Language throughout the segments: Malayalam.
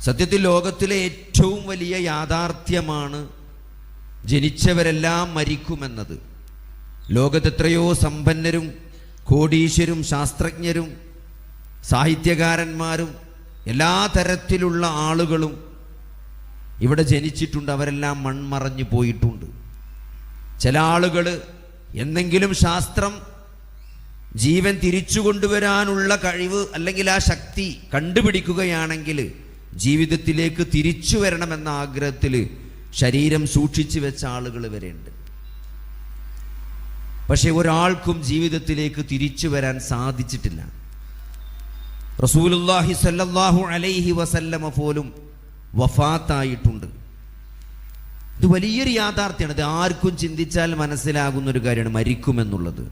സത്യത്തിൽ ലോകത്തിലെ ഏറ്റവും വലിയ യാഥാർത്ഥ്യമാണ് ജനിച്ചവരെല്ലാം മരിക്കുമെന്നത്. ലോകത്തെത്രയോ സമ്പന്നരും കോടീശ്വരും ശാസ്ത്രജ്ഞരും സാഹിത്യകാരന്മാരും എല്ലാ തരത്തിലുള്ള ആളുകളും ഇവിടെ ജനിച്ചിട്ടുണ്ട്. അവരെല്ലാം മൺമറഞ്ഞു പോയിട്ടുണ്ട്. ചില ആളുകൾ എന്തെങ്കിലും ശാസ്ത്രം ജീവൻ തിരിച്ചു കൊണ്ടുവരാനുള്ള കഴിവ് അല്ലെങ്കിൽ ആ ശക്തി കണ്ടുപിടിക്കുകയാണെങ്കിൽ ജീവിതത്തിലേക്ക് തിരിച്ചു വരണമെന്ന ആഗ്രഹത്തിൽ ശരീരം സൂക്ഷിച്ചു വെച്ച ആളുകൾ വരെയുണ്ട്. പക്ഷെ ഒരാൾക്കും ജീവിതത്തിലേക്ക് തിരിച്ചു വരാൻ സാധിച്ചിട്ടില്ല. റസൂലുള്ളാഹി സ്വല്ലല്ലാഹു അലൈഹി വസല്ലമ പോലും വഫാത്തായിട്ടുണ്ട്. ഇത് വലിയൊരു യാഥാർത്ഥ്യമാണ്. ഇത് ആർക്കും ചിന്തിച്ചാൽ മനസ്സിലാകുന്ന ഒരു കാര്യമാണ് മരിക്കുമെന്നുള്ളത്.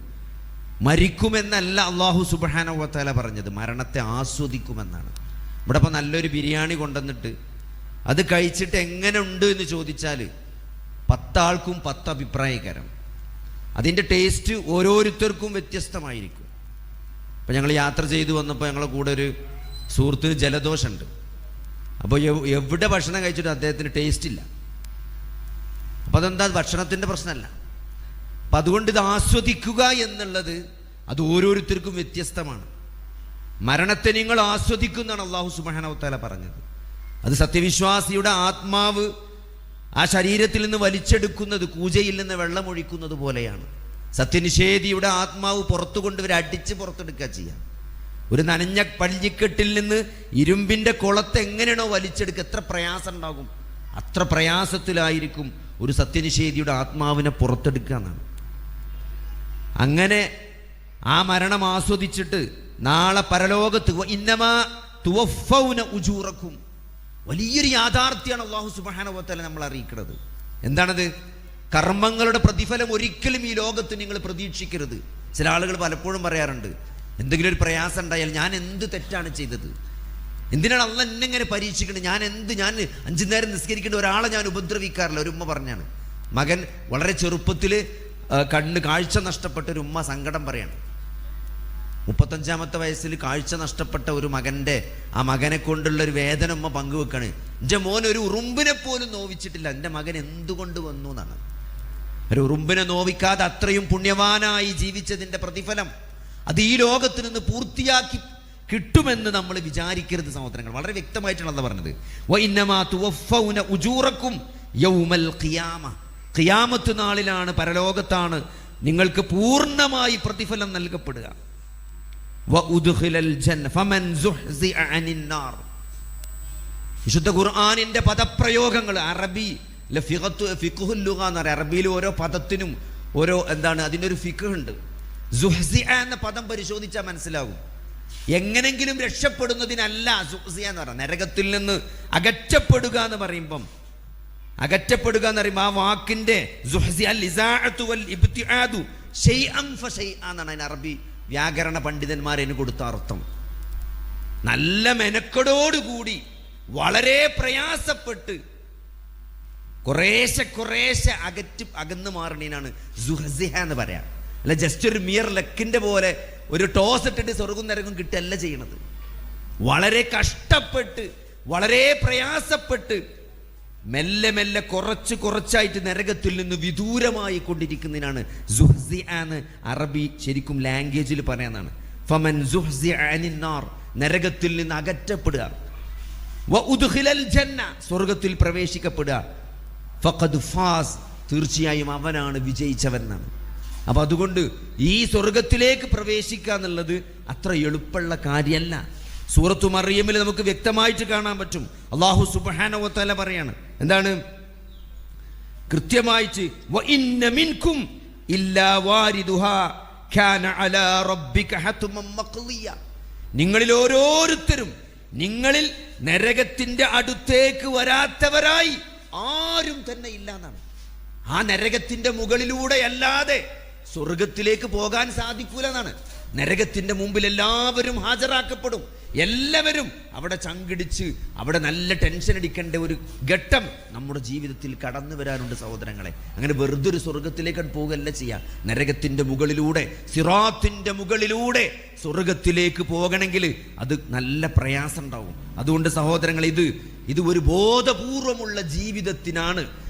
മരിക്കുമെന്നല്ല അല്ലാഹു സുബ്ഹാനഹു വ തആല പറഞ്ഞത്, മരണത്തെ ആസ്വദിക്കുമെന്നാണ്. ഇവിടെ ഇപ്പം നല്ലൊരു ബിരിയാണി കൊണ്ടുവന്നിട്ട് അത് കഴിച്ചിട്ട് എങ്ങനെ ഉണ്ട് എന്ന് ചോദിച്ചാൽ 10 ആൾക്കും 10 അഭിപ്രായക്കാരം. അതിൻ്റെ ടേസ്റ്റ് ഓരോരുത്തർക്കും വ്യത്യസ്തമായിരിക്കും. അപ്പം ഞങ്ങൾ യാത്ര ചെയ്തു വന്നപ്പോൾ ഞങ്ങളെ കൂടെ ഒരു സുഹൃത്തിന് ജലദോഷമുണ്ട്. അപ്പോൾ എവിടെ ഭക്ഷണം കഴിച്ചിട്ട് അദ്ദേഹത്തിന് ടേസ്റ്റ് ഇല്ല. അപ്പം അതെന്താ, ഭക്ഷണത്തിൻ്റെ പ്രശ്നമല്ല. അപ്പം അതുകൊണ്ട് ഇത് ആസ്വദിക്കുക എന്നുള്ളത് അത് ഓരോരുത്തർക്കും വ്യത്യസ്തമാണ്. മരണത്തെ നിങ്ങൾ ആസ്വദിക്കുന്നതാണ് അല്ലാഹു സുബ്ഹാനഹു വ തആല പറഞ്ഞത്. അത് സത്യവിശ്വാസിയുടെ ആത്മാവ് ആ ശരീരത്തിൽ നിന്ന് വലിച്ചെടുക്കുന്നത് കൂജയിൽ നിന്ന് വെള്ളമൊഴിക്കുന്നത് പോലെയാണ്. സത്യനിഷേധിയുടെ ആത്മാവ് പുറത്തു കൊണ്ടുവരെ അടിച്ച് പുറത്തെടുക്കുക ചെയ്യാം. ഒരു നനഞ്ഞ പള്ളിക്കെട്ടിൽ നിന്ന് ഇരുമ്പിൻ്റെ കുളത്ത് എങ്ങനെയാണോ വലിച്ചെടുക്കുക, എത്ര പ്രയാസം ഉണ്ടാകും, അത്ര പ്രയാസത്തിലായിരിക്കും ഒരു സത്യനിഷേധിയുടെ ആത്മാവിനെ പുറത്തെടുക്കുക എന്നാണ്. അങ്ങനെ ആ മരണം ആസ്വദിച്ചിട്ട് നാളെ പരലോകത്ത് ഇന്നമാ തുവഫൗന ഉജൂറക്കും, വലിയൊരു യാഥാർത്ഥ്യമാണ് അല്ലാഹു സുബ്ഹാനഹു വ തആല നമ്മൾ അറിയിക്കുന്നത്. എന്താണത്? കർമ്മങ്ങളുടെ പ്രതിഫലം ഒരിക്കലും ഈ ലോകത്ത് നിങ്ങൾ പ്രതീക്ഷിക്കരുത്. ചില ആളുകൾ പലപ്പോഴും പറയാറുണ്ട്, എന്തെങ്കിലും ഒരു പ്രയാസം ഉണ്ടായാൽ ഞാൻ എന്ത് തെറ്റാണ് ചെയ്തത്, എന്തിനാണ് അള്ളാഹ് എന്നെങ്ങനെ പരീക്ഷിക്കുന്നത്, ഞാൻ 5 നേരം നിസ്കരിക്കേണ്ട ഒരാളെ ഞാൻ ഉപദ്രവിക്കാറില്ല. ഒരു ഉമ്മ പറഞ്ഞാണ്, മകൻ വളരെ ചെറുപ്പത്തിൽ കാഴ്ച നഷ്ടപ്പെട്ട ഒരു ഉമ്മ സങ്കടം പറയാണ്. 35-ാമത്തെ വയസ്സിൽ കാഴ്ച നഷ്ടപ്പെട്ട ഒരു ആ മകനെ കൊണ്ടുള്ള ഒരു വേദന ഉമ്മ പങ്കുവെക്കാണ്. എൻ്റെ മോൻ ഒരു ഉറുമ്പിനെ പോലും നോവിച്ചിട്ടില്ല, എൻ്റെ മകൻ എന്തുകൊണ്ട് വന്നു എന്നാണ്. ഒരു ഉറുമ്പിനെ നോവിക്കാതെ അത്രയും പുണ്യവാനായി ജീവിച്ചതിൻ്റെ പ്രതിഫലം അത് ഈ ലോകത്ത് നിന്ന് പൂർത്തിയാക്കി കിട്ടുമെന്ന് നമ്മൾ വിചാരിക്കരുത് സഹോദരങ്ങൾ. വളരെ വ്യക്തമായിട്ടാണ് പറഞ്ഞത്. വഇന്നമാ തുവഫൗന ഉജൂറക്കും യൗമൽ ഖിയാമ, ഖിയാമത്ത് നാളിലാണ്, പരലോകത്താണ് നിങ്ങൾക്ക് പൂർണ്ണമായി പ്രതിഫലം നൽകപ്പെടുക. വിശുദ്ധ ഖുർആനിന്റെ പദപ്രയോഗങ്ങൾ അറബി അറബിയിൽ ഓരോ പദത്തിനും ഓരോ അതിനൊരു ഫിഖ് ഉണ്ട്. സുഹ്സിഅ എന്ന പദം പരിശോധിച്ചാൽ മനസ്സിലാകും. എങ്ങനെങ്കിലും രക്ഷപ്പെടുന്നതിനല്ല സുഹ്സിഅ എന്ന് പറയുന്നത്. നരകത്തിൽ നിന്ന് അകറ്റപ്പെടുക എന്ന് പറയുമ്പോൾ ആ വാക്കിന്റെ എന്നാണ് അറബി വ്യാകരണ പണ്ഡിതന്മാരതിന് കൊടുത്ത അർത്ഥം. നല്ല മെനക്കെടോടുകൂടി വളരെ പ്രയാസപ്പെട്ട് കുറേശ്ശെ അകന്നു മാറണീനാണ് സുഹ്സിഅ എന്ന് പറയാം. അല്ല ജസ്റ്റ് ഒരു മിയർ ലക്കിന്റെ പോലെ ഒരു ടോസ് ഇട്ടിട്ട് സ്വർഗം നരകം കിട്ടുകയല്ല ചെയ്യണത്. വളരെ കഷ്ടപ്പെട്ട് വളരെ പ്രയാസപ്പെട്ട് മെല്ലെ കുറച്ചായിട്ട് നരകത്തിൽ നിന്ന് വിദൂരമായി കൊണ്ടിരിക്കുന്നതിനാണ് സുഹ്സിഅ എന്ന് അറബി ശരിക്കും ലാംഗ്വേജിൽ പറയാനാണ്. ഫമൻ സുഹ്സിഅ അനിൻ നാർ, നരകത്തിൽ നിന്ന് അകറ്റപ്പെടുക, വഉദ്ഖിലൽ ജന്ന, സ്വർഗത്തിൽ പ്രവേശിക്കപ്പെടുക, ഫഖദ് ഫാസ്, തീർച്ചയായും അവനാണ് വിജയിച്ചവൻ എന്നാണ്. അപ്പൊ അതുകൊണ്ട് ഈ സ്വർഗത്തിലേക്ക് പ്രവേശിക്കുക എന്നുള്ളത് അത്ര എളുപ്പമുള്ള കാര്യമല്ല. സൂറത്തു മറിയമിൽ നമുക്ക് വ്യക്തമായിട്ട് കാണാൻ പറ്റും. അല്ലാഹു സുബ്ഹാനഹു വ തആല പറയാണ്, എന്താണ് കൃത്യമായിട്ട്, വഇന്ന മിൻകും ഇല്ലാ വാരിദുഹാ കാന അലാ റബ്ബിക ഹത്മൻ മഖ്ദിയ, നിങ്ങളിൽ ഓരോരുത്തരും നിങ്ങളിൽ നരകത്തിന്റെ അടുത്തേക്ക് വരാത്തവരായി ആരും തന്നെ ഇല്ല എന്നാണ്. ആ നരകത്തിന്റെ മുകളിലൂടെ അല്ലാതെ സ്വർഗത്തിലേക്ക് പോകാൻ സാധിക്കൂല എന്നാണ്. നരകത്തിന്റെ മുമ്പിൽ എല്ലാവരും ഹാജരാക്കപ്പെടും. എല്ലാവരും അവിടെ ചങ്കിടിച്ച് അവിടെ നല്ല ടെൻഷൻ അടിക്കേണ്ട ഒരു ഘട്ടം നമ്മുടെ ജീവിതത്തിൽ കടന്നു വരാനുണ്ട് സഹോദരങ്ങളെ. അങ്ങനെ വെറുതെ ഒരു സ്വർഗത്തിലേക്ക് പോകല്ല ചെയ്യാം. നരകത്തിന്റെ മുകളിലൂടെ, സിറാത്തിന്റെ മുകളിലൂടെ സ്വർഗത്തിലേക്ക് പോകണമെങ്കിൽ അത് നല്ല പ്രയാസം ഉണ്ടാവും. അതുകൊണ്ട് സഹോദരങ്ങൾ, ഇത് ഒരു ബോധപൂർവമുള്ള ജീവിതത്തിനാണ്.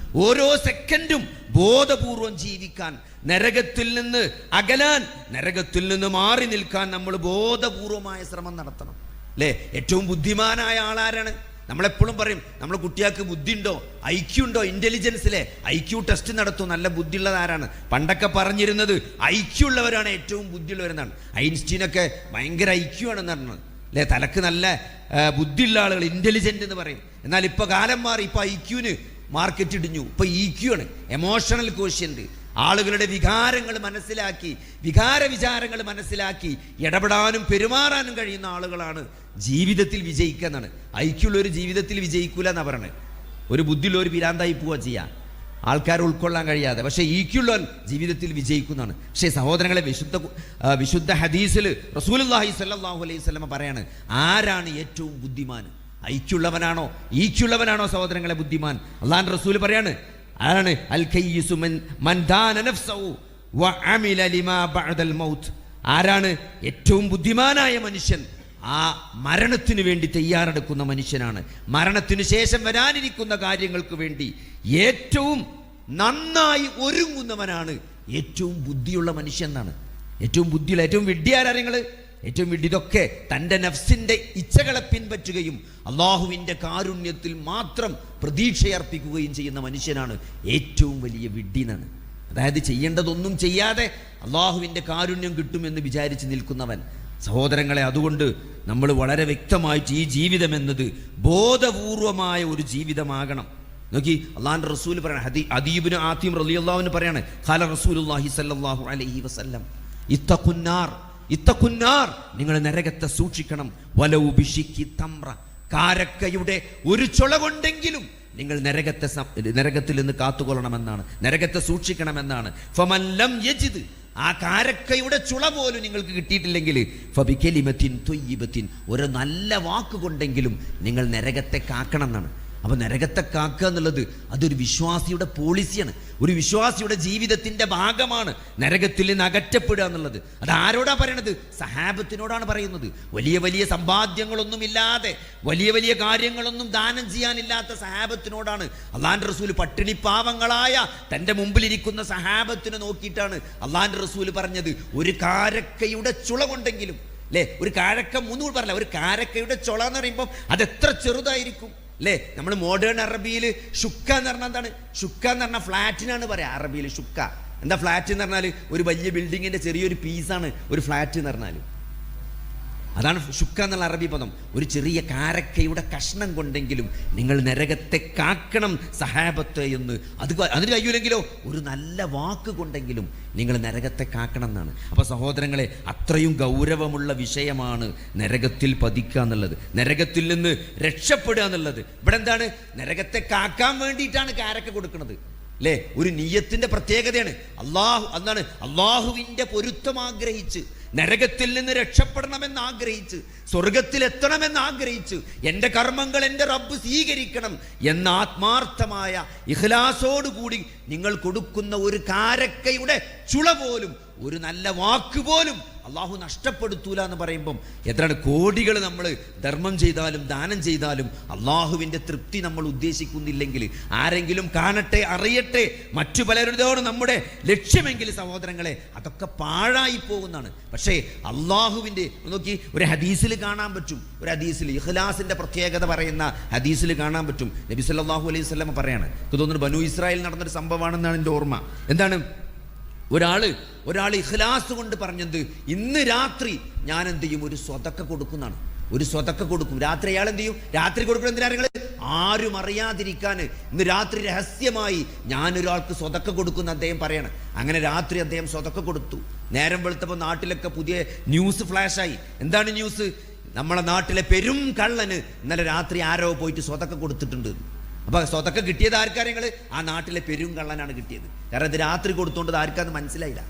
ഓരോ സെക്കൻഡും ബോധപൂർവം ജീവിക്കാൻ, നരകത്തിൽ നിന്ന് അകലാൻ, നരകത്തിൽ നിന്ന് മാറി നിൽക്കാൻ നമ്മൾ ബോധപൂർവമായ ശ്രമം നടത്തണം. അല്ലേ? ഏറ്റവും ബുദ്ധിമാനായ ആളാരാണ്? നമ്മളെപ്പോഴും പറയും നമ്മുടെ കുട്ടികൾക്ക് ബുദ്ധി ഉണ്ടോ, IQ ഉണ്ടോ, ഇന്റലിജൻസിലെ IQ ടെസ്റ്റ് നടത്തും. നല്ല ബുദ്ധിയുള്ളത് ആരാണ്? പണ്ടൊക്കെ പറഞ്ഞിരുന്നത് IQ ഉള്ളവരാണ് ഏറ്റവും ബുദ്ധിയുള്ളവരെന്നാണ്. ഐൻസ്റ്റീനൊക്കെ ഭയങ്കര IQ ആണെന്ന് പറഞ്ഞത് അല്ലേ? തലക്ക് നല്ല ബുദ്ധിയുള്ള ആളുകൾ ഇന്റലിജന്റ് എന്ന് പറയും. എന്നാൽ ഇപ്പൊ കാലം മാറി, ഇപ്പൊ IQ-ന് മാർക്കറ്റ് ഇടിഞ്ഞു. ഇപ്പൊ EQ ആണ്, എമോഷണൽ കോഷ്യന്റ്. ആളുകളുടെ വികാരങ്ങൾ മനസ്സിലാക്കി, വിചാരങ്ങൾ മനസ്സിലാക്കി ഇടപെടാനും പെരുമാറാനും കഴിയുന്ന ആളുകളാണ് ജീവിതത്തിൽ വിജയിക്കുക എന്നാണ്. IQ ഉള്ളൊരു ജീവിതത്തിൽ വിജയിക്കൂല എന്നാ പറയണത്. ഒരു ബുദ്ധിയുള്ള ഒരു പിരാന്തായി പോവുക ചെയ്യാം, ആൾക്കാർ ഉൾക്കൊള്ളാൻ കഴിയാതെ. പക്ഷേ EQ ഉള്ളവൻ ജീവിതത്തിൽ വിജയിക്കുന്നതാണ്. പക്ഷേ സഹോദരങ്ങളെ, വിശുദ്ധ ഹദീസിൽ റസൂലുള്ളാഹി സ്വല്ലല്ലാഹു അലൈഹി വസല്ലം പറയാണ്, ആരാണ് ഏറ്റവും ബുദ്ധിമാൻ? IQ ഉള്ളവനാണോ, EQ ഉള്ളവനാണോ സഹോദരങ്ങളെ ബുദ്ധിമാൻ? അല്ലാഹുവിന്റെ റസൂൽ പറയാണ്, ആരാണ്? അൽ കയ്യിസു മൻ ദാന നഫ്സഹു വഅമില ലിമാ ബഅദൽ മൗത്ത്. ആരാണ് ഏറ്റവും ബുദ്ധിമാനായ മനുഷ്യൻ? ആ മരണത്തിന് വേണ്ടി തയ്യാറെടുക്കുന്ന മനുഷ്യനാണ്. മരണത്തിന് ശേഷം വരാനിരിക്കുന്ന കാര്യങ്ങൾക്ക് വേണ്ടി ഏറ്റവും നന്നായി ഒരുങ്ങുന്നവനാണ് ഏറ്റവും ബുദ്ധിയുള്ള മനുഷ്യൻ എന്നാണ്. ഏറ്റവും ബുദ്ധിയുള്ള, ഏറ്റവും വിഡ്ഢിയാരങ്ങൾ, ഏറ്റവും വിഡ്ഢി ഇതൊക്കെ തൻ്റെ നഫ്സിന്റെ ഇച്ഛകളെ പിൻപറ്റുകയും അള്ളാഹുവിൻ്റെ കാരുണ്യത്തിൽ മാത്രം പ്രതീക്ഷയർപ്പിക്കുകയും ചെയ്യുന്ന മനുഷ്യനാണ് ഏറ്റവും വലിയ വിഡ്ഢി എന്നാണ്. അതായത് ചെയ്യേണ്ടതൊന്നും ചെയ്യാതെ അള്ളാഹുവിൻ്റെ കാരുണ്യം കിട്ടുമെന്ന് വിചാരിച്ച് നിൽക്കുന്നവൻ. സഹോദരങ്ങളെ, അതുകൊണ്ട് നമ്മൾ വളരെ വ്യക്തമായിട്ട് ഈ ജീവിതം എന്നത് ബോധപൂർവമായ ഒരു ജീവിതമാകണം. നോക്കി, അള്ളാഹുവിൻ്റെ റസൂൽ പറയണം, അദീബിന് ആത്തിം റളിയല്ലാഹു അൻഹു പറയാണ്, ഖാല റസൂലുള്ളാഹി സ്വല്ലല്ലാഹു അലൈഹി വസല്ലം ഇത്തഖുന്നാർ, നിങ്ങൾ നരകത്തെ സൂക്ഷിക്കണം. വലൗ ബിശിക്കി തംറ, കാരക്കയുടെ ഒരു ചുള കൊണ്ടെങ്കിലും നിങ്ങൾ നരകത്തിൽ നിന്ന് കാത്തുകൊള്ളണമെന്നാണ്, നരകത്തെ സൂക്ഷിക്കണമെന്നാണ്. ഫമൻ ലം യജിദ്, ആ കാരക്കയുടെ ചുള പോലും നിങ്ങൾക്ക് കിട്ടിയിട്ടില്ലെങ്കിൽ ഫബികലിമത്തിൻ ത്വയ്യിബത്തിൻ, ഒരു നല്ല വാക്കുകൊണ്ടെങ്കിലും നിങ്ങൾ നരകത്തെ കാക്കണം എന്നാണ്. അപ്പൊ നരകത്തെ കാക്കുക എന്നുള്ളത് അതൊരു വിശ്വാസിയുടെ പോളിസിയാണ്, ഒരു വിശ്വാസിയുടെ ജീവിതത്തിന്റെ ഭാഗമാണ്. നരകത്തിൽ നിന്ന് അകറ്റപ്പെടുക എന്നുള്ളത് അത് ആരോടാ പറയണത്? സഹാബത്തിനോടാണ് പറയുന്നത്. വലിയ വലിയ സമ്പാദ്യങ്ങളൊന്നുമില്ലാതെ, വലിയ വലിയ കാര്യങ്ങളൊന്നും ദാനം ചെയ്യാനില്ലാത്ത സഹാബത്തിനോടാണ് അള്ളാന്റെ റസൂൽ. പട്ടിണി പാവങ്ങളായ തൻ്റെ മുമ്പിലിരിക്കുന്ന സഹാബത്തിനെ നോക്കിയിട്ടാണ് അള്ളാന്റെ റസൂൽ പറഞ്ഞത്, ഒരു കാരക്കയുടെ ചുള കൊണ്ടെങ്കിലും. അല്ലേ? ഒരു കാരക്ക മൂന്ന് പറഞ്ഞില്ല, ഒരു കാരക്കയുടെ ചുള എന്ന് പറയുമ്പോൾ അതെത്ര ചെറുതായിരിക്കും അല്ലേ? നമ്മൾ മോഡേൺ അറബിയിൽ ഷുക്ക എന്ന് പറഞ്ഞാൽ എന്താണ്? ഷുക്ക എന്ന് പറഞ്ഞാൽ ഫ്ലാറ്റിനാണ് പറയാ അറബിയിൽ. ഷുക്ക എന്താ? ഫ്ലാറ്റ് എന്ന് പറഞ്ഞാൽ ഒരു വലിയ ബിൽഡിങ്ങിന്റെ ചെറിയൊരു പീസാണ് ഒരു ഫ്ലാറ്റ് എന്ന് പറഞ്ഞാൽ. അതാണ് ഷുക്ക എന്നുള്ള അറബി പദം. ഒരു ചെറിയ കാരക്കയുടെ കഷ്ണം കൊണ്ടെങ്കിലും നിങ്ങൾ നരകത്തെ കാക്കണം സഹാബത്ത് എന്ന്. അതിന് കഴിയൂലെങ്കിലോ ഒരു നല്ല വാക്ക് കൊണ്ടെങ്കിലും നിങ്ങൾ നരകത്തെ കാക്കണം എന്നാണ്. അപ്പോൾ സഹോദരങ്ങളെ, അത്രയും ഗൗരവമുള്ള വിഷയമാണ് നരകത്തിൽ പതിക്കുക എന്നുള്ളത്, നരകത്തിൽ നിന്ന് രക്ഷപ്പെടുക എന്നുള്ളത്. ഇവിടെ എന്താണ്? നരകത്തെ കാക്കാൻ വേണ്ടിയിട്ടാണ് കാരക്ക കൊടുക്കുന്നത് അല്ലേ? ഒരു നിയ്യത്തിന്റെ പ്രത്യേകതയാണ്. അള്ളാഹുവിന്റെ പൊരുത്തം ആഗ്രഹിച്ച്, നരകത്തിൽ നിന്ന് രക്ഷപ്പെടണമെന്ന് ആഗ്രഹിച്ച്, സ്വർഗത്തിലെത്തണമെന്ന് ആഗ്രഹിച്ച്, എൻ്റെ കർമ്മങ്ങൾ എൻ്റെ റബ്ബ് സ്വീകരിക്കണം എന്ന ആത്മാർത്ഥമായ ഇഖ്ലാസോടുകൂടി നിങ്ങൾ കൊടുക്കുന്ന ഒരു കാരക്കയുടെ ചുള പോലും, ഒരു നല്ല വാക്ക് പോലും അള്ളാഹു നഷ്ടപ്പെടുത്തൂല എന്ന് പറയുമ്പം എത്രയാണ് കോടികൾ നമ്മൾ ധർമ്മം ചെയ്താലും ദാനം ചെയ്താലും അള്ളാഹുവിൻ്റെ തൃപ്തി നമ്മൾ ഉദ്ദേശിക്കുന്നില്ലെങ്കിൽ, ആരെങ്കിലും കാണട്ടെ അറിയട്ടെ മറ്റു പലരുടേതാണ് നമ്മുടെ ലക്ഷ്യമെങ്കിൽ സഹോദരങ്ങളെ അതൊക്കെ പാഴായി പോകുന്നതാണ്. പക്ഷേ അള്ളാഹുവിൻ്റെ നോക്കി, ഒരു ഹദീസിൽ കാണാൻ പറ്റും, ഒരു ഹദീസിൽ ഇഖ്ലാസിന്റെ പ്രത്യേകത പറയുന്ന ഹദീസിൽ കാണാൻ പറ്റും. നബി സല്ലല്ലാഹു അലൈഹി വസല്ലം പറയാണ്, എനിക്ക് തോന്നുന്നു ബനു ഇസ്രായേൽ നടന്നൊരു സംഭവമാണെന്നാണ് എൻ്റെ ഓർമ്മ. എന്താണ്? ഒരാൾ ഇഖ്ലാസ് കൊണ്ട് പറഞ്ഞത്, ഇന്ന് രാത്രി ഞാൻ എന്ത് ചെയ്യും? ഒരു സ്വതക്ക കൊടുക്കുന്നതാണ്. ഒരു സ്വതക്ക കൊടുക്കും രാത്രി. അയാൾ എന്ത് ചെയ്യും? രാത്രി കൊടുക്കുന്ന എന്തിനാ? നിങ്ങൾ ആരും അറിയാതിരിക്കാൻ ഇന്ന് രാത്രി രഹസ്യമായി ഞാനൊരാൾക്ക് സ്വതക്ക കൊടുക്കുന്ന അദ്ദേഹം പറയാണ്. അങ്ങനെ രാത്രി അദ്ദേഹം സ്വതക്ക കൊടുത്തു. നേരം വെളുത്തപ്പോൾ നാട്ടിലൊക്കെ പുതിയ ന്യൂസ് ഫ്ലാഷായി. എന്താണ് ന്യൂസ്? നമ്മളെ നാട്ടിലെ പെരും കള്ളന് ഇന്നലെ രാത്രി ആരോ പോയിട്ട് സ്വതക്ക കൊടുത്തിട്ടുണ്ട്. അപ്പൊ സ്വതക്ക കിട്ടിയത് ആർക്കാര്യങ്ങൾ? ആ നാട്ടിലെ പെരും കള്ളനാണ് കിട്ടിയത്. കാരണം ഇത് രാത്രി കൊടുത്തോണ്ടത് ആർക്കാന്ന് മനസ്സിലായില്ല.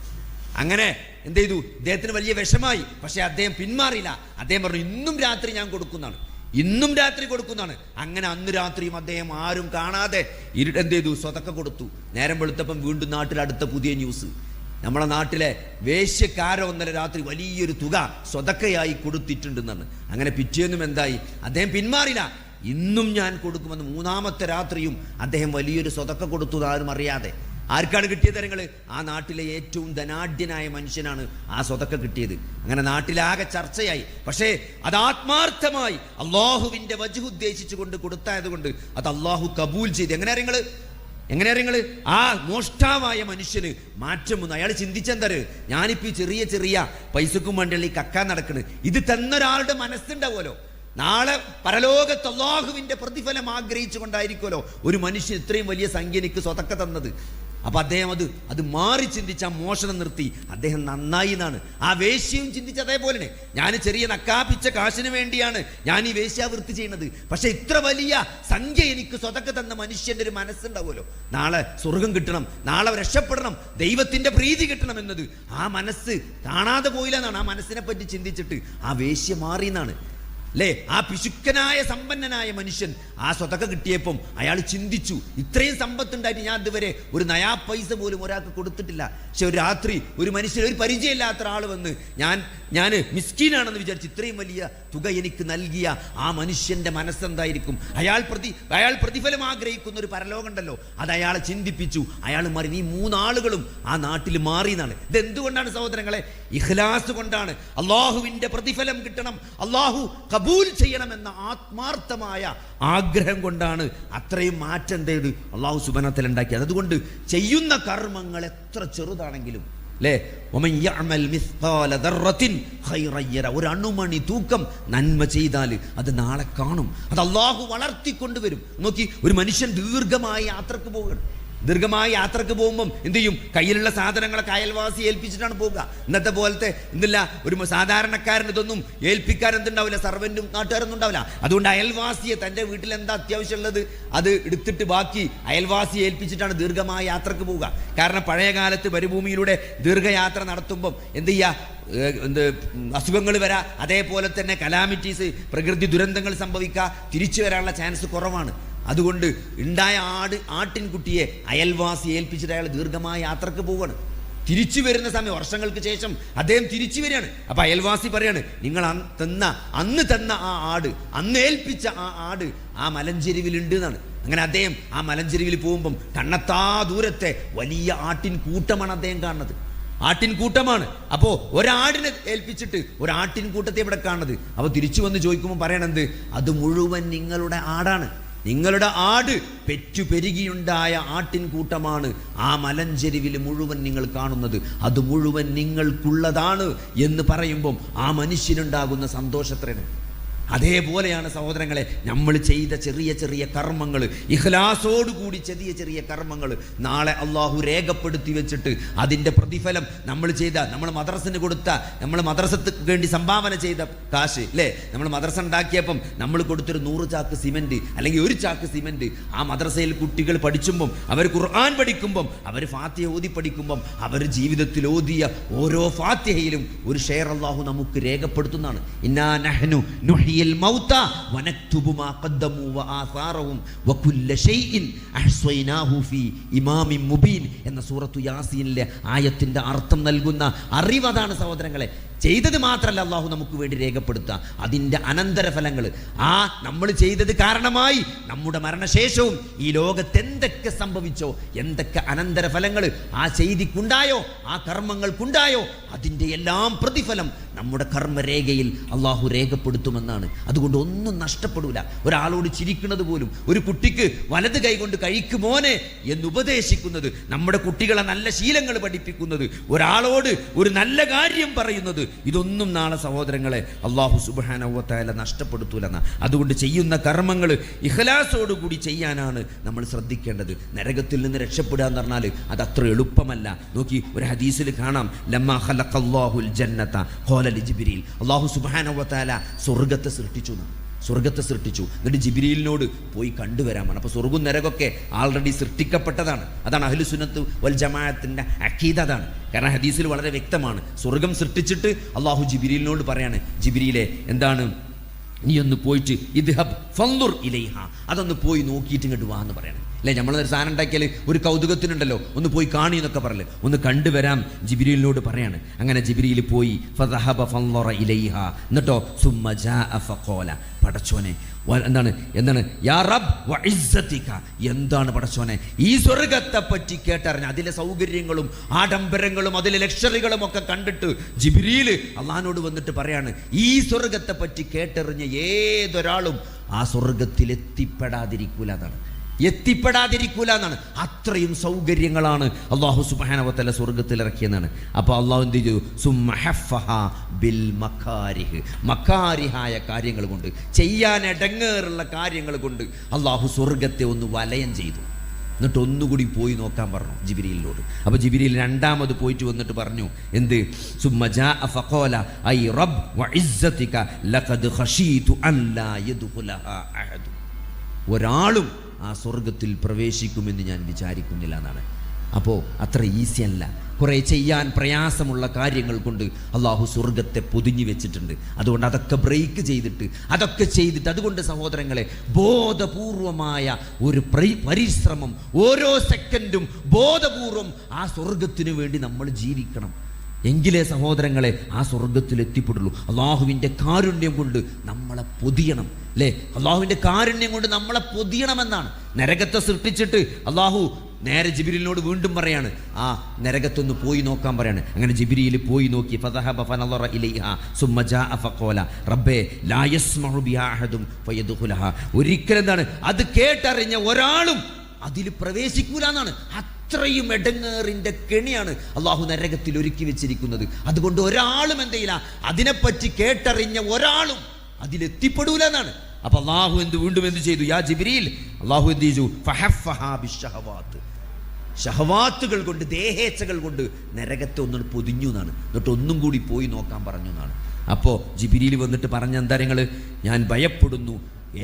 അങ്ങനെ എന്ത് ചെയ്തു? ഇദ്ദേഹത്തിന് വലിയ വിഷമായി. പക്ഷെ അദ്ദേഹം പിന്മാറിയില്ല. അദ്ദേഹം പറഞ്ഞു, ഇന്നും രാത്രി ഞാൻ കൊടുക്കുന്നതാണ്, ഇന്നും രാത്രി കൊടുക്കുന്നതാണ്. അങ്ങനെ അന്ന് രാത്രിയും അദ്ദേഹം ആരും കാണാതെ എന്ത് ചെയ്തു? സ്വതക്ക കൊടുത്തു. നേരം വെളുത്തപ്പം വീണ്ടും നാട്ടിൽ അടുത്ത പുതിയ ന്യൂസ്, നമ്മളെ നാട്ടിലെ വേശ്യക്കാരോ ഇന്നലെ രാത്രി വലിയൊരു തുക സ്വതക്കയായി കൊടുത്തിട്ടുണ്ടെന്നാണ്. അങ്ങനെ പിറ്റേന്നും എന്തായി? അദ്ദേഹം പിന്മാറില്ല. ഇന്നും ഞാൻ കൊടുക്കുമെന്ന് മൂന്നാമത്തെ രാത്രിയും അദ്ദേഹം വലിയൊരു സ്വതക്ക കൊടുത്തു, ആരും അറിയാതെ. ആർക്കാണ് കിട്ടിയത്? നിങ്ങൾ ആ നാട്ടിലെ ഏറ്റവും ധനാഢ്യനായ മനുഷ്യനാണ് ആ സ്വതക്ക കിട്ടിയത്. അങ്ങനെ നാട്ടിലാകെ ചർച്ചയായി. പക്ഷേ അത് ആത്മാർത്ഥമായി അള്ളാഹുവിന്റെ വജ്ഹ് ഉദ്ദേശിച്ചു കൊണ്ട് കൊടുത്തായതുകൊണ്ട് അത് അള്ളാഹു കബൂൽ ചെയ്ത്. എങ്ങനെയാ നിങ്ങൾ ആ മോഷ്ടാവായ മനുഷ്യന് മാറ്റം വന്നു. അയാൾ ചിന്തിച്ചെന്തര്, ഞാനിപ്പോ ചെറിയ ചെറിയ പൈസക്കും വേണ്ടിയുള്ള ഈ കക്കാൻ നടക്കണ്, ഇത് തന്നൊരാളുടെ മനസ്സുണ്ടാവുമല്ലോ, നാളെ പരലോകത്ത് അല്ലാഹുവിന്റെ പ്രതിഫലം ആഗ്രഹിച്ചു കൊണ്ടായിരിക്കുമല്ലോ ഒരു മനുഷ്യൻ ഇത്രയും വലിയ സംഖ്യ എനിക്ക് സ്വതക്ക തന്നത്. അപ്പൊ അദ്ദേഹം അത് മാറി ചിന്തിച്ച മോഷണം നിർത്തി. അദ്ദേഹം നന്നായി എന്നാണ്. ആ വേശ്യയും ചിന്തിച്ച അതേപോലെ, ഞാൻ ചെറിയ നക്കാപ്പിച്ച കാശിന് വേണ്ടിയാണ് ഞാൻ ഈ വേശ്യാവൃത്തി ചെയ്യുന്നത്, പക്ഷെ ഇത്ര വലിയ സംഖ്യ എനിക്ക് സ്വതക്ക തന്ന മനുഷ്യന്റെ ഒരു മനസ്സുണ്ടാവുമല്ലോ, നാളെ സ്വർഗം കിട്ടണം, നാളെ രക്ഷപ്പെടണം, ദൈവത്തിന്റെ പ്രീതി കിട്ടണം എന്നത് ആ മനസ്സ് കാണാതെ പോയില്ല എന്നാണ്. ആ മനസ്സിനെ പറ്റി ചിന്തിച്ചിട്ട് ആ വേശ്യ മാറി എന്നാണ് അല്ലേ? ആ പിശുക്കനായ സമ്പന്നനായ മനുഷ്യൻ ആ സ്വതക്ക കിട്ടിയപ്പം അയാൾ ചിന്തിച്ചു, ഇത്രയും സമ്പത്തുണ്ടായിട്ട് ഞാൻ ഇതുവരെ ഒരു നയാ പൈസ പോലും ഒരാൾക്ക് കൊടുത്തിട്ടില്ല. പക്ഷെ ഒരു രാത്രി ഒരു മനുഷ്യൻ, ഒരു പരിചയമില്ലാത്ത ഒരാൾ വന്ന് ഞാൻ മിസ്കീനാണെന്ന് വിചാരിച്ച് ഇത്രയും വലിയ തുക എനിക്ക് നൽകിയ ആ മനുഷ്യന്റെ മനസ്സെന്തായിരിക്കും? അയാൾ പ്രതിഫലം ആഗ്രഹിക്കുന്ന ഒരു പരലോകമുണ്ടല്ലോ, അത് അയാളെ ചിന്തിപ്പിച്ചു. അയാൾ മാറി. ഈ മൂന്നാളുകളും ആ നാട്ടിൽ മാറി എന്നാണ്. ഇതെന്തുകൊണ്ടാണ് സഹോദരങ്ങളെ? ഇഖ്ലാസ് കൊണ്ടാണ്. അള്ളാഹുവിന്റെ പ്രതിഫലം കിട്ടണം, അള്ളാഹു കബൂൽ ചെയ്യണമെന്ന ആത്മാർത്ഥമായ ആഗ്രഹം കൊണ്ടാണ് അത്രയും മാറ്റം തേടി അള്ളാഹു സുബ്ഹാനഹു വ തആല ഉണ്ടാക്കിയത്. അതുകൊണ്ട് ചെയ്യുന്ന കർമ്മങ്ങൾ എത്ര ചെറുതാണെങ്കിലും അല്ലേ, ഒരു അണുമണി തൂക്കം നന്മ ചെയ്താൽ അത് നാളെ കാണും, അത് അള്ളാഹു വളർത്തിക്കൊണ്ടുവരും. നോക്കി, ഒരു മനുഷ്യൻ ദീർഘമായ യാത്രക്ക് പോവുകയാണ്. ദീർഘമായ യാത്രക്ക് പോകുമ്പം എന്ത് ചെയ്യും? കയ്യിലുള്ള സാധനങ്ങളൊക്കെ അയൽവാസി ഏൽപ്പിച്ചിട്ടാണ് പോവുക. ഇന്നത്തെ പോലത്തെ എന്തില്ല, ഒരു സാധാരണക്കാരന് ഇതൊന്നും ഏൽപ്പിക്കാൻ എന്തുണ്ടാവില്ല, സർവന്റും നാട്ടുകാരൊന്നും ഉണ്ടാവില്ല. അതുകൊണ്ട് അയൽവാസിയെ, തൻ്റെ വീട്ടിൽ എന്താ അത്യാവശ്യമുള്ളത് അത് എടുത്തിട്ട് ബാക്കി അയൽവാസിയെ ഏൽപ്പിച്ചിട്ടാണ് ദീർഘമായ യാത്രക്ക് പോവുക. കാരണം പഴയ കാലത്ത് മരുഭൂമിയിലൂടെ ദീർഘയാത്ര നടത്തുമ്പം എന്ത് ചെയ്യുക, അസുഖങ്ങൾ വരാ, അതേപോലെ തന്നെ കലാമിറ്റീസ്, പ്രകൃതി ദുരന്തങ്ങൾ സംഭവിക്കുക, തിരിച്ചു വരാനുള്ള ചാൻസ് കുറവാണ്. അതുകൊണ്ട് ഉണ്ടായ ആട്ടിൻകുട്ടിയെ അയൽവാസി ഏൽപ്പിച്ചിട്ട് അയാൾ ദീർഘമായ യാത്രക്ക് പോവുകയാണ്. തിരിച്ചു വരുന്ന സമയം, വർഷങ്ങൾക്ക് ശേഷം അദ്ദേഹം തിരിച്ചു വരികയാണ്. അപ്പൊ അയൽവാസി പറയാണ്, നിങ്ങൾ അന്ന് തന്ന ആ ആട്, അന്ന് ഏൽപ്പിച്ച ആ ആട് ആ മലഞ്ചെരിവിലുണ്ട് എന്നാണ്. അങ്ങനെ അദ്ദേഹം ആ മലഞ്ചെരിവിൽ പോകുമ്പം കണ്ണത്താ ദൂരത്തെ വലിയ ആട്ടിൻ കൂട്ടമാണ് അദ്ദേഹം കാണുന്നത്. ആട്ടിൻകൂട്ടമാണ്. അപ്പോ ഒരാടിനെ ഏൽപ്പിച്ചിട്ട് ഒരാട്ടിൻകൂട്ടത്തെ ഇവിടെ കാണുന്നത്. അപ്പൊ തിരിച്ചു വന്ന് ചോദിക്കുമ്പോൾ പറയണത്, അത് മുഴുവൻ നിങ്ങളുടെ ആടാണ്, നിങ്ങളുടെ ആട് പെറ്റുപെരുകിയുണ്ടായ ആട്ടിൻകൂട്ടമാണ് ആ മലഞ്ചെരിവിൽ മുഴുവൻ നിങ്ങൾ കാണുന്നത്, അത് മുഴുവൻ നിങ്ങൾക്കുള്ളതാണ് എന്ന് പറയുമ്പം ആ മനുഷ്യനുണ്ടാകുന്ന സന്തോഷത്രയാണ്. അതേപോലെയാണ് സഹോദരങ്ങളെ നമ്മൾ ചെയ്ത ചെറിയ ചെറിയ കർമ്മങ്ങൾ, ഇഖ്ലാസോടുകൂടി ചെറിയ ചെറിയ കർമ്മങ്ങൾ നാളെ അള്ളാഹു രേഖപ്പെടുത്തി വെച്ചിട്ട് അതിൻ്റെ പ്രതിഫലം നമ്മൾ ചെയ്ത, നമ്മൾ മദ്രസന് കൊടുത്ത, നമ്മൾ മദ്രസക്ക് വേണ്ടി സംഭാവന ചെയ്ത കാശ് അല്ലേ, നമ്മൾ മദ്രസ ഉണ്ടാക്കിയപ്പം നമ്മൾ കൊടുത്തൊരു 100 ചാക്ക് സിമെൻറ്റ് അല്ലെങ്കിൽ 1 ചാക്ക് സിമെൻറ്റ് ആ മദ്രസയിൽ കുട്ടികൾ പഠിച്ചുമ്പം, അവർ ഖുർആൻ പഠിക്കുമ്പം, അവർ ഫാത്തിഹ ഓതി പഠിക്കുമ്പം, അവർ ജീവിതത്തിൽ ഓതിയ ഓരോ ഫാത്തിഹയിലും ഒരു ഷെയർ അള്ളാഹു നമുക്ക് രേഖപ്പെടുത്തുന്നതാണ്. ഇന്നാ നഹ്നു നുഹ്യിൽ മൗത വനക്തുബു മാ ഖദ്ദമു വആസാറഹും വകുല്ല ഷൈഇൻ അഹ്സൈനാഹു ഫീ ഇമാമിൻ മുബീൻ എന്ന സൂറത്തു യാസീനിലെ ആയത്തിന്റെ അർത്ഥം നൽകുന്ന അറിവതാണ് സഹോദരങ്ങളെ. ചെയ്തത് മാത്രമല്ല അള്ളാഹു നമുക്ക് വേണ്ടി രേഖപ്പെടുത്തുക, അതിൻ്റെ അനന്തരഫലങ്ങൾ, ആ നമ്മൾ ചെയ്തത് കാരണമായി നമ്മുടെ മരണശേഷവും ഈ ലോകത്ത് എന്തൊക്കെ സംഭവിച്ചോ, എന്തൊക്കെ അനന്തരഫലങ്ങൾ ആ ചെയ്തിക്കുണ്ടായോ, ആ കർമ്മങ്ങൾക്കുണ്ടായോ, അതിൻ്റെ എല്ലാം പ്രതിഫലം നമ്മുടെ കർമ്മരേഖയിൽ അള്ളാഹു രേഖപ്പെടുത്തുമെന്നാണ്. അതുകൊണ്ട് ഒന്നും നഷ്ടപ്പെടില്ല. ഒരാളോട് ചിരിക്കുന്നത് പോലും, ഒരു കുട്ടിക്ക് വലത് കൈകൊണ്ട് കഴിക്കുമോനെ എന്ന് ഉപദേശിക്കുന്നത്, നമ്മുടെ കുട്ടികളെ നല്ല ശീലങ്ങൾ പഠിപ്പിക്കുന്നത്, ഒരാളോട് ഒരു നല്ല കാര്യം പറയുന്നത്, ഇതൊന്നും നാളെ സഹോദരങ്ങളെ അള്ളാഹു സുബ്ഹാനഹു വ തആല നഷ്ടപ്പെടുത്തൂലെന്ന. അതുകൊണ്ട് ചെയ്യുന്ന കർമ്മങ്ങൾ ഇഖ്ലാസോടുകൂടി ചെയ്യാനാണ് നമ്മൾ ശ്രദ്ധിക്കേണ്ടത്. നരകത്തിൽ നിന്ന് രക്ഷപ്പെടുക എന്ന് പറഞ്ഞാൽ അത് അത്ര എളുപ്പമല്ല. നോക്കി, ഒരു ഹദീസിൽ കാണാം, ലമ്മാ ഖലഖല്ലാഹുൽ ജന്നത ഖാല ലിജിബ്രീൽ, അള്ളാഹു സുബ്ഹാനഹു വ തആല സ്വർഗ്ഗത്തെ സൃഷ്ടിച്ചു. സ്വർഗത്തെ സൃഷ്ടിച്ചു. എന്നിട്ട് ജിബ്രീലിനോട് പോയി കണ്ടുവരാമാണ്. അപ്പോൾ സ്വർഗവും നരകമൊക്കെ ആൾറെഡി സൃഷ്ടിക്കപ്പെട്ടതാണ്. അതാണ് അഹ്ലു സുന്നത്ത് വൽ ജമാഅത്തിൻ്റെ അഖീദ. അതാണ് കാരണം ഹദീസിൽ വളരെ വ്യക്തമാണ്. സ്വർഗം സൃഷ്ടിച്ചിട്ട് അള്ളാഹു ജിബ്രീലിനോട് പറയാണ്, ജിബ്രീലെ എന്താണ്, നീ ഒന്ന് പോയിട്ട് ഇദ്ഹബ് ഫൻദുർ ഇലൈഹ, അതൊന്ന് പോയി നോക്കിയിട്ട് ഇങ്ങോട്ട് വാ എന്ന് പറയണം. അല്ലേ, നമ്മളൊരു സാധനം ഉണ്ടാക്കിയാൽ ഒരു കൗതുകത്തിനുണ്ടല്ലോ, ഒന്ന് പോയി കാണി എന്നൊക്കെ പറയല്ലേ, ഒന്ന് കണ്ടുവരാം ജിബ്രീലിനോട് പറയാണ്. അങ്ങനെ ജിബ്രീൽ പോയി ഫദഹബ ഫൻദറ ഇലൈഹ. എന്നിട്ടോ സുമ്മ ജാഅ ഫഖാല, പടച്ചോനെ എന്താണ് യാ റബ്ബ് വഇസ്സതിക, എന്താണ് പടച്ചോനെ ഈ സ്വർഗത്തെ പറ്റി കേട്ടറിഞ്ഞ അതിലെ സൗകര്യങ്ങളും ആഡംബരങ്ങളും അതിലെ ലക്ഷറികളും ഒക്കെ കണ്ടിട്ട് ജിബ്രീൽ അള്ളാഹിനോട് വന്നിട്ട് പറയാണ്, ഈ സ്വർഗത്തെ പറ്റി കേട്ടറിഞ്ഞ ഏതൊരാളും ആ സ്വർഗത്തിൽ എത്തിപ്പെടാതിരിക്കൂല എന്നാണ്. അത്രയും സൗകര്യങ്ങളാണ് അള്ളാഹു സുബ്ഹാനഹു വ തആല സ്വർഗത്തിൽ ഇറക്കിയെന്നാണ്. അപ്പോൾ അള്ളാഹു എന്ത് ചെയ്തു, സുമ്മഹഫഹ ബിൽ മക്കാരിഹ്, മക്കാരിഹായ കാര്യങ്ങൾ കൊണ്ട്, ചെയ്യാൻ ഇടങ്ങേറുള്ള കാര്യങ്ങൾ കൊണ്ട് അള്ളാഹു സ്വർഗത്തെ ഒന്ന് വലയം ചെയ്തു. എന്നിട്ട് ഒന്നുകൂടി പോയി നോക്കാൻ പറഞ്ഞു ജിബ്രീലിനോട്. അപ്പോൾ ജിബ്രീൽ രണ്ടാമത് പോയിട്ട് വന്നിട്ട് പറഞ്ഞു എന്ത്, സുമ്മ ജാഅ ഫഖാല ഐ റബ്ബ് വഇസ്സതിക ലഖദ് ഖശീതു അൻ ലാ യദ്ഖുലഹാ അഹദ്, ഒരാളും ആ സ്വർഗത്തിൽ പ്രവേശിക്കുമെന്ന് ഞാൻ വിചാരിക്കുന്നില്ല എന്നാണ്. അപ്പോൾ അത്ര ഈസി അല്ല. കുറേ ചെയ്യാൻ പ്രയാസമുള്ള കാര്യങ്ങൾ കൊണ്ട് അള്ളാഹു സ്വർഗത്തെ പൊതിഞ്ഞു വെച്ചിട്ടുണ്ട്. അതുകൊണ്ട് അതൊക്കെ ബ്രേക്ക് ചെയ്തിട്ട് അതുകൊണ്ട് സഹോദരങ്ങളെ, ബോധപൂർവമായ ഒരു പരിശ്രമം, ഓരോ സെക്കൻഡും ബോധപൂർവം ആ സ്വർഗത്തിന് വേണ്ടി നമ്മൾ ജീവിക്കണം. എങ്കിലേ സഹോദരങ്ങളെ ആ സ്വർഗത്തിൽ എത്തിപ്പെടുള്ളൂ. അള്ളാഹുവിൻ്റെ കാരുണ്യം കൊണ്ട് നമ്മളെ പൊതിയണം. അല്ലേ, അള്ളാഹുവിൻ്റെ കാരുണ്യം കൊണ്ട് നമ്മളെ പൊതിയണമെന്നാണ്. നരകത്തെ സൃഷ്ടിച്ചിട്ട് അള്ളാഹു നേരെ ജിബ്രീലിനോട് വീണ്ടും പറയാണ്, ആ നരകത്തൊന്ന് പോയി നോക്കാൻ പറയാണ്. അങ്ങനെ ജിബ്രീൽ പോയി നോക്കി. ഫദഹബ ഫനളറ ഇലൈഹ സുമ്മ ജാഅ ഫഖാല റബ്ബേ ലാ യസ്മഉ ബിഹാ അഹദും ഫയദ്ഖുലഹ, ഒരിക്കലും എന്താണ് അത് കേട്ടറിഞ്ഞ ഒരാളും അതിൽ പ്രവേശിക്കൂല എന്നാണ്. അത്രയും എടങ്ങേറിൻ്റെ കെണിയാണ് അള്ളാഹു നരകത്തിൽ ഒരുക്കി വെച്ചിരിക്കുന്നത്. അതുകൊണ്ട് ഒരാളും എന്തെയില്ല, അതിനെപ്പറ്റി കേട്ടറിഞ്ഞ ഒരാളും അതിലെത്തിപ്പെടൂല എന്നാണ്. അപ്പൊ അള്ളാഹു വീണ്ടും എന്ത് ചെയ്തു, യാ ജിബ്രീൽ, അള്ളാഹു എന്ത് ചെയ്തു, ഫഹഫഹാ ബിശ്ശഹവാത്ത്, ഷഹവാത്തുകൾ കൊണ്ട്, ദേഹേച്ഛകൾ കൊണ്ട് നരകത്തെ ഒന്നും പൊതിഞ്ഞു എന്നാണ്. എന്നിട്ട് ഒന്നും കൂടി പോയി നോക്കാൻ പറഞ്ഞു എന്നാണ്. അപ്പോൾ ജിബ്രീൽ വന്നിട്ട് പറഞ്ഞ എന്താ, ഞാൻ ഭയപ്പെടുന്നു,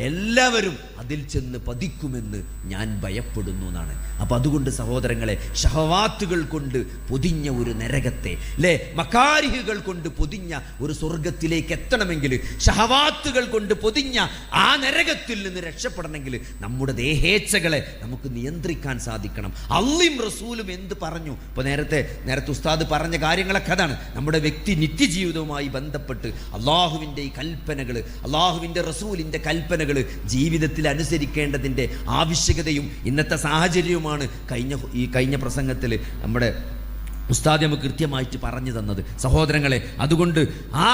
എല്ലാവരും അതിൽ ചെന്ന് പതിക്കുമെന്ന് ഞാൻ ഭയപ്പെടുന്നു എന്നാണ്. അപ്പം അതുകൊണ്ട് സഹോദരങ്ങളെ, ഷഹവാത്തുകൾ കൊണ്ട് പൊതിഞ്ഞ ഒരു നരകത്തെ, അല്ലേ, മക്കാരിഹുകൾ കൊണ്ട് പൊതിഞ്ഞ ഒരു സ്വർഗത്തിലേക്ക് എത്തണമെങ്കിൽ, ഷഹവാത്തുകൾ കൊണ്ട് പൊതിഞ്ഞ ആ നരകത്തിൽ നിന്ന് രക്ഷപ്പെടണമെങ്കിൽ നമ്മുടെ ദേഹേച്ഛകളെ നമുക്ക് നിയന്ത്രിക്കാൻ സാധിക്കണം. അള്ളയും റസൂലും എന്ത് പറഞ്ഞു? ഇപ്പോൾ നേരത്തെ ഉസ്താദ് പറഞ്ഞ കാര്യങ്ങളൊക്കെ അതാണ്. നമ്മുടെ വ്യക്തി നിത്യജീവിതവുമായി ബന്ധപ്പെട്ട് അള്ളാഹുവിൻ്റെ ഈ കൽപ്പനകൾ, അള്ളാഹുവിൻ്റെ റസൂലിൻ്റെ കൽപ്പനകൾ ജീവിതത്തിൽ അനുസരിക്കേണ്ടതിൻ്റെ ആവശ്യകതയും ഇന്നത്തെ സാഹചര്യവുമാണ് കഴിഞ്ഞ പ്രസംഗത്തിൽ നമ്മുടെ ഉസ്താദ് നമുക്ക് കൃത്യമായിട്ട് പറഞ്ഞു തന്നത്. സഹോദരങ്ങളെ, അതുകൊണ്ട് ആ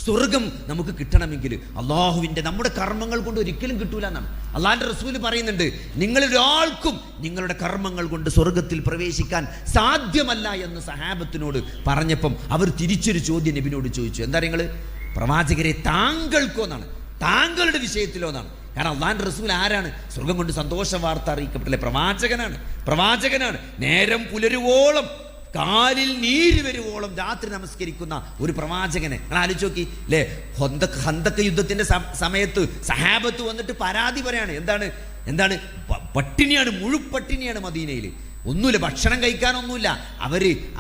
സ്വർഗം നമുക്ക് കിട്ടണമെങ്കിൽ അള്ളാഹുവിൻ്റെ, നമ്മുടെ കർമ്മങ്ങൾ കൊണ്ട് ഒരിക്കലും കിട്ടൂല എന്നാണ് അള്ളാഹിൻ്റെ റസൂല് പറയുന്നുണ്ട്. നിങ്ങളൊരാൾക്കും നിങ്ങളുടെ കർമ്മങ്ങൾ കൊണ്ട് സ്വർഗത്തിൽ പ്രവേശിക്കാൻ സാധ്യമല്ല എന്ന് സഹാബത്തിനോട് പറഞ്ഞപ്പം അവർ തിരിച്ചൊരു ചോദ്യം നബിനോട് ചോദിച്ചു. എന്താ നിങ്ങൾ പ്രവാചകരെ, താങ്കൾക്കോ എന്നാണ്, താങ്കളുടെ വിഷയത്തിലോ എന്നാണ്. കാരണം അള്ളാഹിൻ്റെ റസൂൽ ആരാണ്? സ്വർഗം കൊണ്ട് സന്തോഷ വാർത്ത അറിയിക്കപ്പെട്ടല്ലേ, പ്രവാചകനാണ്. നേരം പുലരുവോളം, കാലിൽ നീര് വരുവോളം രാത്രി നമസ്കരിക്കുന്ന ഒരു പ്രവാചകനെ നിങ്ങൾ ആലോചിച്ച് നോക്കി. അല്ലേ, ഹന്തക്ക് യുദ്ധത്തിന്റെ സമയത്ത് സഹാബത്ത് വന്നിട്ട് പരാതി പറയാണ്. എന്താണ് പട്ടിണിയാണ്, മുഴുപട്ടിണിയാണ് മദീനയിൽ. ഒന്നുമില്ല, ഭക്ഷണം കഴിക്കാനൊന്നുമില്ല.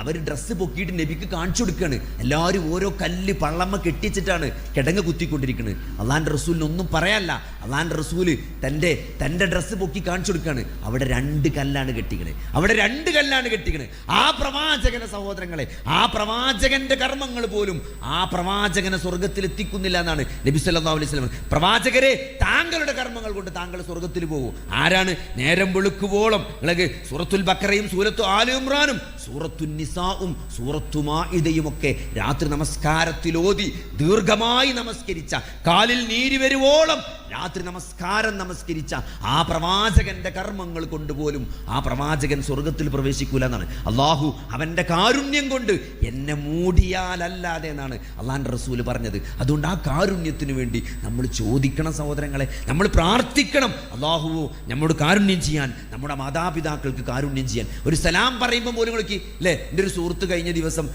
അവർ ഡ്രസ്സ് പൊക്കിയിട്ട് നബിക്ക് കാണിച്ചു കൊടുക്കുകയാണ്. എല്ലാവരും ഓരോ കല്ല് പള്ളമ്മ കെട്ടിച്ചിട്ടാണ് കിടങ്ങ് കുത്തിക്കൊണ്ടിരിക്കുന്നത്. അള്ളാഹിൻ്റെ റസൂലിന് ഒന്നും പറയാനല്ല. അള്ളാഹിൻ്റെ റസൂല് തൻ്റെ ഡ്രസ്സ് പൊക്കി കാണിച്ചു കൊടുക്കുകയാണ്. അവിടെ 2 കല്ലാണ് കെട്ടിക്കണത്. ആ പ്രവാചകനെ സഹോദരങ്ങളെ, ആ പ്രവാചകന്റെ കർമ്മങ്ങൾ പോലും ആ പ്രവാചകനെ സ്വർഗത്തിൽ എത്തിക്കുന്നില്ല എന്നാണ് നബി സല്ലല്ലാഹു അലൈഹി വസല്ലം. പ്രവാചകരെ, താങ്കളുടെ കർമ്മങ്ങൾ കൊണ്ട് താങ്കൾ സ്വർഗത്തിൽ പോകും. ആരാണ്? നേരം വെളുക്കുവോളം നിങ്ങൾക്ക് സൂറത്തുൽ ബഖറയും സൂറത്തു ആല ഇമ്രാനും സൂറത്തു നിസാഉം സൂറത്തു മാഇദയും ഒക്കെ രാത്രി നമസ്കാരത്തിൽ ഓതി ദീർഘമായി നമസ്കരിച്ച, കാലിൽ നീര് വരുവോളം രാത്രി നമസ്കരിച്ച ആ പ്രവാചകന്റെ കർമ്മങ്ങൾ കൊണ്ടുപോലും ആ പ്രവാചകൻ സ്വർഗത്തിൽ പ്രവേശിക്കൂല എന്നാണ്. അള്ളാഹു അവൻ്റെ കാരുണ്യം കൊണ്ട് എന്നെ മൂടിയാലല്ലാതെ എന്നാണ് അള്ളാഹിൻ്റെ റസൂല് പറഞ്ഞത്. അതുകൊണ്ട് ആ കാരുണ്യത്തിന് വേണ്ടി നമ്മൾ ചോദിക്കണം സഹോദരങ്ങളെ, നമ്മൾ പ്രാർത്ഥിക്കണം. അള്ളാഹു നമ്മോട് കാരുണ്യം ചെയ്യാൻ, നമ്മുടെ മാതാപിതാക്കൾക്ക് കാരുണ്യം ചെയ്യാൻ. ഒരു സലാം പറയുമ്പോൾ പോലും വിളിക്ക്. അല്ലേ, എൻ്റെ ഒരു സുഹൃത്ത് കഴിഞ്ഞ ദിവസം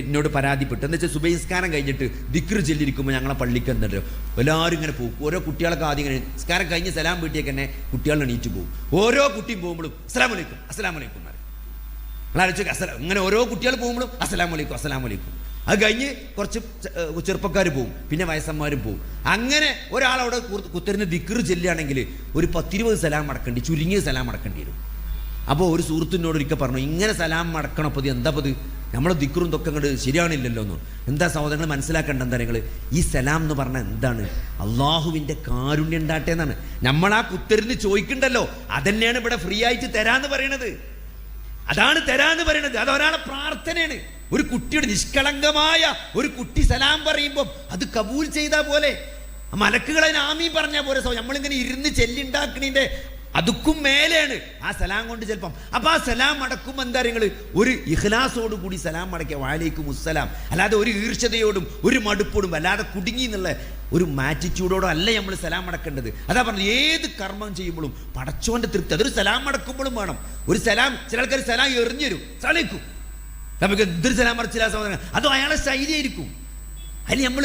എന്നോട് പരാതിപ്പെട്ടു. എന്ന് വെച്ചാൽ സുബൈസ്കാരം കഴിഞ്ഞിട്ട് ദിക്ർ ചൊല്ലിയിരിക്കുമ്പോൾ ഞങ്ങളെ പള്ളിക്ക് എന്തല്ലോ എല്ലാവരും ഇങ്ങനെ പോകും. ഓരോ കുട്ടികളൊക്കെ ആദ്യം ഇങ്ങനെ നിസ്കാരം കഴിഞ്ഞ് സലാം വീട്ടിലേക്ക് തന്നെ കുട്ടികൾ എണീറ്റ് പോകും. ഓരോ കുട്ടിയും പോകുമ്പോഴും അസ്സലാമു അലൈക്കും അസ്സലാമു അലൈക്കും എന്ന് പറയും. ഇങ്ങനെ ഓരോ കുട്ടികൾ പോകുമ്പോഴും അസ്സലാമു അലൈക്കും അസ്സലാമു അലൈക്കും. അത് കഴിഞ്ഞ് കുറച്ച് ചെറുപ്പക്കാർ പോകും, പിന്നെ വയസ്സന്മാരും പോകും. അങ്ങനെ ഒരാളവിടെ കുത്തിരുന്ന് ദിക്ർ ചെല്ലുകയാണെങ്കിൽ ഒരു 10-20 സലാം അടക്കേണ്ടി, ചുരുങ്ങിയ സലാം അടക്കേണ്ടി വരും. അപ്പോൾ ഒരു സുഹൃത്തിനോട് ഒരിക്കൽ പറഞ്ഞു, ഇങ്ങനെ സലാം അടക്കണം, അപ്പോൾ എന്താ പത് നമ്മളെ ദിക്റും ഇതൊക്കെ അങ്ങോട്ട് ശരിയാണില്ലല്ലോ എന്ന്. എന്താ സഹോദരങ്ങൾ മനസ്സിലാക്കേണ്ട എന്താ നിങ്ങൾ, ഈ സലാം എന്ന് പറഞ്ഞാൽ എന്താണ്? അള്ളാഹുവിൻ്റെ കാരുണ്യം ഉണ്ടാട്ടെ എന്നാണ്. നമ്മളാ കുത്തിരുന്ന് ചോദിക്കണ്ടല്ലോ, അതന്നെയാണ് ഇവിടെ ഫ്രീ ആയിട്ട് തരാന്ന് പറയണത്. അതാണ് തരാന്ന് പറയണത്. അത് ഒരാളെ പ്രാർത്ഥനയാണ്. ഒരു കുട്ടിയുടെ നിഷ്കളങ്കമായ ഒരു കുട്ടി സലാം പറയുമ്പോൾ അത് കബൂൽ ചെയ്താൽ പോലെ, മലക്കുകളെ ആമീൻ പറഞ്ഞാൽ പോലെ. നമ്മളിങ്ങനെ ഇരുന്ന് ചെല്ലുണ്ടാക്കണീൻ്റെ അതുക്കും മേലെയാണ് ആ സലാം കൊണ്ട് ചിലപ്പം. അപ്പൊ ആ സലാം അടക്കുമ്പോൾ എന്താ നിങ്ങൾ ഒരു ഇഖ്ലാസോട് കൂടി സലാം അടക്കുക, വഅലൈക്കും മുസ്സലാം. അല്ലാതെ ഒരു ഈർഷ്യതയോടും ഒരു മടുപ്പോടും അല്ലാതെ കുടുങ്ങി എന്നുള്ള ഒരു ആറ്റിറ്റ്യൂഡോടോ അല്ല നമ്മൾ സലാം അടക്കേണ്ടത്. അതാ പറഞ്ഞത്, ഏത് കർമ്മം ചെയ്യുമ്പോഴും പടച്ചോന്റെ തൃപ്തി അതൊരു സലാം അടക്കുമ്പോഴും വേണം. ഒരു സലാം, ചില ആൾക്കാർ സലാം എറിഞ്ഞു തരും, സലായിക്കും, നമുക്ക് എന്തൊരു സലാം അടച്ചില്ല സഹോദരൻ, അതോ അയാളെ ശൈലിയായിരിക്കും. അതിൽ നമ്മൾ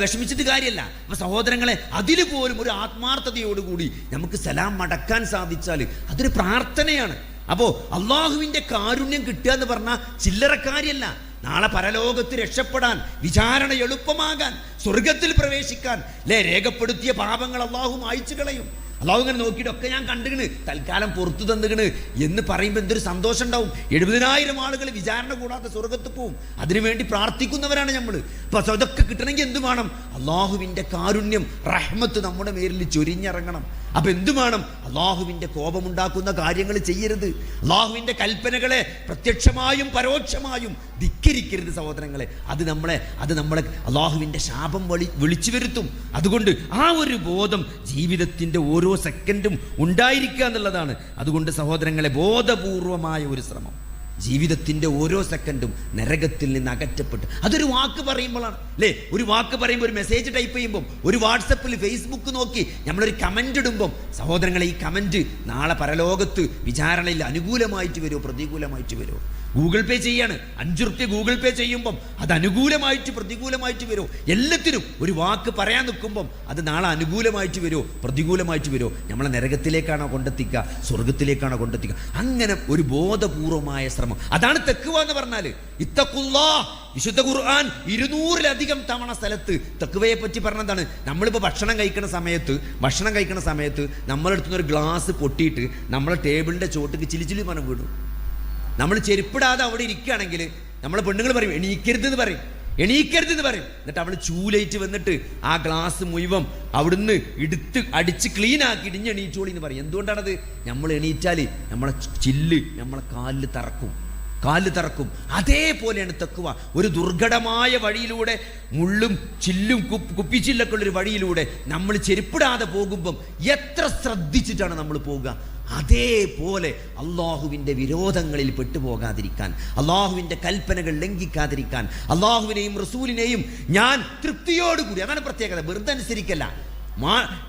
വിഷമിച്ചിട്ട് കാര്യമല്ല. അപ്പൊ സഹോദരങ്ങളെ, അതിൽ പോലും ഒരു ആത്മാർത്ഥതയോടുകൂടി നമുക്ക് സലാം മടക്കാൻ സാധിച്ചാൽ അതൊരു പ്രാർത്ഥനയാണ്. അപ്പോൾ അള്ളാഹുവിൻ്റെ കാരുണ്യം കിട്ടുക എന്ന് പറഞ്ഞാൽ ചില്ലറ കാര്യമല്ല. നാളെ പരലോകത്ത് രക്ഷപ്പെടാൻ, വിചാരണ എളുപ്പമാകാൻ, സ്വർഗത്തിൽ പ്രവേശിക്കാൻ രേഖപ്പെടുത്തിയ പാപങ്ങൾ അള്ളാഹു മായ്ച്ചു കളയും. അള്ളാഹു ഇങ്ങനെ നോക്കിയിട്ടൊക്കെ ഞാൻ കണ്ടുകണ്, തൽക്കാലം പുറത്തു തന്നുകണ് എന്ന് പറയുമ്പോൾ എന്തൊരു സന്തോഷം ഉണ്ടാവും. 70,000 ആളുകൾ വിചാരണ കൂടാതെ സ്വർഗത്ത് പോവും. അതിനുവേണ്ടി പ്രാർത്ഥിക്കുന്നവരാണ് നമ്മൾ. അപ്പൊ ഇതൊക്കെ കിട്ടണമെങ്കിൽ എന്ത് വേണം? അള്ളാഹുവിൻ്റെ കാരുണ്യം, റഹ്മത്ത് നമ്മുടെ മേലിൽ ചൊരിഞ്ഞിറങ്ങണം. അപ്പൊ എന്തു വേണം? അള്ളാഹുവിൻ്റെ കോപമുണ്ടാക്കുന്ന കാര്യങ്ങൾ ചെയ്യരുത്. അള്ളാഹുവിൻ്റെ കൽപ്പനകളെ പ്രത്യക്ഷമായും പരോക്ഷമായും ധിക്കരിക്കരുത് സഹോദരങ്ങളെ. അത് നമ്മളെ അള്ളാഹുവിൻ്റെ ശാപം വിളിച്ചു വരുത്തും. അതുകൊണ്ട് ആ ഒരു ബോധം ജീവിതത്തിൻ്റെ ഓരോ സെക്കൻഡും ഉണ്ടായിരിക്കുക എന്നുള്ളതാണ്. അതുകൊണ്ട് സഹോദരങ്ങളെ, ബോധപൂർവമായ ഒരു ശ്രമം, ജീവിതത്തിൻ്റെ ഓരോ സെക്കൻഡും നരകത്തിൽ നിന്ന് അകറ്റപ്പെട്ട്. അതൊരു വാക്ക് പറയുമ്പോഴാണ് അല്ലേ? ഒരു വാക്ക് പറയുമ്പോൾ, ഒരു മെസ്സേജ് ടൈപ്പ് ചെയ്യുമ്പോൾ, ഒരു വാട്സപ്പിൽ ഫേസ്ബുക്ക് നോക്കി നമ്മളൊരു കമൻ്റ് ഇടുമ്പം, സഹോദരങ്ങളെ, ഈ കമൻറ്റ് നാളെ പരലോകത്ത് വിചാരണയിൽ അനുകൂലമായിട്ട് വരുമോ പ്രതികൂലമായിട്ട് വരുമോ? ഗൂഗിൾ പേ ചെയ്യാണ്, 5 റുപ്യ ഗൂഗിൾ പേ ചെയ്യുമ്പം അത് അനുകൂലമായിട്ട് പ്രതികൂലമായിട്ട് വരുമോ? എല്ലാത്തിനും ഒരു വാക്ക് പറയാൻ നിൽക്കുമ്പം അത് നാളെ അനുകൂലമായിട്ട് വരുമോ പ്രതികൂലമായിട്ട് വരുമോ? നമ്മളെ നരകത്തിലേക്കാണോ കൊണ്ടെത്തിക്കുക, സ്വർഗത്തിലേക്കാണോ കൊണ്ടെത്തിക്കുക? അങ്ങനെ ഒരു ബോധപൂർവമായ ശ്രമം, അതാണ് തഖ്വ എന്ന് പറഞ്ഞാൽ. ഇത്തഖുല്ലാഹ്, വിശുദ്ധ ഖുർആൻ 200-ലധികം തവണ സ്ഥലത്ത് തഖ്വയെ പറ്റി പറഞ്ഞതാണ്. നമ്മളിപ്പോൾ ഭക്ഷണം കഴിക്കുന്ന സമയത്ത് നമ്മളെടുത്തുന്ന ഒരു ഗ്ലാസ് പൊട്ടിയിട്ട് നമ്മളെ ടേബിളിൻ്റെ ചോട്ടിക്ക് ചിലി മനം വീടും. നമ്മൾ ചെരുപ്പിടാതെ അവിടെ ഇരിക്കുകയാണെങ്കിൽ നമ്മളെ പെണ്ണുങ്ങൾ പറയും എണീക്കരുതെന്ന് പറയും. എന്നിട്ട് അവൾ ചൂലേറ്റ് വന്നിട്ട് ആ ഗ്ലാസ് മുഴുവൻ അവിടുന്ന് അടിച്ച് ക്ലീൻ ആക്കി എണീറ്റോളി എന്ന് പറയും. എന്തുകൊണ്ടാണത്? നമ്മൾ എണീറ്റാൽ നമ്മളെ ചില്ല് നമ്മളെ കാലിൽ തറക്കും. അതേപോലെയാണ് തഖ്വ. ഒരു ദുർഘടമായ വഴിയിലൂടെ, മുള്ളും ചില്ലും കുപ്പിച്ചില്ലൊക്കെ ഉള്ളൊരു വഴിയിലൂടെ നമ്മൾ ചെരുപ്പിടാതെ പോകുമ്പം എത്ര ശ്രദ്ധിച്ചിട്ടാണ് നമ്മൾ പോകുക. അതേപോലെ അള്ളാഹുവിൻ്റെ വിരോധങ്ങളിൽ പെട്ടുപോകാതിരിക്കാൻ, അള്ളാഹുവിൻ്റെ കൽപ്പനകൾ ലംഘിക്കാതിരിക്കാൻ, അള്ളാഹുവിനെയും റസൂലിനെയും ഞാൻ തൃപ്തിയോടുകൂടി, അതാണ് പ്രത്യേകത, വെറുതെ അനുസരിക്കല്ല,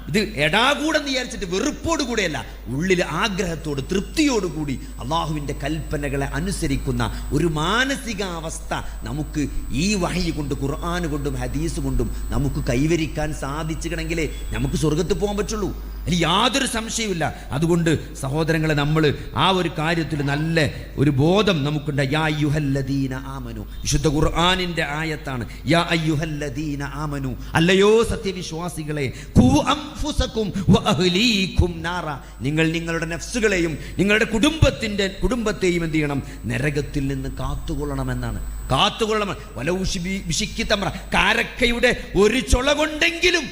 ഇത് എടാകൂടെന്ന് വിചാരിച്ചിട്ട് വെറുപ്പോടുകൂടെയല്ല, ഉള്ളിൽ ആഗ്രഹത്തോട് തൃപ്തിയോടുകൂടി അള്ളാഹുവിൻ്റെ കൽപ്പനകളെ അനുസരിക്കുന്ന ഒരു മാനസികാവസ്ഥ നമുക്ക് ഈ വഹയി കൊണ്ട്, ഖുർആൻ കൊണ്ടും ഹദീസ് കൊണ്ടും നമുക്ക് കൈവരിക്കാൻ സാധിച്ചിട്ടുണ്ടെങ്കിലേ നമുക്ക് സ്വർഗത്ത് പോകാൻ പറ്റുള്ളൂ. അതിൽ യാതൊരു സംശയവുമില്ല. അതുകൊണ്ട് സഹോദരങ്ങളെ, നമ്മൾ ആ ഒരു കാര്യത്തിൽ നല്ല ഒരു ബോധം നമുക്കുണ്ട്. യാ അയ്യുഹല്ലദീന ആമനു, വിശുദ്ധ ഖുർആനിൻ്റെ ആയത്താണ്. യാ അയ്യുഹല്ലദീന ആമനു, അല്ലയോ സത്യവിശ്വാസികളെ, ഖൂ അൻഫുസകും വഅഹ്ലീകും നാറ, നിങ്ങൾ നിങ്ങളുടെ നഫ്സുകളെയും നിങ്ങളുടെ കുടുംബത്തെയും എന്ത് ചെയ്യണം? നരകത്തിൽ നിന്ന് കാത്തുകൊള്ളണമെന്നാണ്. കാരക്കയുടെ ഒരു ചുള കൊണ്ടെങ്കിലും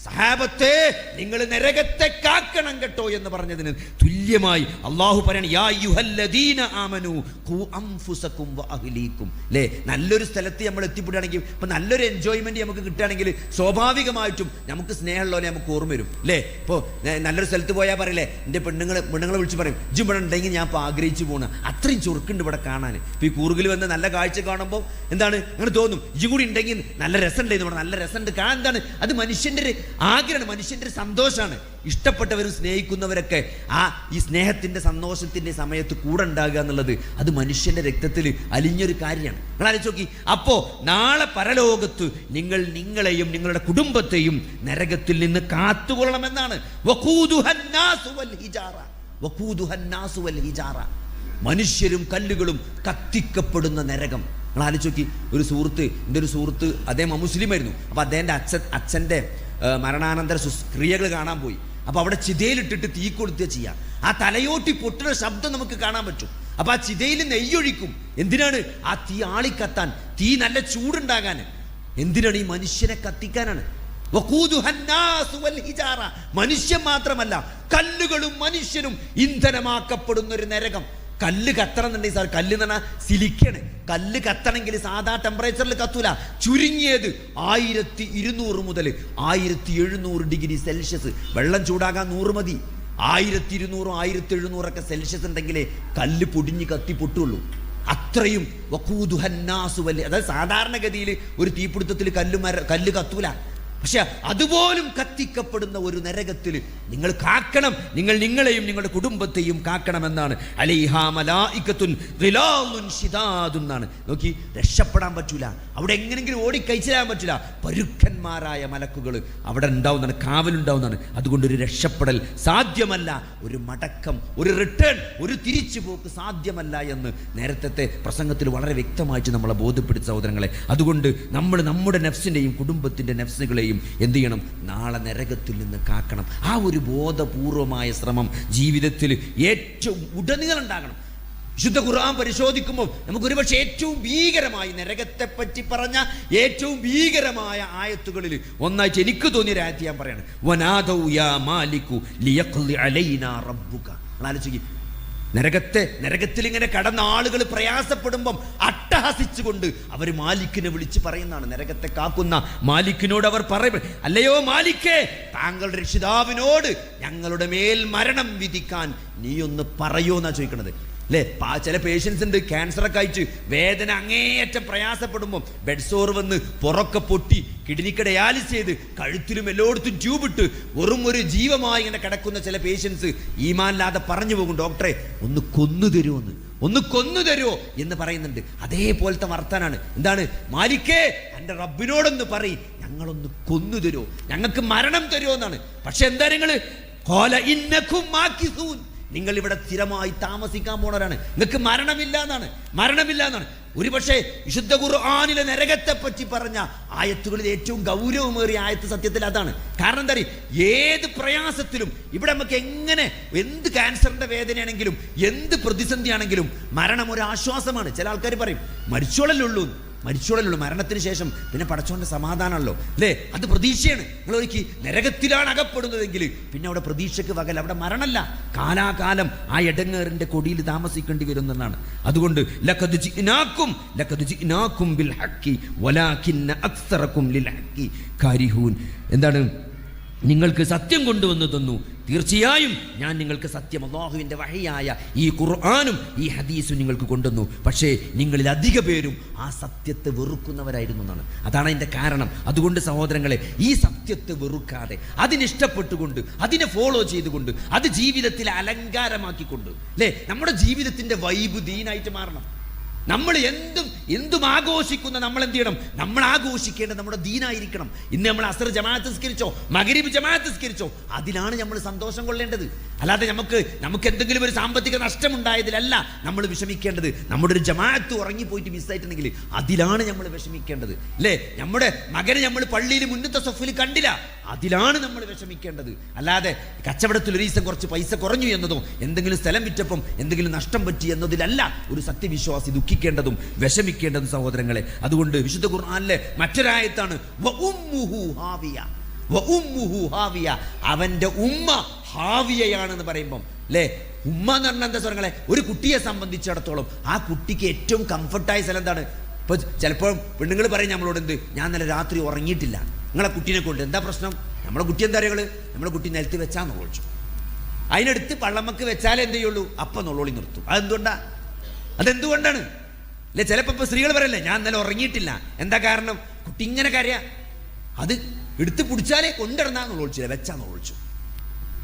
സഹാബത്തെ നിങ്ങൾ നരകത്തെ കാക്കണം കേട്ടോ എന്ന് പറഞ്ഞതിന് തുല്യമായി അള്ളാഹു പറയാണ്, യാ അയ്യുഹല്ലദീന ആമനു ഖൂ അൻഫുസകും വഅഹ്ലീകും. അല്ലേ, നല്ലൊരു സ്ഥലത്ത് നമ്മൾ എത്തിപ്പെടുകയാണെങ്കിൽ, ഇപ്പം നല്ലൊരു എൻജോയ്മെൻറ്റ് നമുക്ക് കിട്ടുകയാണെങ്കിൽ സ്വാഭാവികമായിട്ടും നമുക്ക് സ്നേഹമുള്ളവരെ നമുക്ക് ഓർമ്മ വരും. അല്ലേ, ഇപ്പോൾ നല്ലൊരു സ്ഥലത്ത് പോയാൽ പറയില്ലേ, എൻ്റെ പെണ്ണുങ്ങളെ വിളിച്ച് പറയും, ഇജ്ജ് ഇവിടെ ഉണ്ടെങ്കിൽ ഞാൻ ഇപ്പോൾ ആഗ്രഹിച്ചു പോകണം, അത്രയും ചുരുക്കുണ്ട് ഇവിടെ കാണാൻ. ഇപ്പോൾ ഈ കൂർഗിൽ വന്ന് നല്ല കാഴ്ച കാണുമ്പോൾ എന്താണ് അങ്ങനെ തോന്നും, ഇജ്ജും കൂടി ഉണ്ടെങ്കിൽ നല്ല രസമുണ്ടായിരുന്നു, ഇവിടെ നല്ല രസമുണ്ട് കാണാൻ. എന്താണ് അത്? മനുഷ്യൻ്റെ ഒരു ആഗ്രഹമാണ്, മനുഷ്യൻ്റെ ഒരു സന്തോഷമാണ്. ഇഷ്ടപ്പെട്ടവരും സ്നേഹിക്കുന്ന സ്നേഹിക്കുന്നവരൊക്കെ ഈ സ്നേഹത്തിൻ്റെ സന്തോഷത്തിൻ്റെ സമയത്ത് കൂടെ ഉണ്ടാകുക എന്നുള്ളത് അത് മനുഷ്യൻ്റെ രക്തത്തിൽ അലിഞ്ഞൊരു കാര്യമാണ്. നിങ്ങൾ ആലോചിച്ച് നോക്കി. അപ്പോൾ നാളെ പരലോകത്ത് നിങ്ങളെയും നിങ്ങളുടെ കുടുംബത്തെയും നരകത്തിൽ നിന്ന് കാത്തുകൊള്ളണമെന്നാണ്. മനുഷ്യരും കല്ലുകളും കത്തിക്കപ്പെടുന്ന നരകം. നിങ്ങൾ ആലോചിച്ച് നോക്കി. എൻ്റെ ഒരു സുഹൃത്ത് അദ്ദേഹം മുസ്ലിമായിരുന്നു. അപ്പോൾ അദ്ദേഹത്തിൻ്റെ അച്ഛൻ്റെ മരണാനന്തര ക്രിയകൾ കാണാൻ പോയി. അപ്പോൾ അവിടെ ചിതയിലിട്ടിട്ട് തീ കൊളുത്തുക ചെയ്യുക. ആ തലയോട്ടി പൊട്ടുന്ന ശബ്ദം നമുക്ക് കാണാൻ പറ്റും. അപ്പോൾ ആ ചിതയിൽ നെയ്യൊഴിക്കും. എന്തിനാണ്? ആ തീ ആളിക്കത്താൻ, തീ നല്ല ചൂടുണ്ടാകാൻ. എന്തിനാണ്? ഈ മനുഷ്യനെ കത്തിക്കാനാണ്. മനുഷ്യൻ മാത്രമല്ല, കല്ലുകളും മനുഷ്യനും ഇന്ധനമാക്കപ്പെടുന്ന ഒരു നരകം. കല്ല് കത്തണമെന്നുണ്ടെങ്കിൽ സാർ, കല്ല് എന്ന് പറഞ്ഞാൽ സിലിക്കാണ്. കല്ല് കത്തണമെങ്കിൽ സാധാ ടെമ്പറേച്ചറിൽ കത്തൂല. ചുരുങ്ങിയത് 1200 മുതൽ 1700 ഡിഗ്രി സെൽഷ്യസ്. വെള്ളം ചൂടാകാൻ 100 മതി. 1200 1700 സെൽഷ്യസ് ഉണ്ടെങ്കിലേ കല്ല് പൊടിഞ്ഞ് കത്തി പൊട്ടുള്ളൂ. അത്രയും അതായത് സാധാരണഗതിയിൽ ഒരു തീപിടുത്തത്തിൽ കല്ല് കത്തൂല. പക്ഷെ അതുപോലും കത്തിക്കപ്പെടുന്ന ഒരു നരകത്തിൽ നിങ്ങൾ കാക്കണം. നിങ്ങളെയും നിങ്ങളുടെ കുടുംബത്തെയും കാക്കണമെന്നാണ്. അലൈഹാ മലായികത്തുൻ ഗിലാദുൻ ശിദാദുൻ എന്നാണ്. നോക്കി, രക്ഷപ്പെടാൻ പറ്റൂല. അവിടെ എങ്ങനെങ്കിലും ഓടിക്കഴിച്ചാൻ പറ്റില്ല. പരുക്കന്മാരായ മലക്കുകൾ അവിടെ ഉണ്ടാവുന്നതാണ്, കാവലുണ്ടാവുന്നതാണ്. അതുകൊണ്ട് ഒരു രക്ഷപ്പെടൽ സാധ്യമല്ല. ഒരു മടക്കം, ഒരു റിട്ടേൺ, ഒരു തിരിച്ചുപോക്ക് സാധ്യമല്ല എന്ന് നേരത്തെ പ്രസംഗത്തിൽ വളരെ വ്യക്തമായിട്ട് നമ്മളെ ബോധ്യപ്പെടുത്തി സഹോദരങ്ങളെ. അതുകൊണ്ട് നമ്മൾ നമ്മുടെ നഫ്സിൻ്റെയും കുടുംബത്തിൻ്റെ നഫ്സുകളെയും എന്ത് ചെയ്യണം? നാളെ നരകത്തിൽ നിന്ന് കാക്കണം. ആ ഒരു ബോധപൂർവമായ ശ്രമം ജീവിതത്തിൽ ഏറ്റവും ഉടനീളം ഉണ്ടാകണം. വിശുദ്ധ ഖുർആൻ പരിശോധിക്കുമ്പോൾ നമുക്ക് ഒരുപക്ഷെ ഏറ്റവും ഭീകരമായി നരകത്തെ പറ്റി പറഞ്ഞ ഏറ്റവും ഭീകരമായ ആയത്തുകളിൽ ഒന്നായിട്ട് എനിക്ക് തോന്നിയ ആയത്ത് ഞാൻ പറയാണ്. വനാദൗ യാ മാലികു ലിയഖ്ളി അലൈനാ റബ്ബുക. ആലോചിക്കുക. നരകത്തിൽ ഇങ്ങനെ കടന്ന ആളുകൾ പ്രയാസപ്പെടുമ്പം അട്ടഹസിച്ചുകൊണ്ട് അവർ മാലിക്കിനെ വിളിച്ച് പറയുന്നതാണ്. നരകത്തെ കാക്കുന്ന മാലിക്കിനോട് അവർ പറയും, അല്ലയോ മാലിക്കേ, താങ്കളുടെ രക്ഷിതാവിനോട് ഞങ്ങളുടെ മേൽ മരണം വിധിക്കാൻ നീ ഒന്ന് പറയോ എന്നാ ചോദിക്കണത്. അല്ലേ? ചില പേഷ്യൻസ് ഉണ്ട്, ക്യാൻസറൊക്കെ ആയിട്ട് വേദന അങ്ങേയറ്റം പ്രയാസപ്പെടുമ്പോൾ ബെഡ് സോർ വന്ന് പുറക്കെ പൊട്ടി കിഡ്നിക്ക് ഡയാലിസ് ചെയ്ത് കഴുത്തിലും എല്ലായിടത്തും ട്യൂബിട്ട് വെറും ഒരു ജീവമായി ഇങ്ങനെ കിടക്കുന്ന ചില പേഷ്യൻസ് ഈമാനില്ലാതെ പറഞ്ഞു പോകും, ഡോക്ടറെ ഒന്ന് കൊന്നു തരുമോ എന്ന് പറയുന്നുണ്ട്. അതേപോലത്തെ വർത്താനാണ്. എന്താണ്? മാലിക്കേ, എൻ്റെ റബ്ബിനോടൊന്ന് പറയും, ഞങ്ങളൊന്ന് കൊന്നു തരുമോ, ഞങ്ങൾക്ക് മരണം തരുമോ എന്നാണ്. പക്ഷെ എന്താ നിങ്ങൾ ഇവിടെ സ്ഥിരമായി താമസിക്കാൻ പോണവരാണ്, നിങ്ങൾക്ക് മരണമില്ല എന്നാണ്. ഒരുപക്ഷെ വിശുദ്ധ ഖുർആനിലെ നരകത്തെ പറ്റി പറഞ്ഞ ആയത്തുകളിൽ ഏറ്റവും ഗൗരവമേറിയ ആയത്ത് സത്യത്തിൽ അതാണ്. കാരണം എന്താ പറയുക, ഏത് പ്രയാസത്തിലും ഇവിടെ നമുക്ക് എന്ത് ക്യാൻസറിന്റെ വേദനയാണെങ്കിലും എന്ത് പ്രതിസന്ധിയാണെങ്കിലും മരണം ഒരു ആശ്വാസമാണ്. ചില ആൾക്കാർ പറയും മരിച്ചോളല്ലുള്ളൂ, മരണത്തിന് ശേഷം പിന്നെ പടച്ചോന്റെ സമാധാനമല്ലോ, അല്ലേ? അത് പ്രതീക്ഷയാണ്. നിങ്ങൾ ഒരിക്കൽ നരകത്തിലാണ് അകപ്പെടുന്നതെങ്കിൽ പിന്നെ അവിടെ പ്രതീക്ഷയ്ക്ക് വകൽ, അവിടെ മരണമല്ല, കാലാകാലം ആ എടങ്ങേറിന്റെ കൊടിയിൽ താമസിക്കേണ്ടി വരുന്നതാണ്. അതുകൊണ്ട് ലഖദ് ജിനാക്കും ബിൽ ഹഖി വലാകിന്ന അക്സറകും ലിൽ ഹഖി കാരിഹൂൻ. എന്താണ്? നിങ്ങൾക്ക് സത്യം കൊണ്ടുവന്നു തന്നു, തീർച്ചയായും ഞാൻ നിങ്ങൾക്ക് സത്യം, അല്ലാഹുവിൻ്റെ വഹയായ ഈ ഖുർആനും ഈ ഹദീസും നിങ്ങൾക്ക് കൊണ്ടുവന്നു. പക്ഷേ നിങ്ങളിൽ അധിക പേരും ആ സത്യത്തെ വെറുക്കുന്നവരായിരുന്നു എന്നാണ്. അതാണ് അതിൻ്റെ കാരണം. അതുകൊണ്ട് സഹോദരങ്ങളെ, ഈ സത്യത്തെ വെറുക്കാതെ അതിനിഷ്ടപ്പെട്ടുകൊണ്ട് അതിനെ ഫോളോ ചെയ്തുകൊണ്ട് അത് ജീവിതത്തിൽ അലങ്കാരമാക്കിക്കൊണ്ട്, അല്ലേ, നമ്മുടെ ജീവിതത്തിൻ്റെ വൈബ് ദീനായിട്ട് മാറണം. നമ്മൾ എന്തും ആഘോഷിക്കുന്ന നമ്മൾ എന്ത് ചെയ്യണം? നമ്മൾ ആഘോഷിക്കേണ്ടത് നമ്മുടെ ദീനായിരിക്കണം. ഇന്ന് നമ്മൾ അസ്ർ ജമാഅത്ത് നിസ്കരിച്ചോ, മഗ്രിബ് ജമാഅത്ത് നിസ്കരിച്ചോ, അതിലാണ് നമ്മൾ സന്തോഷം കൊള്ളേണ്ടത്. അല്ലാതെ നമുക്ക് എന്തെങ്കിലും ഒരു സാമ്പത്തിക നഷ്ടമുണ്ടായതിലല്ല നമ്മൾ വിഷമിക്കേണ്ടത്. നമ്മുടെ ഒരു ജമാഅത്ത് ഉറങ്ങിപ്പോയിട്ട് മിസ്സായിട്ടുണ്ടെങ്കിൽ അതിലാണ് നമ്മൾ വിഷമിക്കേണ്ടത്, അല്ലേ? നമ്മുടെ മകനെ നമ്മൾ പള്ളിയിൽ മുന്നത്തെ സഫിൽ കണ്ടില്ല, അതിലാണ് നമ്മൾ വിഷമിക്കേണ്ടത്. അല്ലാതെ കച്ചവടത്തിൽ ഒരു ദിവസം കുറച്ച് പൈസ കുറഞ്ഞു എന്നതോ എന്തെങ്കിലും സ്ഥലം വിറ്റപ്പം എന്തെങ്കിലും നഷ്ടം പറ്റി എന്നതിലല്ല ഒരു സത്യവിശ്വാസി ദുഃഖിക്കേണ്ടതും വിഷമിക്കേണ്ടതും സഹോദരങ്ങളെ. അതുകൊണ്ട് വിശുദ്ധ ഖുർആനിലെ മറ്റൊരായത്താണ് അവന്റെ ഉമ്മ ഹാവിയയാണെന്ന് പറയുമ്പം, അല്ലേ? ഉമ്മ എന്ന് പറഞ്ഞാൽ എന്താ സ്വരങ്ങളെ? ഒരു കുട്ടിയെ സംബന്ധിച്ചിടത്തോളം ആ കുട്ടിക്ക് ഏറ്റവും കംഫർട്ടായ സ്ഥലം എന്താണ്? ഇപ്പൊ ചിലപ്പോൾ പെണ്ണുങ്ങൾ പറയും നമ്മളോട്, എന്ത്, ഞാൻ ഇന്നലെ രാത്രി ഉറങ്ങിയിട്ടില്ല, നിങ്ങളെ കുട്ടീനെ കൊണ്ട് എന്താ പ്രശ്നം? നമ്മളെ കുട്ടി എന്താ അറിയുള്ളൂ, നമ്മളെ കുട്ടി നിലത്ത് വെച്ചാൽ നുള്ളൊഴിച്ചു, അതിനടുത്ത് പള്ളമ്മക്ക് വെച്ചാലേ എന്ത് ചെയ്യുള്ളൂ, അപ്പം നുള്ളോളി നിർത്തും. അതെന്തുകൊണ്ടാണ്? അല്ലെ? ചിലപ്പോൾ ഇപ്പോൾ സ്ത്രീകൾ പറയല്ലേ, ഞാൻ ഇന്നലെ ഉറങ്ങിയിട്ടില്ല, എന്താ കാരണം? കുട്ടി ഇങ്ങനെ കരയാ, അത് എടുത്ത് പിടിച്ചാലേ കൊണ്ടിടന്നാ നുള്ളൊഴിച്ചില്ല, വെച്ചാ നുള്ളൊഴിച്ചു.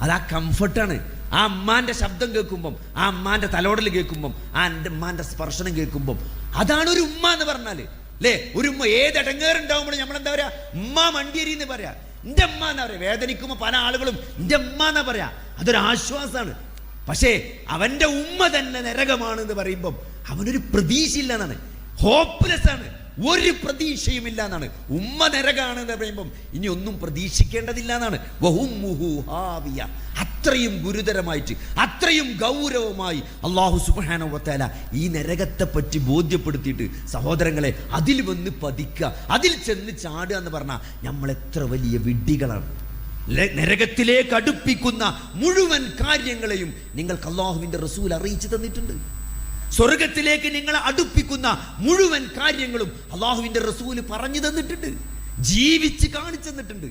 അതാ കംഫർട്ടാണ്. ആ അമ്മാന്റെ ശബ്ദം കേൾക്കുമ്പം, ആ അമ്മാന്റെ തലോടൽ കേൾക്കുമ്പം, ആ എൻ്റെ ഉമ്മാന്റെ സ്പർശനം കേൾക്കുമ്പം, അതാണ് ഒരു ഉമ്മ എന്ന് പറഞ്ഞാല് അല്ലേ. ഒരു ഉമ്മ ഏത് ഇടങ്ങേറുണ്ടാവുമ്പോഴും നമ്മളെന്താ പറയാ, ഉമ്മ മണ്ടിയരി എന്ന് പറയാ, എൻ്റെ ഉമ്മ എന്നാ പറയാ. വേദനിക്കുമ്പോൾ പല ആളുകളും എൻ്റെ ഉമ്മ എന്നാ പറയാ, അതൊരു ആശ്വാസമാണ്. പക്ഷേ അവന്റെ ഉമ്മ തന്നെ നരകമാണ് എന്ന് പറയുമ്പം അവനൊരു പ്രതീക്ഷയില്ല എന്നാണ്, ഹോപ്പ്ലെസ് ആണ്, ഒരു പ്രതീക്ഷയുമില്ല എന്നാണ്. ഉമ്മ നരകാണ് എന്ന് പറയുമ്പം ഇനി ഒന്നും പ്രതീക്ഷിക്കേണ്ടതില്ല എന്നാണ്. അത്രയും ഗുരുതരമായിട്ട്, അത്രയും ഗൗരവമായി അല്ലാഹു സുബ്ഹാനഹു വ തആല ഈ നരകത്തെ പറ്റി ബോധ്യപ്പെടുത്തിയിട്ട് സഹോദരങ്ങളെ അതിൽ വന്ന് പതിക്കുക, അതിൽ ചെന്ന് ചാടുക എന്ന് പറഞ്ഞാൽ നമ്മൾ എത്ര വലിയ വിഡ്ഢികളാണ്. നരകത്തിലേക്ക് അടുപ്പിക്കുന്ന മുഴുവൻ കാര്യങ്ങളെയും നിങ്ങൾക്ക് അല്ലാഹുവിന്റെ റസൂൽ അറിയിച്ചു തന്നിട്ടുണ്ട്. സ്വർഗത്തിലേക്ക് നിങ്ങളെ അടുപ്പിക്കുന്ന മുഴുവൻ കാര്യങ്ങളും അല്ലാഹുവിന്റെ റസൂൽ പറഞ്ഞു തന്നിട്ടുണ്ട്, ജീവിച്ച് കാണിച്ചു തന്നിട്ടുണ്ട്.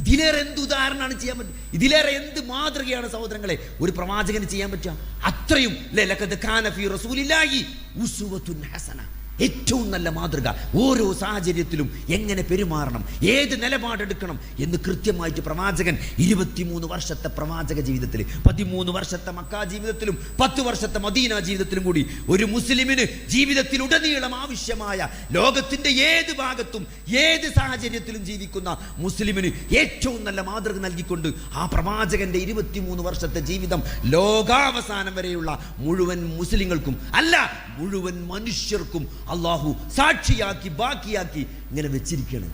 ഇതിലേറെ എന്ത് ഉദാഹരണമാണ് ചെയ്യാൻ പറ്റും? ഇതിലേറെ എന്ത് മാതൃകയാണ് സഹോദരങ്ങളെ ഒരു പ്രവാചകന് ചെയ്യാൻ പറ്റുക? അത്രയും ലഖദ് കാന ഫീ റസൂലില്ലാഹി ഉസ്വത്തുൻ ഹസന, ഏറ്റവും നല്ല മാതൃക. ഓരോ സാഹചര്യത്തിലും എങ്ങനെ പെരുമാറണം, ഏത് നിലപാടെടുക്കണം എന്ന് കൃത്യമായിട്ട് പ്രവാചകൻ 23 വർഷത്തെ പ്രവാചക ജീവിതത്തിൽ, 13 വർഷത്തെ മക്ക ജീവിതത്തിലും 10 വർഷത്തെ മദീന ജീവിതത്തിലും കൂടി ഒരു മുസ്ലിമിന് ജീവിതത്തിൽ ഉടനീളം ആവശ്യമായ, ലോകത്തിന്റെ ഏത് ഭാഗത്തും ഏത് സാഹചര്യത്തിലും ജീവിക്കുന്ന മുസ്ലിമിന് ഏറ്റവും നല്ല മാതൃക നൽകിക്കൊണ്ട് ആ പ്രവാചകന്റെ 23 വർഷത്തെ ജീവിതം ലോകാവസാനം വരെയുള്ള മുഴുവൻ മുസ്ലിങ്ങൾക്കും അല്ല മുഴുവൻ മനുഷ്യർക്കും അള്ളാഹു സാക്ഷിയാക്കി ബാക്കിയാക്കി ഇങ്ങനെ വെച്ചിരിക്കുകയാണ്.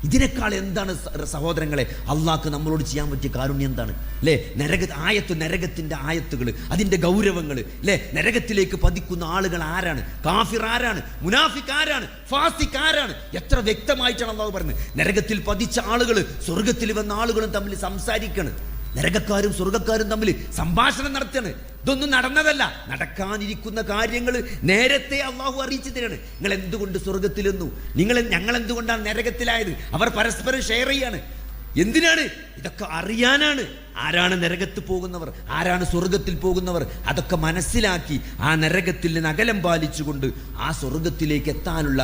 ഇതിനേക്കാൾ എന്താണ് സഹോദരങ്ങളെ അള്ളാഹ്ക്ക് നമ്മളോട് ചെയ്യാൻ പറ്റിയ കാരുണ്യം എന്താണ് അല്ലേ? നരകത്തിന്റെ ആയത്തുകൾ, അതിന്റെ ഗൗരവങ്ങൾ അല്ലേ? നരകത്തിലേക്ക് പതിക്കുന്ന ആളുകൾ ആരാണ്? കാഫിർ ആരാണ്? മുനാഫിക് ആരാണ്? ഫാസിഖ് ആരാണ്? എത്ര വ്യക്തമായിട്ടാണ് അള്ളാഹു പറയുന്നത്. നരകത്തിൽ പതിച്ച ആളുകൾ സ്വർഗത്തിൽ വന്ന ആളുകളും തമ്മിൽ സംസാരിക്കാണ്. നരകക്കാരും സ്വർഗക്കാരും തമ്മിൽ സംഭാഷണം നടത്താണ്. ഇതൊന്നും നടന്നതല്ല, നടക്കാനിരിക്കുന്ന കാര്യങ്ങൾ നേരത്തെ അള്ളാഹു അറിയിച്ചു തരാണ്. നിങ്ങൾ എന്തുകൊണ്ട് സ്വർഗത്തിലെന്നു, ഞങ്ങൾ എന്തുകൊണ്ടാണ് നരകത്തിലായത്, അവർ പരസ്പരം ഷെയർ ചെയ്യാണ്. എന്തിനാണ്? ഇതൊക്കെ അറിയാനാണ്. ആരാണ് നരകത്തിൽ പോകുന്നവർ, ആരാണ് സ്വർഗത്തിൽ പോകുന്നവർ, അതൊക്കെ മനസ്സിലാക്കി ആ നരകത്തിൽ നിന്ന് അകലം പാലിച്ചുകൊണ്ട് ആ സ്വർഗത്തിലേക്ക് എത്താനുള്ള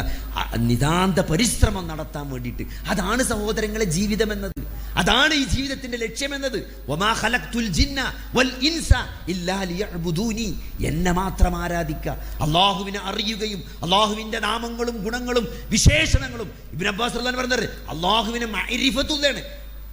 നിതാന്ത പരിശ്രമം നടത്താൻ വേണ്ടിയിട്ട്. അതാണ് സഹോദരങ്ങളെ ജീവിതം എന്നത്, അതാണ് ഈ ജീവിതത്തിന്റെ ലക്ഷ്യമെന്നത്. വമാ ഖലഖ്തുൽ ജിന്ന വൽ ഇൻസ ഇല്ലാ ലിയഅ്ബുദൂനി, എന്നെ മാത്രം ആരാധിക്കുക, അല്ലാഹുവിനെ അറിയുകയും അല്ലാഹുവിന്റെ നാമങ്ങളും ഗുണങ്ങളും വിശേഷണങ്ങളും. ഇബ്നു അബ്ബാസ് റളിയല്ലാഹു അൻഹു പറഞ്ഞത് അല്ലാഹുവിനെ മഅരിഫത്തുള്ളതാണ്.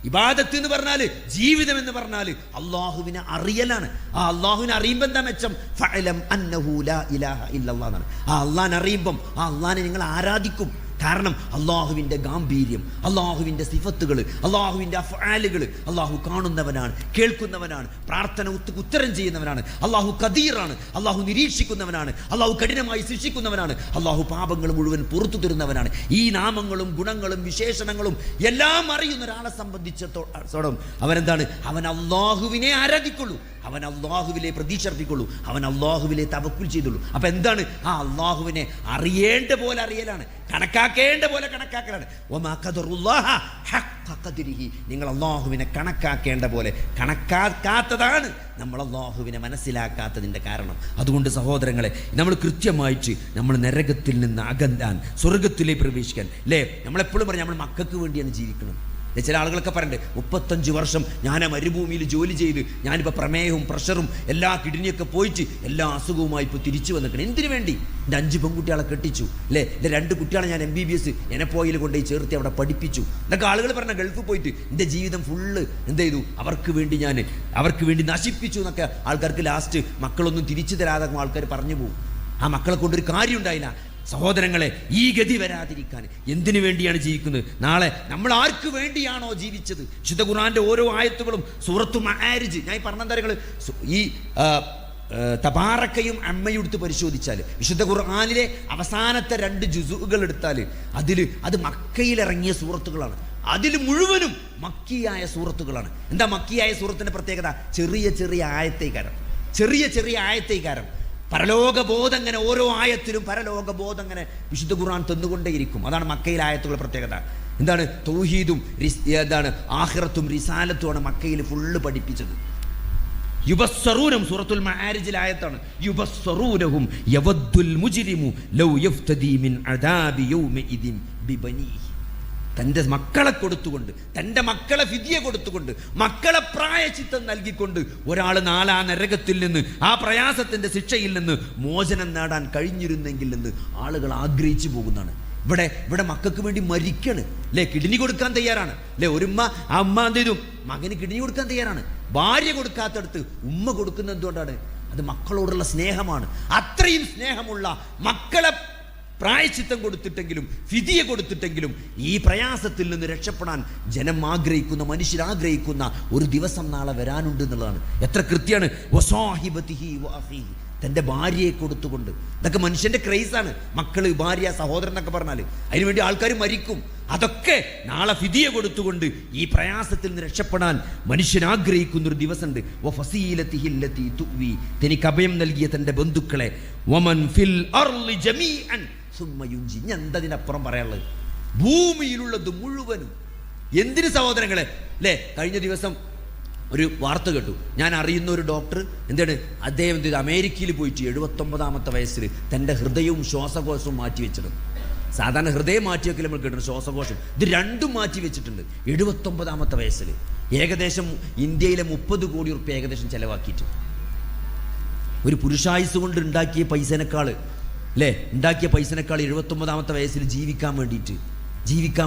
ഇബാദത്ത് എന്ന് പറഞ്ഞാൽ, ജീവിതം എന്ന് പറഞ്ഞാൽ അള്ളാഹുവിനെ അറിയലാണ്. ആ അള്ളാഹുവിനെ അറിയുമ്പോൾ എന്താ മെച്ചം? ഫഅലം അന്നഹു ലാ ഇലാഹ ഇല്ലല്ലാഹ് എന്നാണ്. ആ അള്ളാഹിനെ അറിയുമ്പം ആ അള്ളാഹിനെ നിങ്ങൾ ആരാധിക്കും. കാരണം അള്ളാഹുവിൻ്റെ ഗാംഭീര്യം, അള്ളാഹുവിൻ്റെ സിഫത്തുകൾ, അള്ളാഹുവിൻ്റെ അഫ്ആലുകൾ അള്ളാഹു കാണുന്നവനാണ്, കേൾക്കുന്നവനാണ്, പ്രാർത്ഥന ഉത്തരം ചെയ്യുന്നവനാണ്. അള്ളാഹു ഖദീറാണ്, അള്ളാഹു നിരീക്ഷിക്കുന്നവനാണ്, അള്ളാഹു കഠിനമായി ശിക്ഷിക്കുന്നവനാണ്, അള്ളാഹു പാപങ്ങൾ മുഴുവൻ പുറത്തു തരുന്നവനാണ്. ഈ നാമങ്ങളും ഗുണങ്ങളും വിശേഷണങ്ങളും എല്ലാം അറിയുന്ന ഒരാളെ സംബന്ധിച്ചിടത്തോളം അവനെന്താണ്? അവൻ അള്ളാഹുവിനെ ആരാധിക്കുള്ളൂ, അവൻ അള്ളാഹുവിലെ പ്രതീക്ഷർപ്പിക്കുള്ളൂ, അവൻ അള്ളാഹുവിലെ തവക്കുൽ ചെയ്തുള്ളൂ. അപ്പൊ എന്താണ്? ആ അള്ളാഹുവിനെ അറിയേണ്ട പോലെ അറിയലാണ്, കണക്കാക്കേണ്ട പോലെ കണക്കാക്കലാണ്. നിങ്ങൾ അള്ളാഹുവിനെ കണക്കാക്കേണ്ട പോലെ കണക്കാക്കാത്തതാണ് നമ്മൾ അള്ളാഹുവിനെ മനസ്സിലാക്കാത്തതിൻ്റെ കാരണം. അതുകൊണ്ട് സഹോദരങ്ങളെ, നമ്മൾ കൃത്യമായിട്ട് നമ്മൾ നരകത്തിൽ നിന്ന് അകന്നാൻ സ്വർഗത്തിലേക്ക് പ്രവേശിക്കാൻ അല്ലേ? നമ്മളെപ്പോഴും പറയും നമ്മൾ മക്കൾക്ക് വേണ്ടിയാണ് ജീവിക്കുന്നത്. ചില ആളുകളൊക്കെ പറയണ്ടേ, 35 വർഷം ഞാൻ ആ മരുഭൂമിയിൽ ജോലി ചെയ്ത് ഞാനിപ്പോൾ പ്രമേഹവും പ്രഷറും എല്ലാ കിഡ്നിയൊക്കെ പോയിട്ട് എല്ലാ അസുഖവുമായി ഇപ്പോൾ തിരിച്ചു വന്നിരിക്കണം. എന്തിനു വേണ്ടി? എൻ്റെ 5 പെൺകുട്ടികളെ കെട്ടിച്ചു അല്ലേ, എൻ്റെ 2 കുട്ടികളെ ഞാൻ MBBS എനപ്പോയിൽ കൊണ്ടുപോയി ചേർത്തി അവിടെ പഠിപ്പിച്ചു എന്നൊക്കെ ആളുകൾ പറഞ്ഞ. ഗൾഫിൽ പോയിട്ട് എൻ്റെ ജീവിതം ഫുള്ള് എന്ത് ചെയ്തു? അവർക്ക് വേണ്ടി നശിപ്പിച്ചു എന്നൊക്കെ ആൾക്കാർക്ക് ലാസ്റ്റ് മക്കളൊന്നും തിരിച്ചു തരാതെ ആൾക്കാർ പറഞ്ഞു പോകും. ആ മക്കളെ കൊണ്ടൊരു കാര്യം ഉണ്ടായില്ല. സഹോദരങ്ങളെ, ഈ ഗതി വരാതിരിക്കാൻ എന്തിനു വേണ്ടിയാണ് ജീവിക്കുന്നത്? നാളെ നമ്മൾ ആർക്ക് വേണ്ടിയാണോ ജീവിച്ചത്? വിശുദ്ധ ഖുർആന്റെ ഓരോ ആയത്തുകളും സൂറത്തു മആരിജ്, ഞാൻ പറഞ്ഞ ഈ തബാറക്കയും അമ്മയും എടുത്ത് പരിശോധിച്ചാൽ, വിശുദ്ധ ഖുർആനിലെ അവസാനത്തെ 2 ജുസുകൾ എടുത്താൽ അത് മക്കയിലിറങ്ങിയ സൂറത്തുകളാണ്. അതിൽ മുഴുവനും മക്കിയായ സൂറത്തുകളാണ്. എന്താ മക്കിയായ സൂറത്തിന്റെ പ്രത്യേകത? ചെറിയ ആയത്തേക്കാരം പരലോകബോധം. അങ്ങനെ ഓരോ ആയത്തിലും പരലോകബോധം അങ്ങനെ വിശുദ്ധ ഖുർആൻ തന്നുകൊണ്ടേയിരിക്കും. അതാണ് മക്കയിലെ ആയത്തുകളുടെ പ്രത്യേകത. എന്താണ്? തൗഹീദും ആഖിറത്തും റിസാലത്തുമാണ് മക്കയിൽ ഫുള്ള് പഠിപ്പിച്ചത്. യുബസ്സറൂനഹും സൂറത്തുൽ മആരിജിലെ ആയത്താണ്. യുബസ്സറൂനഹും യവദ്ദുൽ മുജ്രിമു ലൗ യഫ്തദി മിൻ അദാബി യൗമഇദിൻ ബിബനീഹി. തൻ്റെ മക്കളെ കൊടുത്തുകൊണ്ട്, തൻ്റെ മക്കളെ ഫിദിയ കൊടുത്തുകൊണ്ട്, മക്കളെ പ്രായശ്ചിത്തം നൽകിക്കൊണ്ട് ഒരാൾ നാളെ ആ നരകത്തിൽ നിന്ന്, ആ പ്രയാസത്തിൻ്റെ ശിക്ഷയിൽ നിന്ന് മോചനം നേടാൻ കഴിഞ്ഞിരുന്നെങ്കിൽ എന്ന് ആളുകൾ ആഗ്രഹിച്ചു പോകുന്നതാണ്. ഇവിടെ മക്കൾക്ക് വേണ്ടി മരിക്കാണ് അല്ലേ, കിഡ്നി കൊടുക്കാൻ തയ്യാറാണ് അല്ലേ. ഒരുമ്മ ആ ഉമ്മ എന്ത് ചെയ്തു, മകന് കിഡ്നി കൊടുക്കാൻ തയ്യാറാണ്. ഭാര്യ കൊടുക്കാത്തടത്ത് ഉമ്മ കൊടുക്കുന്നത് എന്തുകൊണ്ടാണ്? അത് മക്കളോടുള്ള സ്നേഹമാണ്. അത്രയും സ്നേഹമുള്ള മക്കളെ പ്രായശ്ചിത്തം കൊടുത്തിട്ടെങ്കിലും ഫിദിയ കൊടുത്തിട്ടെങ്കിലും ഈ പ്രയാസത്തിൽ നിന്ന് രക്ഷപ്പെടാൻ ജനം ആഗ്രഹിക്കുന്ന, മനുഷ്യരാഗ്രഹിക്കുന്ന ഒരു ദിവസം നാളെ വരാനുണ്ട് എന്നുള്ളതാണ്. എത്ര കൃത്യമാണ്. തൻ്റെ ഭാര്യയെ കൊടുത്തുകൊണ്ട്, ഇതൊക്കെ മനുഷ്യൻ്റെ ക്രൈസാണ്. മക്കള്, ഭാര്യ, സഹോദരൻ എന്നൊക്കെ പറഞ്ഞാൽ അതിനുവേണ്ടി ആൾക്കാർ മരിക്കും. അതൊക്കെ നാളെ ഫിദിയ കൊടുത്തുകൊണ്ട് ഈ പ്രയാസത്തിൽ നിന്ന് രക്ഷപ്പെടാൻ മനുഷ്യൻ ആഗ്രഹിക്കുന്നൊരു ദിവസമുണ്ട്. തനിക്ക് അഭയം നൽകിയ തൻ്റെ ബന്ധുക്കളെ എന്തതിനപ്പുറം പറയാനുള്ളത്? ഭൂമിയിലുള്ളത് മുഴുവനും. എന്തിന് സഹോദരങ്ങളെ അല്ലേ? കഴിഞ്ഞ ദിവസം ഒരു വാർത്ത കേട്ടു. ഞാൻ അറിയുന്ന ഒരു ഡോക്ടർ എന്താണ്, അദ്ദേഹം അമേരിക്കയിൽ പോയിട്ട് 79-ാമത്തെ വയസ്സിൽ തൻ്റെ ഹൃദയവും ശ്വാസകോശവും മാറ്റി വെച്ചിട്ടുണ്ട്. സാധാരണ ഹൃദയം മാറ്റി വെക്കൽ നമ്മൾ കേട്ടിട്ടുണ്ട്, ശ്വാസകോശം ഇത് രണ്ടും മാറ്റി വെച്ചിട്ടുണ്ട് 79-ാമത്തെ വയസ്സിൽ. ഏകദേശം ഇന്ത്യയിലെ 30 കോടി റുപ്യ ഏകദേശം ചിലവാക്കിയിട്ട്. ഒരു പുരുഷായുസ് കൊണ്ട് ഉണ്ടാക്കിയ പൈസനേക്കാൾ അല്ലേ, ഉണ്ടാക്കിയ പൈസനേക്കാൾ 79-ാമത്തെ വയസ്സിൽ ജീവിക്കാൻ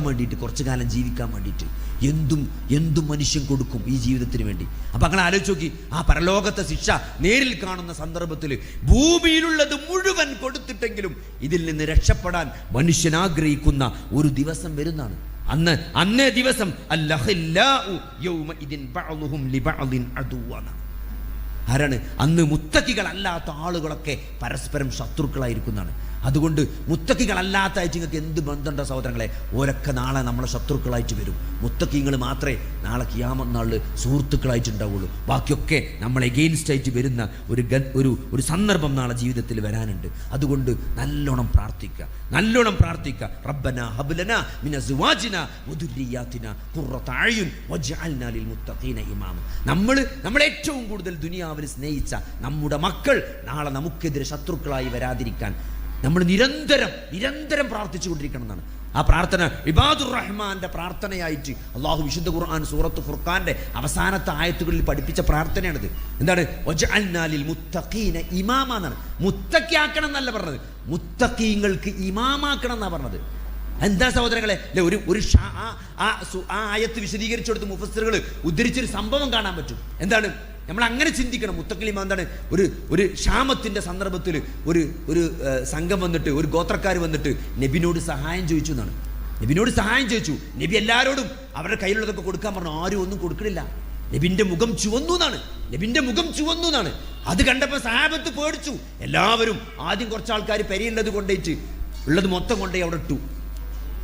വേണ്ടിയിട്ട് കുറച്ചു കാലം ജീവിക്കാൻ വേണ്ടിയിട്ട് എന്തും മനുഷ്യൻ കൊടുക്കും ഈ ജീവിതത്തിന് വേണ്ടി. അപ്പം അങ്ങനെ ആലോചിച്ച് നോക്കി, ആ പരലോകത്തെ ശിക്ഷ നേരിൽ കാണുന്ന സന്ദർഭത്തിൽ ഭൂമിയിലുള്ളത് മുഴുവൻ കൊടുത്തിട്ടെങ്കിലും ഇതിൽ നിന്ന് രക്ഷപ്പെടാൻ മനുഷ്യൻ ആഗ്രഹിക്കുന്ന ഒരു ദിവസം വരുന്നതാണ്. അന്നേ ദിവസം ആരാണ്? അന്ന് മുത്തക്കികളല്ലാത്ത ആളുകളൊക്കെ പരസ്പരം ശത്രുക്കളായിരിക്കുന്നതാണ്. അതുകൊണ്ട് മുത്തക്കികളല്ലാത്ത നിങ്ങൾക്ക് എന്ത് ബന്ധമുണ്ടോ സഹോദരങ്ങളെ? ഓരൊക്കെ നാളെ നമ്മളെ ശത്രുക്കളായിട്ട് വരും. മുത്തക്കിങ്ങൾ മാത്രമേ നാളെ ഖിയാമത്ത് നാളിൽ സുഹൃത്തുക്കളായിട്ടുണ്ടാവുള്ളൂ. ബാക്കിയൊക്കെ നമ്മൾ എഗെയിൻസ്റ്റ് ആയിട്ട് വരുന്ന ഒരു സന്ദർഭം നാളെ ജീവിതത്തിൽ വരാനുണ്ട്. അതുകൊണ്ട് നല്ലോണം പ്രാർത്ഥിക്കുക. റബ്ബനാ ഹബ്ലനാ മിന അസ്വാജിനാ വദുരിയാതിനാ ഖുർറത അയുൻ വജ്അൽനാ ലിൽ മുത്തഖീന ഇമാമ. നമ്മൾ ഏറ്റവും കൂടുതൽ ദുനിയാവിൽ സ്നേഹിച്ച നമ്മുടെ മക്കൾ നാളെ നമുക്കെതിരെ ശത്രുക്കളായി വരാതിരിക്കാൻ നമ്മൾ നിരന്തരം പ്രാർത്ഥിച്ചുകൊണ്ടിരിക്കണം എന്നാണ്. ആ പ്രാർത്ഥന ഇബാദുർ റഹ്മാന്റെ പ്രാർത്ഥനയായിട്ട് അള്ളാഹു വിശുദ്ധ ഖുർആൻ സൂറത്ത് ഫുർഖാന്റെ അവസാനത്തെ ആയത്തുകളിൽ പഠിപ്പിച്ച പ്രാർത്ഥനയാണിത്. എന്താണ്? വജഅൽനാ ലിൽ മുത്തഖീന ഇമാമ എന്നാണ്. മുത്തഖിയാക്കണം എന്നല്ല പറഞ്ഞത്, മുത്തഖീങ്ങൾക്ക് ഇമാമാക്കണം എന്നാണ് പറഞ്ഞത്. എന്താ സഹോദരങ്ങളെ അല്ലെ? ആ ആയത്ത് വിശദീകരിച്ചു കൊടുത്ത് മുഫസ്സിറുകൾ ഉദ്ധരിച്ചൊരു സംഭവം കാണാൻ പറ്റും. എന്താണ്? നമ്മൾ അങ്ങനെ ചിന്തിക്കണം. മുത്തഖിലിമ എന്താണ്? ഒരു ക്ഷാമത്തിൻ്റെ സന്ദർഭത്തിൽ ഒരു സംഘം വന്നിട്ട്, ഒരു ഗോത്രക്കാർ വന്നിട്ട് നബിനോട് സഹായം ചോദിച്ചു എന്നാണ്. നബി എല്ലാവരോടും അവരുടെ കയ്യിലുള്ളതൊക്കെ കൊടുക്കാൻ പറഞ്ഞു. ആരും ഒന്നും കൊടുക്കണില്ല. നബിന്റെ മുഖം ചുവന്നു എന്നാണ്. അത് കണ്ടപ്പോൾ സഹാബത്ത് പേടിച്ചു. എല്ലാവരും ആദ്യം കുറച്ച് ആൾക്കാർ പെരിയുള്ളത് കൊണ്ടേറ്റ് ഉള്ളത് മൊത്തം കൊണ്ടുപോയി അവിടെ ഇട്ടു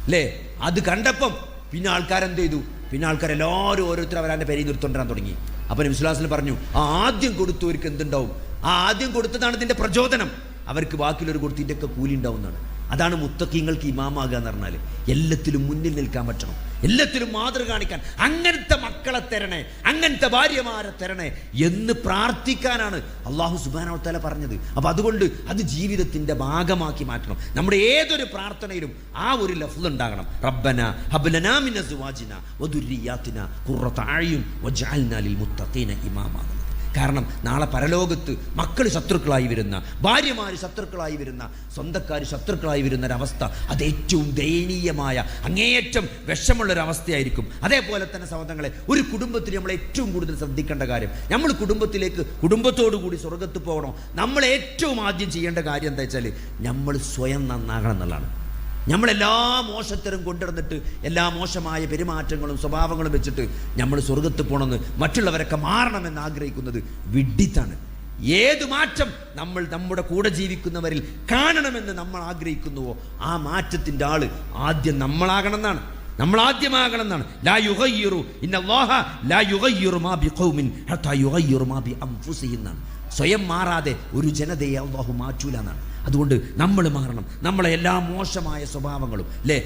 അല്ലേ. അത് കണ്ടപ്പം പിന്നെ ആൾക്കാരെന്ത് ചെയ്തു? പിന്നെ ആൾക്കാരെല്ലാവരും ഓരോരുത്തർ അവരെ പെരി നിർത്തുകൊണ്ടിരാൻ തുടങ്ങി. അപ്പം നബി സ്വല്ലല്ലാഹു അലൈഹി വസല്ലം പറഞ്ഞു, ആദ്യം കൊടുത്തവർക്ക് എന്തുണ്ടാവും? ആദ്യം കൊടുത്തതാണ് ഇതിൻ്റെ പ്രചോദനം. അവർക്ക് ബാക്കിയുള്ളവർ കൊടുത്തിൻ്റെയൊക്കെ കൂലി ഉണ്ടാവും എന്നാണ്. അതാണ് മുത്തഖീങ്ങൾക്ക് ഇമാമാകുക എന്ന് പറഞ്ഞാൽ. എല്ലാത്തിലും മുന്നിൽ നിൽക്കാൻ പറ്റണം, എല്ലാത്തിലും മാതൃക കാണിക്കാൻ. അങ്ങനത്തെ മക്കളെ തരണേ, അങ്ങനത്തെ ഭാര്യമാരെ തരണേ എന്ന് പ്രാർത്ഥിക്കാനാണ് അള്ളാഹു സുബ്ഹാനഹു വ തആല പറഞ്ഞത്. അപ്പം അതുകൊണ്ട് അത് ജീവിതത്തിൻ്റെ ഭാഗമാക്കി മാറ്റണം. നമ്മുടെ ഏതൊരു പ്രാർത്ഥനയിലും ആ ഒരു ലഫ്ള് ഉണ്ടാകണം. റബ്ബനാ ഹബ്ലനാ മിന അസ്വാജിനാ വദുരിയാതിനാ ഖുർറത അയുൻ വജ്അൽനാ ലിൽ മുത്തഖീന ഇമാമ. കാരണം നാളെ പരലോകത്ത് മക്കൾ ശത്രുക്കളായി വരുന്ന, ഭാര്യമാർ ശത്രുക്കളായി വരുന്ന, സ്വന്തക്കാർ ശത്രുക്കളായി വരുന്ന ഒരവസ്ഥ, അത് ഏറ്റവും ദയനീയമായ, അങ്ങേയറ്റം വിഷമുള്ളൊരവസ്ഥയായിരിക്കും. അതേപോലെ തന്നെ സഹോദരങ്ങളെ, ഒരു കുടുംബത്തിൽ നമ്മൾ ഏറ്റവും കൂടുതൽ ശ്രദ്ധിക്കേണ്ട കാര്യം, നമ്മൾ കുടുംബത്തോടു കൂടി സ്വർഗത്ത് പോകണം. നമ്മൾ ഏറ്റവും ആദ്യം ചെയ്യേണ്ട കാര്യം എന്താ വെച്ചാൽ, നമ്മൾ സ്വയം നന്നാകണം എന്നുള്ളതാണ്. നമ്മളെല്ലാ മോശത്തരം കൊണ്ടുവന്നിട്ട് എല്ലാ മോശമായ പെരുമാറ്റങ്ങളും സ്വഭാവങ്ങളും വെച്ചിട്ട് നമ്മൾ സ്വർഗത്ത് പോകണമെന്ന്, മറ്റുള്ളവരൊക്കെ മാറണമെന്ന് ആഗ്രഹിക്കുന്നത് വിഡ്ഢിത്താണ്. ഏത് മാറ്റം നമ്മുടെ കൂടെ ജീവിക്കുന്നവരിൽ കാണണമെന്ന് നമ്മൾ ആഗ്രഹിക്കുന്നുവോ ആ മാറ്റത്തിൻ്റെ ആള് ആദ്യം നമ്മളാകണം എന്നാണ്. ലാ യുഗയ്യിറു ഇന്നല്ലാഹ ലാ യുഗയ്യിറു മാ ബിഖൗമിൻ ഹത്താ യുഗയ്യിറു മാ ബി അൻഫുസിഹിം എന്നാണ്. സ്വയം മാറാതെ ഒരു ജനതയെ അല്ലാഹു മാറ്റൂല എന്നാണ്. അതുകൊണ്ട് നമ്മൾ മാറണം. നമ്മളെ എല്ലാ മോശമായ സ്വഭാവങ്ങളും അല്ലേ,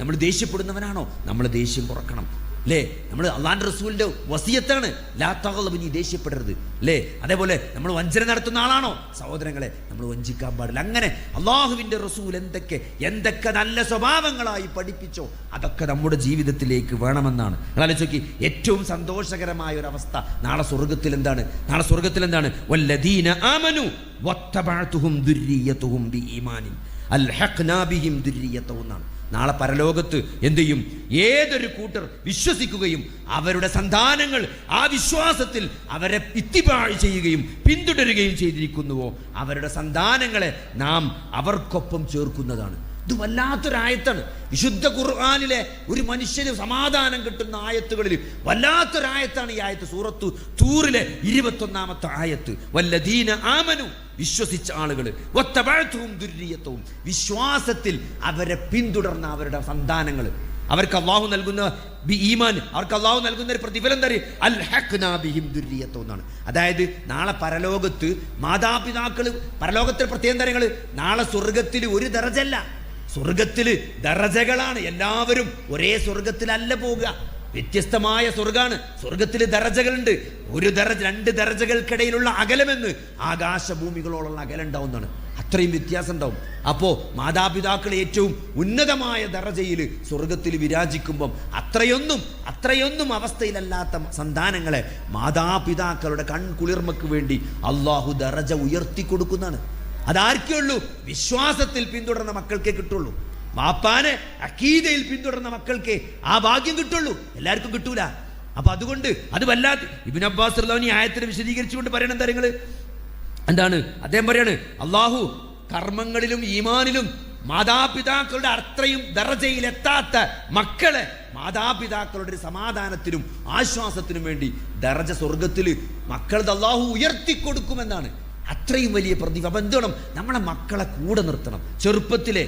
നമ്മൾ ദേഷ്യപ്പെടുന്നവനാണോ, നമ്മൾ ദേഷ്യം കുറക്കണം. അല്ലേ? നമ്മൾ അള്ളാഹുവിൻ്റെ റസൂലിൻ്റെ വസിയത്താണ് ലാ തഗ്ളബ്, നീ ദേഷ്യപ്പെടരുത് അല്ലേ? അതേപോലെ നമ്മൾ വഞ്ചന നടത്തുന്ന ആളാണോ സഹോദരങ്ങളെ, നമ്മൾ വഞ്ചിക്കാൻ പാടില്ല. അങ്ങനെ അള്ളാഹുവിൻ്റെ റസൂൽ എന്തൊക്കെ നല്ല സ്വഭാവങ്ങളായി പഠിപ്പിച്ചോ അതൊക്കെ നമ്മുടെ ജീവിതത്തിലേക്ക് വേണമെന്നാണ്. നിങ്ങൾ ആലോചിച്ച് ഏറ്റവും സന്തോഷകരമായ ഒരു അവസ്ഥ നാളെ സ്വർഗത്തിൽ എന്താണ്? വല്ലദീന ആമനു വത്തബഅതുഹും ദുർരിയ്യതുഹും ബിഈമാനിൻ അൽഹഖ്നാ ബിഹിം ദുർരിയ്യതഹും എന്നാണ്. നാളെ പരലോകത്ത് എന്ത് ചെയ്യും? ഏതൊരു കൂട്ടർ വിശ്വസിക്കുകയും അവരുടെ സന്താനങ്ങൾ ആ വിശ്വാസത്തിൽ അവരെ ഇത്തിബാഅ് ചെയ്യുകയും പിന്തുടരുകയും ചെയ്തിരിക്കുന്നുവോ അവരുടെ സന്താനങ്ങളെ നാം അവർക്കൊപ്പം ചേർക്കുന്നതാണ്. ഇത് വല്ലാത്തൊരായത്താണ്. വിശുദ്ധ ഖുർആനിലെ ഒരു മനുഷ്യന് സമാധാനം കിട്ടുന്ന ആയത്തുകളിൽ വല്ലാത്തൊരായത്താണ് ഈ ആയത്ത്. സൂറത്തു തൂറിലെ 21-ാമത്തെ ആയത്ത്. വല്ലദീന ആമനു, വിശ്വസിച്ച ആളുകൾ, വത്തബഅതുഹും ദുർരിയ്യതഹും, വിശ്വാസത്തിൽ അവരെ പിന്തുടർന്ന അവരുടെ സന്താനങ്ങൾ, അവർക്ക് അല്ലാഹു നൽകുന്ന ഈമാൻ, അവർക്ക് അല്ലാഹു നൽകുന്ന ഒരു പ്രതിഫലം തരും. അൽഹഖ്നാ ബിഹിം ദുർരിയ്യതഹും എന്നാണ്. അതായത് നാളെ പരലോകത്ത് മാതാപിതാക്കൾ, പരലോകത്തിൽ പ്രത്യേകം തരങ്ങൾ. നാളെ സ്വർഗത്തിൽ ഒരു ദറജല്ല, സ്വർഗത്തിൽ ദറജകളാണ്. എല്ലാവരും ഒരേ സ്വർഗത്തിലല്ല പോവുക, വ്യത്യസ്തമായ സ്വർഗാണ്. സ്വർഗത്തിൽ ദറജകളുണ്ട്. ഒരു ദറജ, 2 ദറജകൾക്കിടയിലുള്ള അകലമെന്ന് ആകാശഭൂമികളോടുള്ള അകലം ഉണ്ടാവുന്നതാണ്. അത്രയും വ്യത്യാസം ഉണ്ടാവും. അപ്പോൾ മാതാപിതാക്കൾ ഏറ്റവും ഉന്നതമായ ദറജയിൽ സ്വർഗത്തിൽ വിരാജിക്കുമ്പം അത്രയൊന്നും അവസ്ഥയിലല്ലാത്ത സന്താനങ്ങളെ മാതാപിതാക്കളുടെ കൺകുളിർമയ്ക്ക് വേണ്ടി അള്ളാഹു ദറജ ഉയർത്തി കൊടുക്കുന്നതാണ്. അതാർക്കേ ഉള്ളൂ? വിശ്വാസത്തിൽ പിന്തുടർന്ന മക്കൾക്കേ കിട്ടുള്ളൂ. വാപ്പാനെ അഖീദയിൽ പിന്തുടർന്ന മക്കൾക്ക് ആ ഭാഗ്യം കിട്ടുള്ളൂ, എല്ലാവർക്കും കിട്ടൂല. അപ്പൊ അതുകൊണ്ട് അത് വല്ലാത്ത ഇബ്നു അബ്ബാസ് റളിയല്ലാഹു അൻഹു ആയത്തിനെ വിശദീകരിച്ചുകൊണ്ട് പറയണ എന്താണ്? അദ്ദേഹം പറയാണ്, അള്ളാഹു കർമ്മങ്ങളിലും ഈമാനിലും മാതാപിതാക്കളുടെ അത്രയും ദറജയിലെത്താത്ത മക്കളെ മാതാപിതാക്കളുടെ ഒരു സമാധാനത്തിനും ആശ്വാസത്തിനും വേണ്ടി ദറജ സ്വർഗത്തിൽ മക്കളത് അള്ളാഹു ഉയർത്തിക്കൊടുക്കുമെന്നാണ്. അത്രയും വലിയ പ്രതിഭ. അപ്പം എന്ത് വേണം? നമ്മളെ മക്കളെ കൂടെ നിർത്തണം. ചെറുപ്പത്തിലെ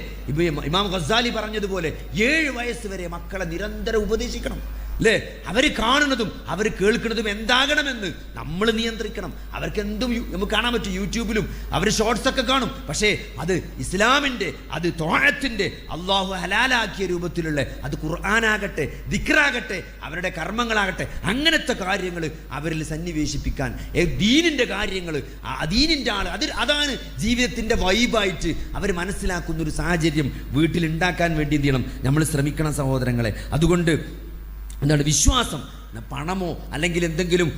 ഇമാം ഗസാലി പറഞ്ഞതുപോലെ 7 വയസ്സ് വരെ മക്കളെ നിരന്തരം ഉപദേശിക്കണം അല്ലേ? അവർ കാണുന്നതും അവർ കേൾക്കുന്നതും എന്താകണമെന്ന് നമ്മൾ നിയന്ത്രിക്കണം. അവർക്ക് എന്തും നമുക്ക് കാണാൻ പറ്റും, യൂട്യൂബിലും അവർ ഷോർട്സ് ഒക്കെ കാണും. പക്ഷേ അത് ഇസ്ലാമിൻ്റെ, അത് ത്വാഅത്തിൻ്റെ, അള്ളാഹു ഹലാലാക്കിയ രൂപത്തിലുള്ള, അത് ഖുർആനാകട്ടെ ദിക്റാകട്ടെ അവരുടെ കർമ്മങ്ങളാകട്ടെ അങ്ങനത്തെ കാര്യങ്ങൾ അവരിൽ സന്നിവേശിപ്പിക്കാൻ, ദീനിൻ്റെ കാര്യങ്ങൾ, ദീനിൻ്റെ ആൾ അതാണ് ജീവിതത്തിൻ്റെ വൈബായിട്ട് അവർ മനസ്സിലാക്കുന്നൊരു സാഹചര്യം വീട്ടിലുണ്ടാക്കാൻ വേണ്ടി എന്ത് ചെയ്യണം? നമ്മൾ ശ്രമിക്കണം സഹോദരങ്ങളെ. അതുകൊണ്ട് എന്താണ്? വിശ്വാസം പണമോ അല്ലെങ്കിൽ എന്തെങ്കിലും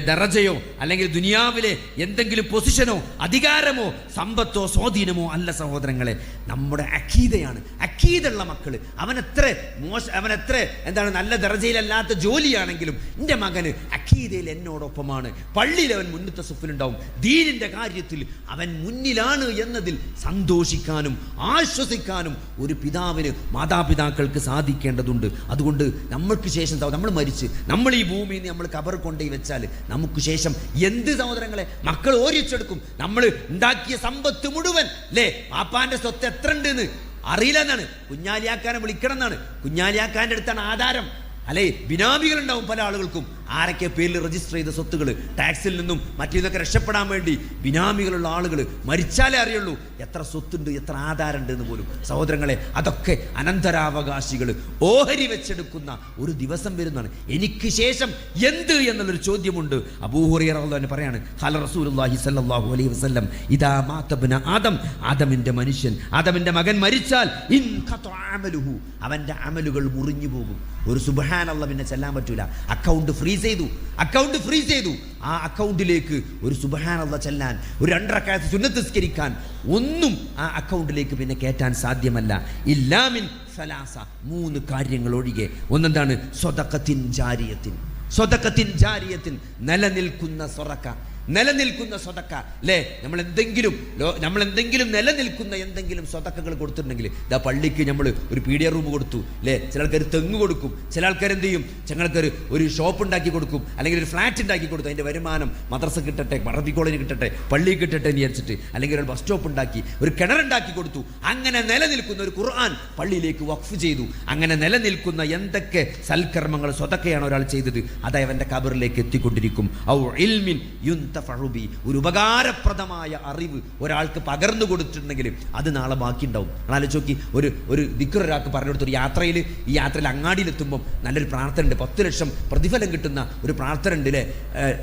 ദറജയോ അല്ലെങ്കിൽ ദുനിയാവിലെ എന്തെങ്കിലും പൊസിഷനോ അധികാരമോ സമ്പത്തോ സ്വാധീനമോ അല്ല സഹോദരങ്ങളെ. നമ്മുടെ അഖീദയാണ്. അഖീദുള്ള മക്കൾ അവനെത്ര എന്താണ് നല്ല ദറജയിലല്ലാത്ത ജോലിയാണെങ്കിലും എൻ്റെ മകന് അഖീദയിൽ എന്നോടൊപ്പമാണ്, പള്ളിയിൽ അവൻ മുന്നത്തെ സുഫിലുണ്ടാവും, ദീനിൻ്റെ കാര്യത്തിൽ അവൻ മുന്നിലാണ് എന്നതിൽ സന്തോഷിക്കാനും ആശ്വസിക്കാനും ഒരു പിതാവിന്, മാതാപിതാക്കൾക്ക് സാധിക്കേണ്ടതുണ്ട്. അതുകൊണ്ട് നമ്മൾക്ക് ശേഷം നമ്മൾ മരിച്ച് നമ്മൾ ഈ ഭൂമിയിൽ നിന്ന് നമ്മൾ കബർ കൊണ്ടു വെച്ചാൽ നമുക്ക് ശേഷം എന്ത് സഹോദരങ്ങളെ മക്കൾ ഓരിച്ചെടുക്കും? നമ്മൾ ഉണ്ടാക്കിയ സമ്പത്ത് മുഴുവൻ അല്ലേ, പാപ്പാന്റെ സ്വത്ത് എത്ര ഉണ്ടെന്ന് അറിയില്ല എന്നാണ്. കുഞ്ഞാലിയാക്കാനെ വിളിക്കണം എന്നാണ്. കുഞ്ഞാലിയാക്കാൻ്റെ അടുത്താണ് ആധാരം അല്ലേ? ബിനാമികളുണ്ടാവും പല ആളുകൾക്കും. ആരൊക്കെ പേരിൽ രജിസ്റ്റർ ചെയ്ത സ്വത്തുകൾ, ടാക്സിൽ നിന്നും മറ്റേതൊക്കെ രക്ഷപ്പെടാൻ വേണ്ടി ബിനാമികളുള്ള ആളുകൾ മരിച്ചാലേ അറിയുള്ളൂ എത്ര സ്വത്തുണ്ട്, എത്ര ആധാരമുണ്ട് എന്ന് പോലും. സഹോദരങ്ങളെ, അതൊക്കെ അനന്തരാവകാശികൾ ഓഹരി വെച്ചെടുക്കുന്ന ഒരു ദിവസം വരുന്നതാണ്. എനിക്ക് ശേഷം എന്ത് എന്നുള്ളൊരു ചോദ്യമുണ്ട്. അബൂ ഹുറൈറ റളിയല്ലാഹു അൻഹു പറയാണ്, ഖാല റസൂലുള്ളാഹി സ്വല്ലല്ലാഹു അലൈഹി വസല്ലം, ഇദാ മാത ഇബ്നു ആദം, ആദമിന്റെ മനുഷ്യൻ, ആദമിന്റെ മകൻ മരിച്ചാൽ ഇൻഖതഅ അമലുഹു, അവന്റെ അമലുകൾ മുറിഞ്ഞു പോകും. ഒരു സുബ്ഹാനല്ലാഹ് പിന്നെ ചെല്ലാൻ പറ്റൂല. അക്കൗണ്ട് ഫ്രീസ് ചെയ്തു. ആ അക്കൗണ്ടിലേക്ക് ഒരു സുബ്ഹാനല്ലാഹ് ചെല്ലാൻ, ഒരു 2 റക്അത്ത് സുന്നത്ത് നിസ്കരിക്കാൻ ഒന്നും ആ അക്കൗണ്ടിലേക്ക് പിന്നെ കയറ്റാൻ സാധ്യമല്ല. ഇല്ലാമിൻ സലാസ, 3 കാര്യങ്ങൾ ഒഴികെ. ഒന്നെന്താണ്? സ്വദഖത്തിൻ ജാരിയത്തിൻ, നിലനിൽക്കുന്ന സ്വതക്ക അല്ലേ? നമ്മൾ എന്തെങ്കിലും നിലനിൽക്കുന്ന എന്തെങ്കിലും സ്വതക്കകൾ കൊടുത്തിട്ടുണ്ടെങ്കിൽ, ഇതാ പള്ളിക്ക് നമ്മൾ ഒരു പീഡിയ റൂം കൊടുത്തു അല്ലേ, ചില ആൾക്കാർ തെങ്ങ് കൊടുക്കും, ചില ആൾക്കാർ എന്ത് ചെയ്യും, ചിലർക്ക് ഒരു ഷോപ്പ് ഉണ്ടാക്കി കൊടുക്കും, അല്ലെങ്കിൽ ഒരു ഫ്ലാറ്റ് ഉണ്ടാക്കി കൊടുത്തു. അതിൻ്റെ വരുമാനം മദ്രസ കിട്ടട്ടെ, അറബി കോളേജ് കിട്ടട്ടെ, പള്ളി കിട്ടട്ടെ എന്ന് വിചാരിച്ചിട്ട്, അല്ലെങ്കിൽ ഒരു ബസ് സ്റ്റോപ്പ് ഉണ്ടാക്കി, ഒരു കിണറുണ്ടാക്കി കൊടുത്തു. അങ്ങനെ നിലനിൽക്കുന്ന ഒരു ഖുർആൻ പള്ളിയിലേക്ക് വഖഫ് ചെയ്തു. അങ്ങനെ നിലനിൽക്കുന്ന എന്തൊക്കെ സൽക്കർമ്മങ്ങൾ സ്വതക്കയാണ് ഒരാൾ ചെയ്തത്, അത് അവൻ്റെ ഖബറിലേക്ക് എത്തിക്കൊണ്ടിരിക്കും. ഔ ഇൽമിൻ യുന്തഫഉ ബി, ഒരു ഉപകാരപ്രദമായ അറിവ് ഒരാൾക്ക് പകർന്നു കൊടുത്തിട്ടുണ്ടെങ്കിൽ അത് നാളെ ബാക്കി ഉണ്ടാവും. ആലോചിച്ച് നോക്കി, ഒരു ദിക്ർ ഒരാൾക്ക് പറഞ്ഞു കൊടുത്ത ഒരു യാത്രയിൽ, ഈ യാത്രയിൽ അങ്ങാടിയിലെത്തുമ്പോൾ നല്ലൊരു പ്രാർത്ഥന ഉണ്ട്, 10 ലക്ഷം പ്രതിഫലം കിട്ടുന്ന ഒരു പ്രാർത്ഥന ഉണ്ട് അല്ലേ?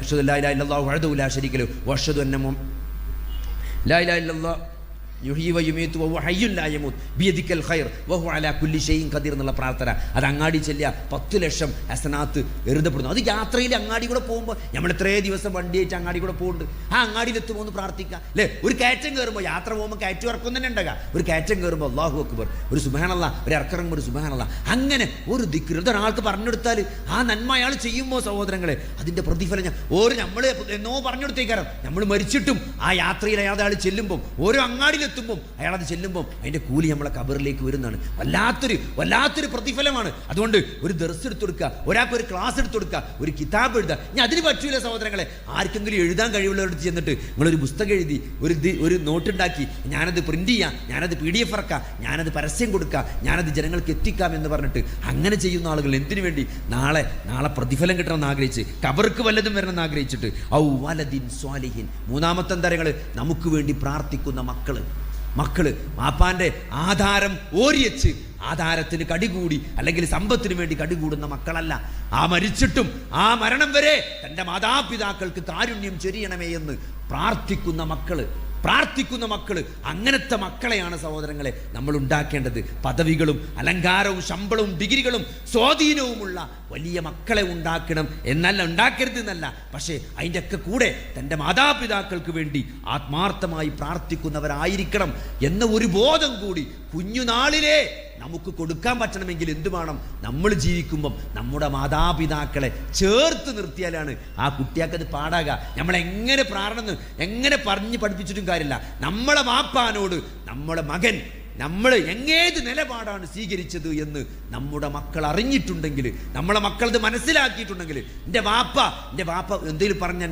അഷ്ഹദു അല്ലാ ഇലാഹ ഇല്ലല്ലാഹു വഹ്ദഹു ലാ ശരീക ലഹു വഅഷ്ഹദു അന്ന ലാ ഇലാഹ ഇല്ലല്ലാഹ് യുഹ്യി വയുമീതു വഹുവ ഹയ്യുൻ ലാ യമൂത് ബിയദിക്കൽ ഖൈർ വഹുവ അലാ കുല്ലി ഷൈഇൻ ഖദീർ എന്നുള്ള പ്രാർത്ഥന. അത് അങ്ങാടി ചെല്ലുക, 10 ലക്ഷം ഹസനാത്ത് എഴുതപ്പെടുന്നു. അത് യാത്രയിൽ അങ്ങാടി കൂടെ പോകുമ്പോൾ, നമ്മൾ എത്രയോ ദിവസം വണ്ടിയായിട്ട് അങ്ങാടി കൂടെ പോകുന്നുണ്ട്, ആ അങ്ങാടിയിലെത്തുമ്പോൾ ഒന്ന് പ്രാർത്ഥിക്കുക അല്ലേ? ഒരു കയറ്റം കയറുമ്പോൾ, യാത്ര പോകുമ്പോൾ കയറ്റം ഇറക്കം തന്നെ ഉണ്ടാകുക, ഒരു കയറ്റം കയറുമ്പോൾ അല്ലാഹു അക്ബർ, ഒരു സുബ്ഹാനല്ലാഹ്, ഒരു ഇറക്കിറങ്ങുമ്പോൾ ഒരു സുബ്ഹാനല്ലാഹ്, അങ്ങനെ ഒരു ദിക്ർ ഒരാൾക്ക് പറഞ്ഞെടുത്താൽ ആ നന്മ അയാൾ ചെയ്യുമ്പോൾ സഹോദരങ്ങളെ അതിൻ്റെ പ്രതിഫലം നമ്മൾ എന്നോ പറഞ്ഞെടുത്തേക്കാരം. നമ്മൾ മരിച്ചിട്ടും ആ യാത്രയിൽ അയാൾ ചെല്ലുമ്പം, ഓരോ അങ്ങാടിയിൽ അയാളത് ചെല്ലുമ്പോൾ അതിന്റെ കൂലി നമ്മളെ ഖബറിലേക്ക് വരുന്നതാണ്. വല്ലാത്തൊരു പ്രതിഫലമാണ്. അതുകൊണ്ട് ഒരു ദർസ് എടുത്തു കൊടുക്കുക, ഒരാൾക്ക് ഒരു ക്ലാസ് എടുത്തു കൊടുക്കുക, ഒരു കിതാബ് എഴുതുക. ഞാൻ അതിന് പറ്റൂല സഹോദരങ്ങളെ, ആർക്കെങ്കിലും എഴുതാൻ കഴിവുള്ളവരുടെ ചെന്നിട്ട് നിങ്ങളൊരു പുസ്തകം എഴുതി ഒരു നോട്ടുണ്ടാക്കി, ഞാനത് പ്രിന്റ് ചെയ്യാം, ഞാനത് PDF ഇറക്കാം, ഞാനത് പരസ്യം കൊടുക്കാം, ഞാനത് ജനങ്ങൾക്ക് എത്തിക്കാം എന്ന് പറഞ്ഞിട്ട് അങ്ങനെ ചെയ്യുന്ന ആളുകൾ എന്തിനു വേണ്ടി? നാളെ പ്രതിഫലം കിട്ടണമെന്ന് ആഗ്രഹിച്ച്, ഖബർക്ക് വല്ലതും വരണമെന്ന് ആഗ്രഹിച്ചിട്ട്. ഔ വലദിൻ സ്വാലിഹിൻ, മൂന്നാമത്തെ തരങ്ങൾ നമുക്ക് വേണ്ടി പ്രാർത്ഥിക്കുന്ന മക്കള് വാപ്പാന്റെ ആധാരം ഓരിയച്ച് ആധാരത്തിന് കടികൂടി അല്ലെങ്കിൽ സമ്പത്തിന് വേണ്ടി കടികൂടുന്ന മക്കളല്ല. ആ മരിച്ചിട്ടും ആ മരണം വരെ തൻ്റെ മാതാപിതാക്കൾക്ക് കാരുണ്യം ചൊരിയണമേ എന്ന് പ്രാർത്ഥിക്കുന്ന മക്കള്. അങ്ങനത്തെ മക്കളെയാണ് സഹോദരങ്ങളെ നമ്മൾ ഉണ്ടാക്കേണ്ടത്. പദവികളും അലങ്കാരവും ശമ്പളവും ഡിഗ്രികളും സ്വാധീനവുമുള്ള വലിയ മക്കളെ ഉണ്ടാക്കണം എന്നല്ല, ഉണ്ടാക്കരുത് എന്നല്ല, പക്ഷേ അതിൻ്റെ ഒക്കെ കൂടെ തൻ്റെ മാതാപിതാക്കൾക്ക് വേണ്ടി ആത്മാർത്ഥമായി പ്രാർത്ഥിക്കുന്നവരായിരിക്കണം എന്ന ഒരു ബോധം കൂടി കുഞ്ഞുനാളിലേ നമുക്ക് കൊടുക്കാൻ പറ്റണമെങ്കിൽ എന്ത് വേണം? നമ്മൾ ജീവിക്കുമ്പം നമ്മുടെ മാതാപിതാക്കളെ ചേർത്ത് നിർത്തിയാലാണ് ആ കുട്ടിയാക്കത് പാടാക. നമ്മളെങ്ങനെ പ്രാർത്ഥന എങ്ങനെ പറഞ്ഞ് പഠിപ്പിച്ചിട്ടും കാര്യമില്ല. നമ്മളെ വാപ്പാനോട് നമ്മുടെ മകൻ നമ്മൾ എങ്ങേത് നിലപാടാണ് സ്വീകരിച്ചത് എന്ന് നമ്മുടെ മക്കൾ അറിഞ്ഞിട്ടുണ്ടെങ്കിൽ, നമ്മളെ മക്കളത് മനസ്സിലാക്കിയിട്ടുണ്ടെങ്കിൽ, എൻ്റെ വാപ്പ എന്തെങ്കിലും പറഞ്ഞ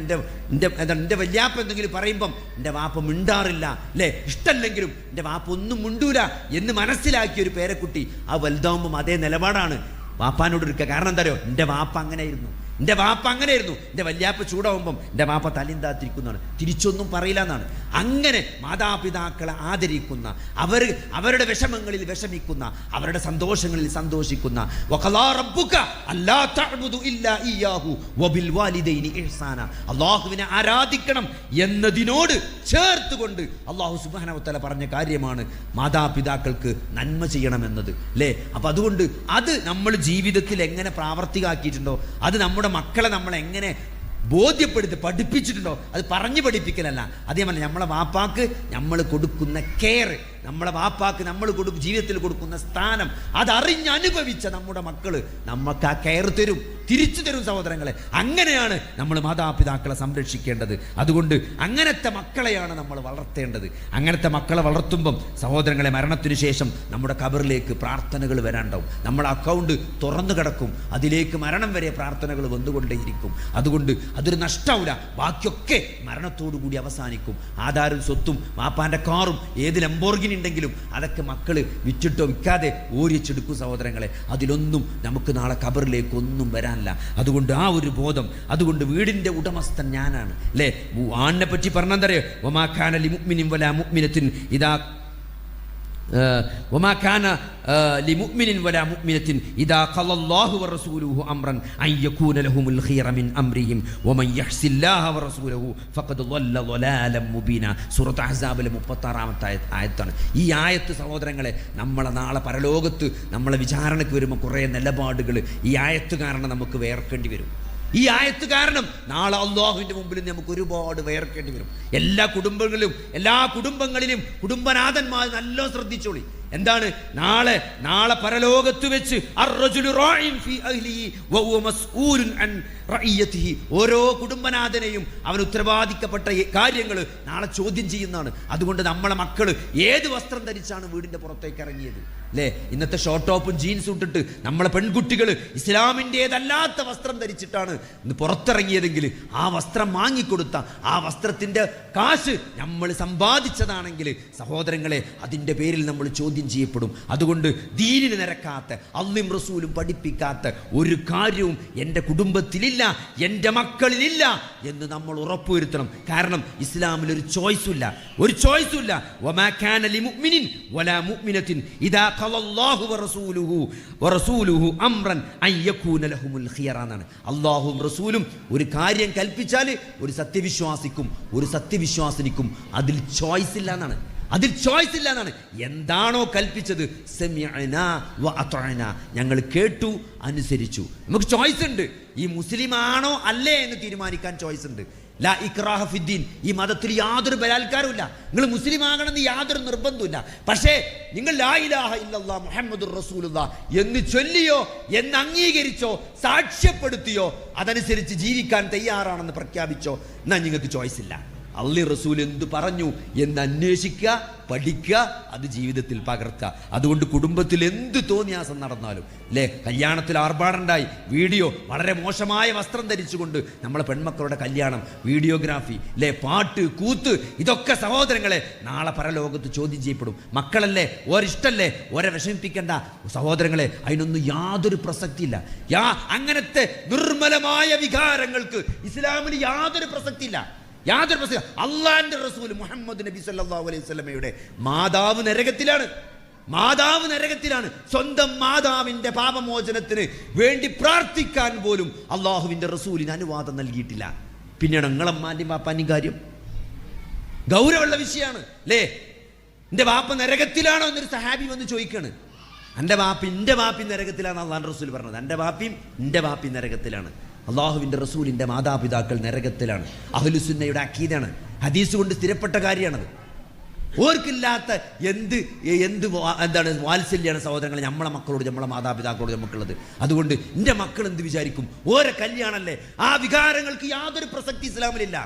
എൻ്റെ വല്യാപ്പ എന്തെങ്കിലും പറയുമ്പം എൻ്റെ വാപ്പ മിണ്ടാറില്ല അല്ലേ, ഇഷ്ടമല്ലെങ്കിലും എൻ്റെ വാപ്പ ഒന്നും മിണ്ടൂല എന്ന് മനസ്സിലാക്കിയ ഒരു പേരക്കുട്ടി ആ വലുതാവുമ്പം അതേ നിലപാടാണ് വാപ്പാനോട് എടുക്കുക. കാരണം എന്താ പറയുക? എൻ്റെ വാപ്പ അങ്ങനെയായിരുന്നു, എൻ്റെ വല്യാപ്പ ചൂടാവുമ്പം എൻ്റെ വാപ്പ തലയും താത്തിരിക്കുന്നതാണ്, തിരിച്ചൊന്നും പറയില്ല എന്നാണ്. അങ്ങനെ മാതാപിതാക്കളെ ആദരിക്കുന്ന, അവരുടെ വിഷമങ്ങളിൽ വിഷമിക്കുന്ന, അവരുടെ സന്തോഷങ്ങളിൽ സന്തോഷിക്കുന്ന, അല്ലാഹുവിനെ ആരാധിക്കണം എന്നതിനോട് ചേർത്തുകൊണ്ട് അല്ലാഹു സുബ്ഹാനഹു വ തആല പറഞ്ഞ കാര്യമാണ് മാതാപിതാക്കൾക്ക് നന്മ ചെയ്യണമെന്നത് അല്ലേ? അപ്പം അതുകൊണ്ട് അത് നമ്മൾ ജീവിതത്തിൽ എങ്ങനെ പ്രാവർത്തികമാക്കിയിട്ടുണ്ടോ, അത് നമ്മുടെ മക്കളെ നമ്മൾ എങ്ങനെ ബോധ്യപ്പെടുത്തി പഠിപ്പിച്ചിട്ടുണ്ടോ, അത് പറഞ്ഞു പഠിപ്പിക്കലല്ല. അതേപോലെ നമ്മളെ വാപ്പാക്ക് നമ്മൾ കൊടുക്കുന്ന കെയർ, നമ്മളെ വാപ്പാക്ക് നമ്മൾ ജീവിതത്തിൽ കൊടുക്കുന്ന സ്ഥാനം അതറിഞ്ഞനുഭവിച്ച നമ്മുടെ മക്കള് നമുക്ക് ആ കെയർ തിരിച്ചു തരും സഹോദരങ്ങളെ. അങ്ങനെയാണ് നമ്മൾ മാതാപിതാക്കളെ സംരക്ഷിക്കേണ്ടത്. അതുകൊണ്ട് അങ്ങനത്തെ മക്കളെയാണ് നമ്മൾ വളർത്തേണ്ടത്. അങ്ങനത്തെ മക്കളെ വളർത്തുമ്പം സഹോദരങ്ങളെ മരണത്തിന് ശേഷം നമ്മുടെ ഖബറിലേക്ക് പ്രാർത്ഥനകൾ വരാണ്ടാവും. നമ്മുടെ അക്കൗണ്ട് തുറന്നു കിടക്കും, അതിലേക്ക് മരണം വരെ പ്രാർത്ഥനകൾ വന്നുകൊണ്ടേയിരിക്കും. അതുകൊണ്ട് അതൊരു നഷ്ടാവില്ല, ബാക്കിയൊക്കെ മരണത്തോടു കൂടി അവസാനിക്കും. ആധാരം സ്വത്തും വാപ്പാന്റെ കാറും ഏത് ലംബോർഗിനി ഉണ്ടെങ്കിലും അതൊക്കെ മക്കള് വിറ്റിട്ടോ വിൽക്കാതെ ഓരിച്ചെടുക്കും സഹോദരങ്ങളെ. അതിലൊന്നും നമുക്ക് നാളെ ഖബറിലേക്ക് ഒന്നും വരാനില്ല. അതുകൊണ്ട് ആ ഒരു ബോധം, അതുകൊണ്ട് വീടിന്റെ ഉടമസ്ഥൻ ഞാനാണ് അല്ലേ? ആണിനെ പറ്റി പറഞ്ഞെന്തറിയോ? വമാ കാന ലിമുഅ്മിനിൻ വലാ മുഅ്മിനത്തിൻ ഇദാ وما كان لمؤمن ولا مؤمنة إذا قضى الله ورسوله أمرا أن يكون لهم الخير من أمرهم ومن يعص الله ورسوله فقد ضل ضلالا مبينا. സൂറത്ത് അഹ്സാബിലെ 36-ാമത്തെ ആയത്താണ് ഈ ആയത്ത്. സഹോദരങ്ങളെ, നമ്മളെ നാളെ പരലോകത്ത് നമ്മളെ വിചാരണയ്ക്ക് വരുമ്പോൾ കുറേ നിലപാടുകൾ ഈ ആയത്ത് കാരണം നമുക്ക് വേർക്കേണ്ടി വരും. ഈ ആയത്ത് കാരണം നാളെ അല്ലാഹുവിന്റെ മുമ്പിൽ നമുക്ക് ഒരുപാട് വേർക്കേണ്ടി വരും. എല്ലാ കുടുംബങ്ങളിലും കുടുംബനാഥന്മാർ നല്ല ശ്രദ്ധിച്ചോളി. എന്താണ്? നാളെ പരലോകത്ത് വെച്ച് ഓരോ കുടുംബനാഥനെയും അവൻ ഉത്തരവാദിക്കപ്പെട്ട കാര്യങ്ങൾ നാളെ ചോദ്യം ചെയ്യുന്നതാണ്. അതുകൊണ്ട് നമ്മളെ മക്കള് ഏത് വസ്ത്രം ധരിച്ചാണ് വീടിന്റെ പുറത്തേക്ക് ഇറങ്ങിയത്, അല്ലേ? ഇന്നത്തെ ഷോർട്ട് ടോപ്പും ജീൻസും ഇട്ടിട്ട് നമ്മളെ പെൺകുട്ടികൾ ഇസ്ലാമിൻ്റെതല്ലാത്ത വസ്ത്രം ധരിച്ചിട്ടാണ് ഇന്ന് പുറത്തിറങ്ങിയതെങ്കിൽ ആ വസ്ത്രം വാങ്ങിക്കൊടുത്ത ആ വസ്ത്രത്തിൻ്റെ കാശ് നമ്മൾ സമ്പാദിച്ചതാണെങ്കിൽ സഹോദരങ്ങളെ, അതിൻ്റെ പേരിൽ നമ്മൾ ചോദ്യം ചെയ്യപ്പെടും. അതുകൊണ്ട് ദീനിന് നിരക്കാത്ത, അള്ളയും റസൂലും പഠിപ്പിക്കാത്ത ഒരു കാര്യവും എൻ്റെ കുടുംബത്തിലില്ല, എൻ്റെ മക്കളിലില്ല എന്ന് നമ്മൾ ഉറപ്പുവരുത്തണം. കാരണം ഇസ്ലാമിൽ ഒരു ചോയ്സുമില്ല, ഒരു ചോയ്സുമില്ല. വമാ കാന ലിമുഅ്മിനിൻ വലാ മുഅ്മിനത്തിൻ ഇദാ ഖലല്ലാഹു വറസൂലുഹു അംറൻ അൻ യകൂന ലഹുമുൽ ഖിയറ എന്നാണ്. അല്ലാഹുവും റസൂലും ഒരു കാര്യം കൽപ്പിച്ചാൽ ഒരു സത്യവിശ്വാസിനിക്കും അതിൽ ചോയ്സ് ഇല്ല എന്നാണ്. അതിൽ ചോയ്സ് ഇല്ല എന്നാണ്. എന്താണോ കൽപ്പിച്ചത് സമിഅനാ വ അത്അനാ, ഞങ്ങൾ കേട്ടു, അനുസരിച്ചു. നമുക്ക് ചോയ്സ് ഉണ്ട്. ഈ മുസ്ലിം ആണോ അല്ലേ എന്ന് തീരുമാനിക്കാൻ ചോയ്സ് ഉണ്ട്. ലാ ഇക്റാഹ ഫിദ്ദീൻ, ഈ മതത്തിൽ യാതൊരു ബലാത്കാരവുമില്ല. നിങ്ങൾ മുസ്ലിം ആകണമെന്ന് യാതൊരു നിർബന്ധമില്ല. പക്ഷേ നിങ്ങൾ ലാ ഇലാഹ ഇല്ലല്ലാഹ് മുഹമ്മദുർ റസൂലുള്ളാഹ് എന്ന് ചൊല്ലിയോ, എന്ന് അംഗീകരിച്ചോ, സാക്ഷ്യപ്പെടുത്തിയോ, അതനുസരിച്ച് ജീവിക്കാൻ തയ്യാറാണെന്ന് പ്രഖ്യാപിച്ചോ, എന്നാൽ നിങ്ങൾക്ക് ചോയ്സ് ഇല്ല. അള്ളി റസൂൽ എന്തു പറഞ്ഞു എന്ന് അന്വേഷിക്കുക, പഠിക്കുക, അത് ജീവിതത്തിൽ പകർത്തുക. അതുകൊണ്ട് കുടുംബത്തിൽ എന്ത് തോന്നിയാസം നടന്നാലും, അല്ലേ, കല്യാണത്തിൽ ആർഭാടുണ്ടായി, വീഡിയോ വളരെ മോശമായ വസ്ത്രം ധരിച്ചുകൊണ്ട് നമ്മളെ പെൺമക്കളുടെ കല്യാണം, വീഡിയോഗ്രാഫി, അല്ലേ, പാട്ട്, കൂത്ത്, ഇതൊക്കെ സഹോദരങ്ങളെ നാളെ പരലോകത്ത് ചോദ്യം ചെയ്യപ്പെടും. മക്കളല്ലേ, ഓരിഷ്ടല്ലേ, ഓരെ വിഷമിപ്പിക്കേണ്ട സഹോദരങ്ങളെ, അതിനൊന്നും യാതൊരു പ്രസക്തിയില്ല. അങ്ങനത്തെ നിർമ്മലമായ വികാരങ്ങൾക്ക് ഇസ്ലാമിൽ യാതൊരു പ്രസക്തിയില്ല, യാതൊരു പ്രശ്നം. അള്ളാന്റെ റസൂൽ മുഹമ്മദ് നബി സല്ലല്ലാഹു അലൈഹി വസല്ലമയുടെ മാതാവ് നരകത്തിലാണ്. സ്വന്തം മാതാവിന്റെ പാപമോചനത്തിന് വേണ്ടി പ്രാർത്ഥിക്കാൻ പോലും അള്ളാഹുവിന്റെ റസൂലിന് അനുവാദം നൽകിയിട്ടില്ല. പിന്നീട് നിങ്ങളമ്മാന്റെയും പാപ്പാന്റെയും കാര്യം ഗൗരവമുള്ള വിഷയമാണ്, അല്ലേ? എന്റെ വാപ്പ നരകത്തിലാണോ എന്നൊരു സഹാബി വന്ന് ചോദിക്കാണ്. എൻ്റെ വാപ്പി നരകത്തിലാണ് അള്ളാഹുവിന്റെ റസൂൽ പറഞ്ഞത്. എൻ്റെ വാപ്പി നരകത്തിലാണ്. അള്ളാഹുവിൻ്റെ റസൂലിൻ്റെ മാതാപിതാക്കൾ നരകത്തിലാണ്. അഹ്ലുസുന്നയുടെ അഖീദയാണ്, ഹദീസ് കൊണ്ട് സ്ഥിരപ്പെട്ട കാര്യമാണത്. ഓർക്കില്ലാത്ത എന്താണ് വാത്സല്യാണ് സഹോദരങ്ങളെ നമ്മളെ മക്കളോട്, നമ്മളെ മാതാപിതാക്കളോട് നമുക്കുള്ളത്. അതുകൊണ്ട് എൻ്റെ മക്കൾ എന്ത് വിചാരിക്കും, ഓരോ കല്യാണമല്ലേ, ആ വികാരങ്ങൾക്ക് യാതൊരു പ്രസക്തി ഇസ്ലാമിലില്ല.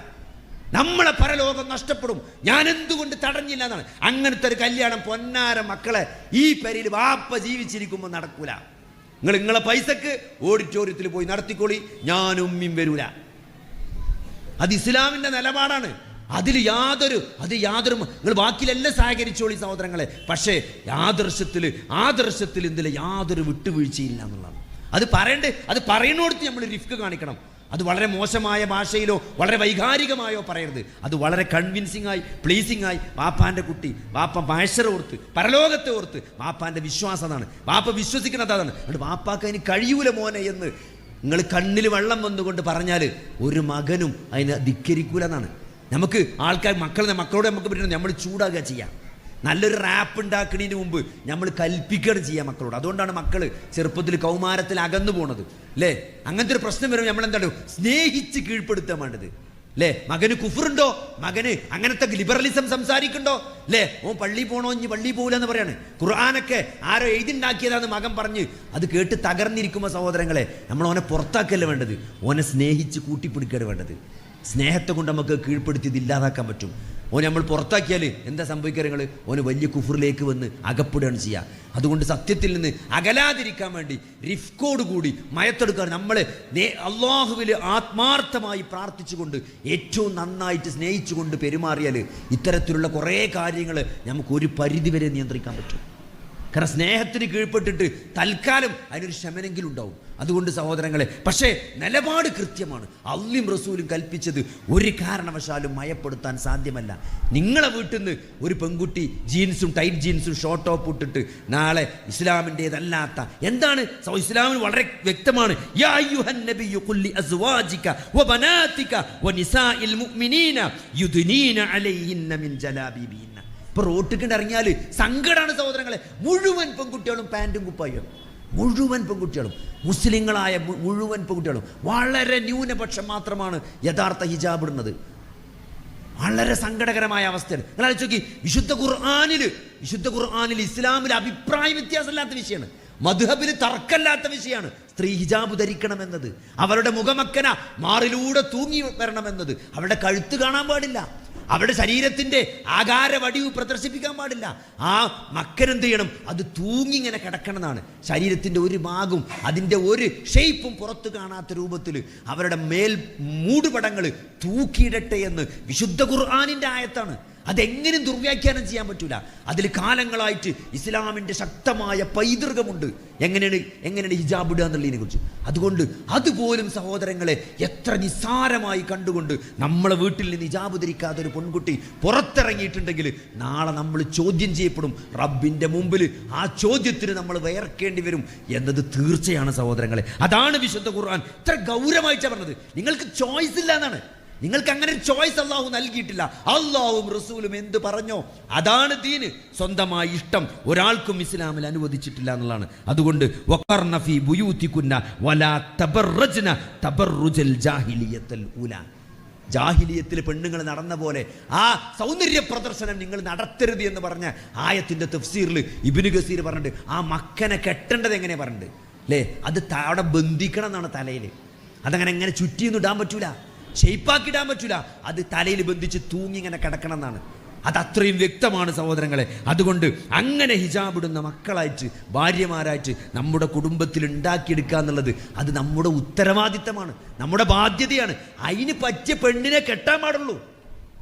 നമ്മളെ പരലോകം നഷ്ടപ്പെടും. ഞാൻ എന്തുകൊണ്ട് തടഞ്ഞില്ല എന്നാണ്. അങ്ങനത്തെ ഒരു കല്യാണം പൊന്നാര മക്കളെ ഈ പേരിൽ വാപ്പ ജീവിച്ചിരിക്കുമ്പോൾ നടക്കൂല. നിങ്ങളെ പൈസക്ക് ഓഡിറ്റോറിയത്തിൽ പോയി നടത്തിക്കോളി, ഞാനും ഉമ്മയും വരൂല. അത് ഇസ്ലാമിന്റെ നിലപാടാണ്. അതിൽ യാതൊരു നിങ്ങൾ ബാക്കിയിലെല്ലാം സഹകരിച്ചോളി സഹോദരങ്ങളെ. പക്ഷേ ആദർശത്തിൽ ഇതിൽ യാതൊരു വിട്ടുവീഴ്ചയില്ല എന്നുള്ളതാണ്. അത് പറയുന്നിടത്ത് നമ്മൾ റിസ്ക് കാണിക്കണം. അത് വളരെ മോശമായ ഭാഷയിലോ വളരെ വൈകാരികമായോ പറയരുത്. അത് വളരെ കൺവിൻസിംഗ് ആയി, പ്ലീസിംഗ് ആയി, വാപ്പാന്റെ കുട്ടി, വാപ്പ മഹ്ശർ ഓർത്ത്, പരലോകത്തെ ഓർത്ത്, വാപ്പാന്റെ വിശ്വാസം അതാണ്, വാപ്പ വിശ്വസിക്കുന്നത് അതാണ്. അതുകൊണ്ട് വാപ്പാക്ക് അതിന് കഴിയൂല മോനെ എന്ന് നിങ്ങൾ കണ്ണിൽ വെള്ളം വന്നുകൊണ്ട് പറഞ്ഞാൽ ഒരു മകനും അതിനെ ധിക്കരിക്കൂല എന്നാണ്. നമുക്ക് ആൾക്കാർ മക്കളോട് നമുക്ക് പറ്റുന്നത് നമ്മൾ ചൂടാകുക ചെയ്യാം. നല്ലൊരു റാപ്പ് ഉണ്ടാക്കുന്നതിന് മുമ്പ് നമ്മൾ കൽപ്പിക്കുകയാണ് ചെയ്യുക മക്കളോട്. അതുകൊണ്ടാണ് മക്കൾ ചെറുപ്പത്തിൽ കൗമാരത്തിൽ അകന്നു പോണത്, അല്ലേ? അങ്ങനത്തെ ഒരു പ്രശ്നം വരുമ്പോൾ നമ്മൾ എന്താണ് സ്നേഹിച്ച് കീഴ്പ്പെടുത്താൻ വേണ്ടത്, അല്ലേ? മകന് കുഫറുണ്ടോ, മകന് അങ്ങനത്തെ ലിബറലിസം സംസാരിക്കുന്നുണ്ടോ, അല്ലേ? ഓൻ പള്ളി പോണോ, ഇനി പള്ളി പോകില്ല എന്ന് പറയാണ്. ഖുർആനൊക്കെ ആരോ എഴുതിണ്ടാക്കിയതാന്ന് മകൻ പറഞ്ഞ് അത് കേട്ട് തകർന്നിരിക്കുമ്പോൾ സഹോദരങ്ങളെ, നമ്മൾ ഓനെ പുറത്താക്കല്ല വേണ്ടത്, ഓനെ സ്നേഹിച്ച് കൂട്ടിപ്പിടിക്കുകയാണ് വേണ്ടത്. സ്നേഹത്തെ കൊണ്ട് നമുക്ക് കീഴ്പ്പെടുത്തി ഇല്ലാതാക്കാൻ പറ്റും. ഓനെ നമ്മൾ പുറത്താക്കിയാൽ എന്താ സംഭവിക്കുക? നിങ്ങൾ ഓന് വലിയ കുഫറിലേക്ക് വന്ന് അകപ്പെടുകയാണ് ചെയ്യുക. അതുകൊണ്ട് സത്യത്തിൽ നിന്ന് അകലാതിരിക്കാൻ വേണ്ടി റിഫ്കോടുകൂടി മയത്തെടുക്കാൻ നമ്മൾ അള്ളാഹുവിൽ ആത്മാർത്ഥമായി പ്രാർത്ഥിച്ചുകൊണ്ട് ഏറ്റവും നന്നായിട്ട് സ്നേഹിച്ചുകൊണ്ട് പെരുമാറിയാൽ ഇത്തരത്തിലുള്ള കുറേ കാര്യങ്ങൾ നമുക്ക് ഒരു പരിധിവരെ നിയന്ത്രിക്കാൻ പറ്റും. കാരണം സ്നേഹത്തിന് കീഴ്പ്പെട്ടിട്ട് തൽക്കാലം അതിനൊരു ശമനെങ്കിലും ഉണ്ടാവും. അതുകൊണ്ട് സഹോദരങ്ങളെ, പക്ഷേ നിലപാട് കൃത്യമാണ്. അള്ളയും റസൂലും കൽപ്പിച്ചത് ഒരു കാരണവശാലും മയപ്പെടുത്താൻ സാധ്യമല്ല. നിങ്ങളെ വീട്ടിൽ നിന്ന് ഒരു പെൺകുട്ടി ടൈറ്റ് ജീൻസും ഷോർട്ട് ടോപ്പ് ഇട്ടിട്ട് നാളെ ഇസ്ലാമിൻ്റെതല്ലാത്ത എന്താണ്, ഇസ്ലാമിൽ വളരെ വ്യക്തമാണ്. യാ അയ്യുഹൻ നബിയ്യു ഖുൽ ലി അസ്വാജിക വബനാതിക വനിസാഇൽ മുഅ്മിനീന യുദ്നീന അലൈഹിന്ന മിൻ ജലാബിബിഹിന്ന. ഇപ്പൊ റോട്ടിൽ ഇറങ്ങിയാൽ സങ്കടമാണ് സഹോദരങ്ങളെ. മുഴുവൻ പെൺകുട്ടികളും പാൻറ്റും കുപ്പായും, മുഴുവൻ പെൺകുട്ടികളും, മുസ്ലിങ്ങളായ മുഴുവൻ പെൺകുട്ടികളും. വളരെ ന്യൂനപക്ഷം മാത്രമാണ് യഥാർത്ഥ ഹിജാബ് ഇടുന്നത്. വളരെ സങ്കടകരമായ അവസ്ഥയാണ്. നിങ്ങൾ ആലോചിച്ച് നോക്കി, വിശുദ്ധ ഖുർആനിൽ ഇസ്ലാമിൽ അഭിപ്രായ വ്യത്യാസമില്ലാത്ത വിഷയമാണ്, മദ്ഹബിൽ തർക്കമില്ലാത്ത വിഷയമാണ് സ്ത്രീ ഹിജാബ് ധരിക്കണമെന്നത്. അവരുടെ മുഖമക്കന മാറിലൂടെ തൂങ്ങി വരണമെന്നത്, അവരുടെ കഴുത്ത് കാണാൻ പാടില്ല, അവരുടെ ശരീരത്തിന്റെ ആകാര വടിവ് പ്രദർശിപ്പിക്കാൻ പാടില്ല. ആ മക്കനെന്ത് ചെയ്യണം? അത് തൂങ്ങിങ്ങനെ കിടക്കണമെന്നാണ്. ശരീരത്തിന്റെ ഒരു ഭാഗവും അതിൻ്റെ ഒരു ഷേപ്പും പുറത്തു കാണാത്ത രൂപത്തിൽ അവരുടെ മേൽ മൂടുപടങ്ങൾ തൂക്കിയിടട്ടെ എന്ന് വിശുദ്ധ ഖുർആനിന്റെ ആയത്താണ്. അതെങ്ങനെ ദുർവ്യാഖ്യാനം ചെയ്യാൻ പറ്റൂല. അതിൽ കാലങ്ങളായിട്ട് ഇസ്ലാമിന്റെ ശക്തമായ പൈതൃകമുണ്ട് എങ്ങനെയാണ് ഹിജാബ് ഇടുക എന്നുള്ളതിനെ കുറിച്ച്. അതുകൊണ്ട് അതുപോലും സഹോദരങ്ങളെ എത്ര നിസ്സാരമായി കണ്ടുകൊണ്ട് നമ്മളെ വീട്ടിൽ നിന്ന് ഹിജാബ് ധരിക്കാത്ത ഒരു പെൺകുട്ടി പുറത്തിറങ്ങിയിട്ടുണ്ടെങ്കിൽ നാളെ നമ്മൾ ചോദ്യം ചെയ്യപ്പെടും റബ്ബിന്റെ മുമ്പിൽ. ആ ചോദ്യത്തിന് നമ്മൾ വയർക്കേണ്ടി വരും എന്നത് തീർച്ചയാണ് സഹോദരങ്ങളെ. അതാണ് വിശുദ്ധ ഖുർആൻ ഇത്ര ഗൗരവമായിട്ടാണ് പറഞ്ഞത്. നിങ്ങൾക്ക് ചോയ്സ് ഇല്ല എന്നാണ്. നിങ്ങൾക്ക് അങ്ങനെ ഒരു ചോയ്സ് അള്ളാഹു നൽകിയിട്ടില്ല. അള്ളാഹുവും റസൂലും എന്ത് പറഞ്ഞോ അതാണ് ദീന്. സ്വന്തമായി ഇഷ്ടം ഒരാൾക്കും ഇസ്ലാമിൽ അനുവദിച്ചിട്ടില്ല എന്നുള്ളതാണ്. അതുകൊണ്ട് വഖർന ഫീ ബുയൂതികുന്ന വലാ തബറജ്ന തബറുജൽ ജാഹിലിയത്തുൽ ഊല. ജാഹിലിയത്തിൽ പെണ്ണുങ്ങൾ നടന്ന പോലെ ആ സൗന്ദര്യ പ്രദർശനം നിങ്ങൾ നടത്തരുത് എന്ന് പറഞ്ഞ ആയത്തിന്റെ തഫ്സീറിൽ ഇബ്നു ഗസീർ പറഞ്ഞിട്ട് ആ മക്കനെ കെട്ടേണ്ടത് എങ്ങനെ പറഞ്ഞിട്ട് അല്ലേ? അത് അവിടെ ബന്ധിക്കണം എന്നാണ് തലയിൽ. അതങ്ങനെ എങ്ങനെ ചുറ്റിയൊന്നും ഇടാൻ പറ്റൂല, ഷെയ്പ്പാക്കിടാൻ പറ്റൂല. അത് തലയിൽ ബന്ധിച്ച് തൂങ്ങി ഇങ്ങനെ കിടക്കണം എന്നാണ്. അത് അത്രയും വ്യക്തമാണ് സഹോദരങ്ങളെ. അതുകൊണ്ട് അങ്ങനെ ഹിജാബ് ഇടുന്ന മക്കളായിട്ട് ഭാര്യമാരായിട്ട് നമ്മുടെ കുടുംബത്തിൽ ഉണ്ടാക്കിയെടുക്കുക എന്നുള്ളത് അത് നമ്മുടെ ഉത്തരവാദിത്തമാണ്, നമ്മുടെ ബാധ്യതയാണ്. അതിന് പറ്റിയ പെണ്ണിനെ കെട്ടാൻ പാടുള്ളൂ,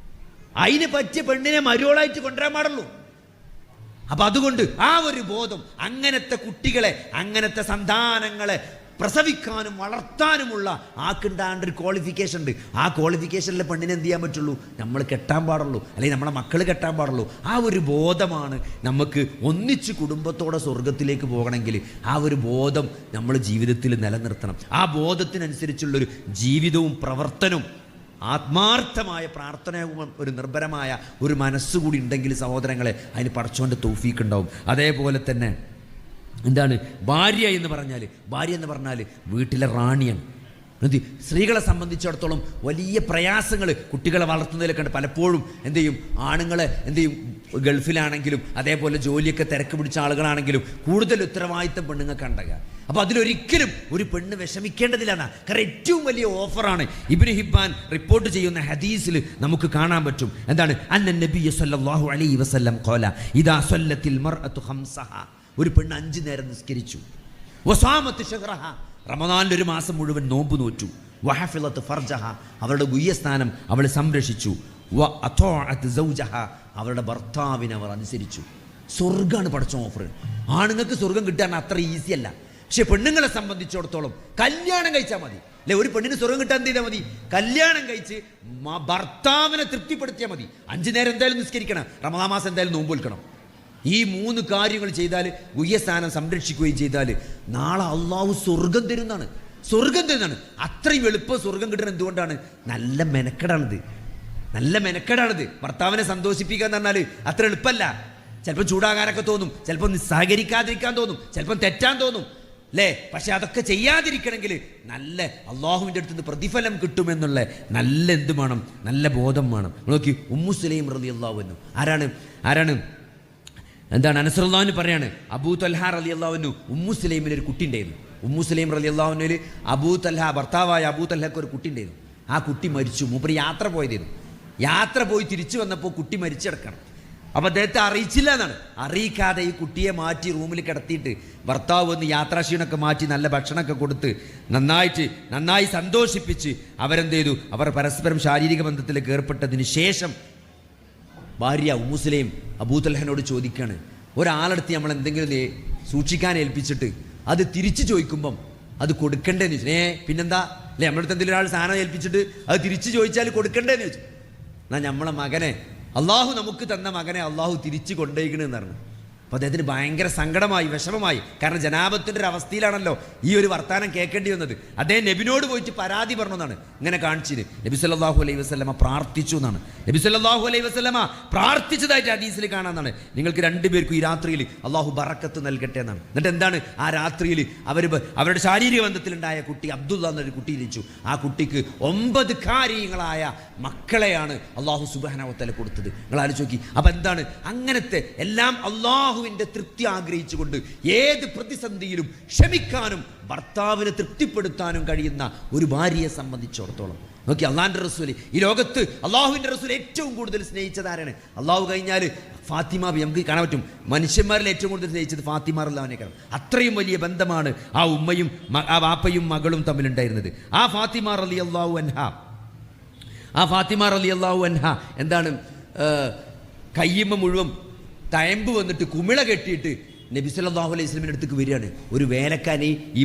അതിന് പറ്റിയ പെണ്ണിനെ മരുവളായിട്ട് കൊണ്ടുവരാൻ പാടുള്ളൂ. അപ്പൊ അതുകൊണ്ട് ആ ഒരു ബോധം അങ്ങനത്തെ കുട്ടികളെ, അങ്ങനത്തെ സന്താനങ്ങളെ പ്രസവിക്കാനും വളർത്താനുമുള്ള ആക്കുണ്ടാകേണ്ട ഒരു ക്വാളിഫിക്കേഷൻ ഉണ്ട്. ആ ക്വാളിഫിക്കേഷനിലെ പെണ്ണിനെ എന്ത് ചെയ്യാൻ പറ്റുള്ളൂ? നമ്മൾ കെട്ടാൻ പാടുള്ളൂ, അല്ലെങ്കിൽ നമ്മളെ മക്കൾ കെട്ടാൻ പാടുള്ളൂ. ആ ഒരു ബോധമാണ് നമുക്ക് ഒന്നിച്ച് കുടുംബത്തോടെ സ്വർഗത്തിലേക്ക് പോകണമെങ്കിൽ ആ ഒരു ബോധം നമ്മൾ ജീവിതത്തിൽ നിലനിർത്തണം. ആ ബോധത്തിനനുസരിച്ചുള്ളൊരു ജീവിതവും പ്രവർത്തനവും ആത്മാർത്ഥമായ പ്രാർത്ഥനയും ഒരു നിർഭരമായ ഒരു മനസ്സുകൂടി ഉണ്ടെങ്കിൽ സഹോദരങ്ങളെ അതിന് പടച്ചോൻ്റെ തൗഫീക്ക് ഉണ്ടാവും. അതേപോലെ തന്നെ എന്താണ് ഭാര്യ എന്ന് പറഞ്ഞാൽ വീട്ടിലെ റാണിയാണ്. സ്ത്രീകളെ സംബന്ധിച്ചിടത്തോളം വലിയ പ്രയാസങ്ങൾ കുട്ടികളെ വളർത്തുന്നതിലൊക്കെ ഉണ്ട്. പലപ്പോഴും എന്ത് ചെയ്യും, ആണുങ്ങളെ എന്ത് ചെയ്യും, ഗൾഫിലാണെങ്കിലും അതേപോലെ ജോലിയൊക്കെ തിരക്ക് പിടിച്ച ആളുകളാണെങ്കിലും കൂടുതൽ ഉത്തരവാദിത്തം പെണ്ണുങ്ങൾക്ക് ഉണ്ടാകുക. അപ്പോൾ അതിലൊരിക്കലും ഒരു പെണ്ണ് വിഷമിക്കേണ്ടതില്ല. കാരണം ഏറ്റവും വലിയ ഓഫറാണ് ഇബ്നു ഹിബ്ബാൻ റിപ്പോർട്ട് ചെയ്യുന്ന ഹദീസിൽ നമുക്ക് കാണാൻ പറ്റും. എന്താണ്? അന്ന നബിയ്യ സല്ലല്ലാഹു അലൈഹി വസല്ലം ഖാല ഇദാ സല്ലത്തിൽ മർഅതു ഖംസഹ. ഒരു പെണ്ണ് 5 നേരം നിസ്കരിച്ചു. വസാമത്ത് ശഹ്റഹ. റമദാനിൽ ഒരു മാസം മുഴുവൻ നോമ്പ് നോറ്റു. വഹഫിളത്ത് ഫർജഹ. അവരുടെ ഗുഹ്യസ്ഥാനം അവൾ സംരക്ഷിച്ചു. വ അതഅത് സൗജഹ. അവരുടെ ഭർത്താവിനെ അവർ അനുസരിച്ചു. സ്വർഗ്ഗമാണ് പടച്ച ഓഫർ. ആണുങ്ങൾക്ക് സ്വർഗം കിട്ടാൻ അത്ര ഈസി അല്ല. പക്ഷെ പെണ്ണുങ്ങളെ സംബന്ധിച്ചിടത്തോളം കല്യാണം കഴിച്ചാൽ മതി അല്ലെ? ഒരു പെണ്ണിന് സ്വർഗം കിട്ടാൻ എന്ത് ചെയ്താൽ മതി? കല്യാണം കഴിച്ച് ഭർത്താവിനെ തൃപ്തിപ്പെടുത്തിയാൽ മതി. 5 നേരം എന്തായാലും നിസ്കരിക്കണം, റമദാൻ മാസം എന്തായാലും നോമ്പ് വിൽക്കണം. ഈ 3 കാര്യങ്ങൾ ചെയ്താൽ, ഗുഹ്യസ്ഥാനം സംരക്ഷിക്കുകയും ചെയ്താൽ നാളെ അള്ളാഹു സ്വർഗം തരുന്നതാണ്. അത്രയും എളുപ്പം സ്വർഗം കിട്ടുന്നത് എന്തുകൊണ്ടാണ്? നല്ല മെനക്കെടാണിത്. ഭർത്താവിനെ സന്തോഷിപ്പിക്കുക എന്ന് പറഞ്ഞാൽ അത്ര എളുപ്പമല്ല. ചിലപ്പോൾ ചൂടാകാനൊക്കെ തോന്നും, ചിലപ്പോൾ സഹകരിക്കാതിരിക്കാൻ തോന്നും, ചിലപ്പം തെറ്റാൻ തോന്നും അല്ലേ? പക്ഷെ അതൊക്കെ ചെയ്യാതിരിക്കണമെങ്കിൽ നല്ല അള്ളാഹുവിൻ്റെ അടുത്ത് നിന്ന് പ്രതിഫലം കിട്ടുമെന്നുള്ള നല്ല എന്ത് വേണം? നല്ല ബോധം വേണം. നോക്കി, ഉമ്മു സുലൈം റളിയല്ലാഹു അൻഹു ആരാണ്? എന്താണ്? അനസ് റളിയല്ലാഹു അൻഹു പറയാണ്, അബൂ തൽഹ റളിയല്ലാഹു അൻഹു ഉമ്മു സുലൈമിന് ഒരു കുട്ടി ഉണ്ടായിരുന്നു. ഉമ്മു സുലൈം റളിയല്ലാഹു അൻഹുവിൽ അബൂ തൽഹ, ഭർത്താവായ അബൂ തൽഹക്ക് ഒരു കുട്ടി ഉണ്ടായിരുന്നു. ആ കുട്ടി മരിച്ചു. മൂപ്പര് യാത്ര പോയി തിരിച്ചു വന്നപ്പോൾ കുട്ടി മരിച്ചു കിടക്കണം. അപ്പോൾ അദ്ദേഹത്തെ അറിയിച്ചില്ല എന്നാണ്. അറിയിക്കാതെ ഈ കുട്ടിയെ മാറ്റി റൂമിൽ കിടത്തിയിട്ട് ഭർത്താവ് വന്ന് യാത്രാക്ഷീണമൊക്കെ മാറ്റി നല്ല ഭക്ഷണമൊക്കെ കൊടുത്ത് നന്നായി സന്തോഷിപ്പിച്ച് അവരെന്ത് ചെയ്തു? അവർ പരസ്പരം ശാരീരിക ബന്ധത്തിലേക്ക് ഏർപ്പെട്ടതിന് ശേഷം ഭാര്യ ഉമ്മു സുലൈം അബൂ തൽഹനോട് ചോദിക്കുകയാണ്, ഒരാളെടുത്ത് നമ്മൾ എന്തെങ്കിലും സൂക്ഷിക്കാൻ ഏൽപ്പിച്ചിട്ട് അത് തിരിച്ചു ചോദിക്കുമ്പം അത് കൊടുക്കണ്ടേന്ന് ചോദിച്ചു. പിന്നെന്താ അല്ലേ, നമ്മളടുത്ത് എന്തെങ്കിലും ഒരാൾ സാധനം ഏൽപ്പിച്ചിട്ട് അത് തിരിച്ചു ചോദിച്ചാൽ കൊടുക്കണ്ടേന്ന് ചോദിച്ചു. എന്നാൽ നമ്മളെ മകനെ, അള്ളാഹു നമുക്ക് തന്ന മകനെ അള്ളാഹു തിരിച്ചു കൊണ്ടുപോയിക്കണെന്ന് പറഞ്ഞു. അപ്പോൾ അദ്ദേഹത്തിന് ഭയങ്കര സങ്കടമായി, വിഷമമായി. കാരണം ജനാബത്തിൻ്റെ ഒരു അവസ്ഥയിലാണല്ലോ ഈ ഒരു വർത്താനം കേൾക്കേണ്ടി വന്നത്. അദ്ദേഹം നബിനോട് പോയിട്ട് പരാതി പറഞ്ഞു എന്നാണ് ഇങ്ങനെ കാണിച്ചിന്. നബി സല്ലല്ലാഹു അലൈഹി വസല്ലമ പ്രാർത്ഥിച്ചു എന്നാണ്. നബി സല്ലല്ലാഹു അലൈഹി വസല്ലമ പ്രാർത്ഥിച്ചതായിട്ട് ഹദീസിൽ കാണാമെന്നാണ്. നിങ്ങൾക്ക് 2 പേർക്കും ഈ രാത്രിയിൽ അള്ളാഹു ബറക്കത്ത് നൽകട്ടെ എന്നാണ്. എന്നിട്ട് എന്താണ്? ആ രാത്രിയിൽ അവരുടെ ശാരീരിക ബന്ധത്തിലുണ്ടായ കുട്ടി അബ്ദുള്ള എന്നൊരു കുട്ടി ജനിച്ചു. ആ കുട്ടിക്ക് 9 കാര്യങ്ങളായ മക്കളെയാണ് അള്ളാഹു സുബ്ഹാനഹു വ തആല കൊടുത്തത്. നിങ്ങൾ ആലോചിച്ച് നോക്കി. അപ്പം എന്താണ്? അങ്ങനത്തെ എല്ലാം അള്ളാഹുവിൻ്റെ തൃപ്തി ആഗ്രഹിച്ചുകൊണ്ട് ഏത് പ്രതിസന്ധിയിലും ക്ഷമിക്കാനും ഭർത്താവിനെ തൃപ്തിപ്പെടുത്താനും കഴിയുന്ന ഒരു ഭാര്യയെ സംബന്ധിച്ചിടത്തോളം നോക്കി, അള്ളാഹിൻ്റെ റസൂല്, ഈ ലോകത്ത് അള്ളാഹുവിൻ്റെ റസൂൽ ഏറ്റവും കൂടുതൽ സ്നേഹിച്ചത് ആരാണ്? അള്ളാഹു കഴിഞ്ഞാൽ ഫാത്തിമ ബി. നമുക്ക് കാണാൻ പറ്റും, മനുഷ്യന്മാരിൽ ഏറ്റവും കൂടുതൽ സ്നേഹിച്ചത് ഫാത്തിമ റളിയല്ലാഹുവിനെക്കാണ്. അത്രയും വലിയ ബന്ധമാണ് ആ ഉമ്മയും ആ വാപ്പയും മകളും തമ്മിലുണ്ടായിരുന്നത്. ആ ഫാത്തിമ റളിയല്ലാഹു അൻഹ എന്താണ്, കയ്യമ്മ മുഴുവൻ തയമ്പ് വന്നിട്ട് കുമിള കെട്ടിയിട്ട് നബി സല്ലല്ലാഹു അലൈഹി വസല്ലമിൻ്റെ അടുത്തേക്ക് വരികയാണ്. ഒരു വേലക്കാരി ഈ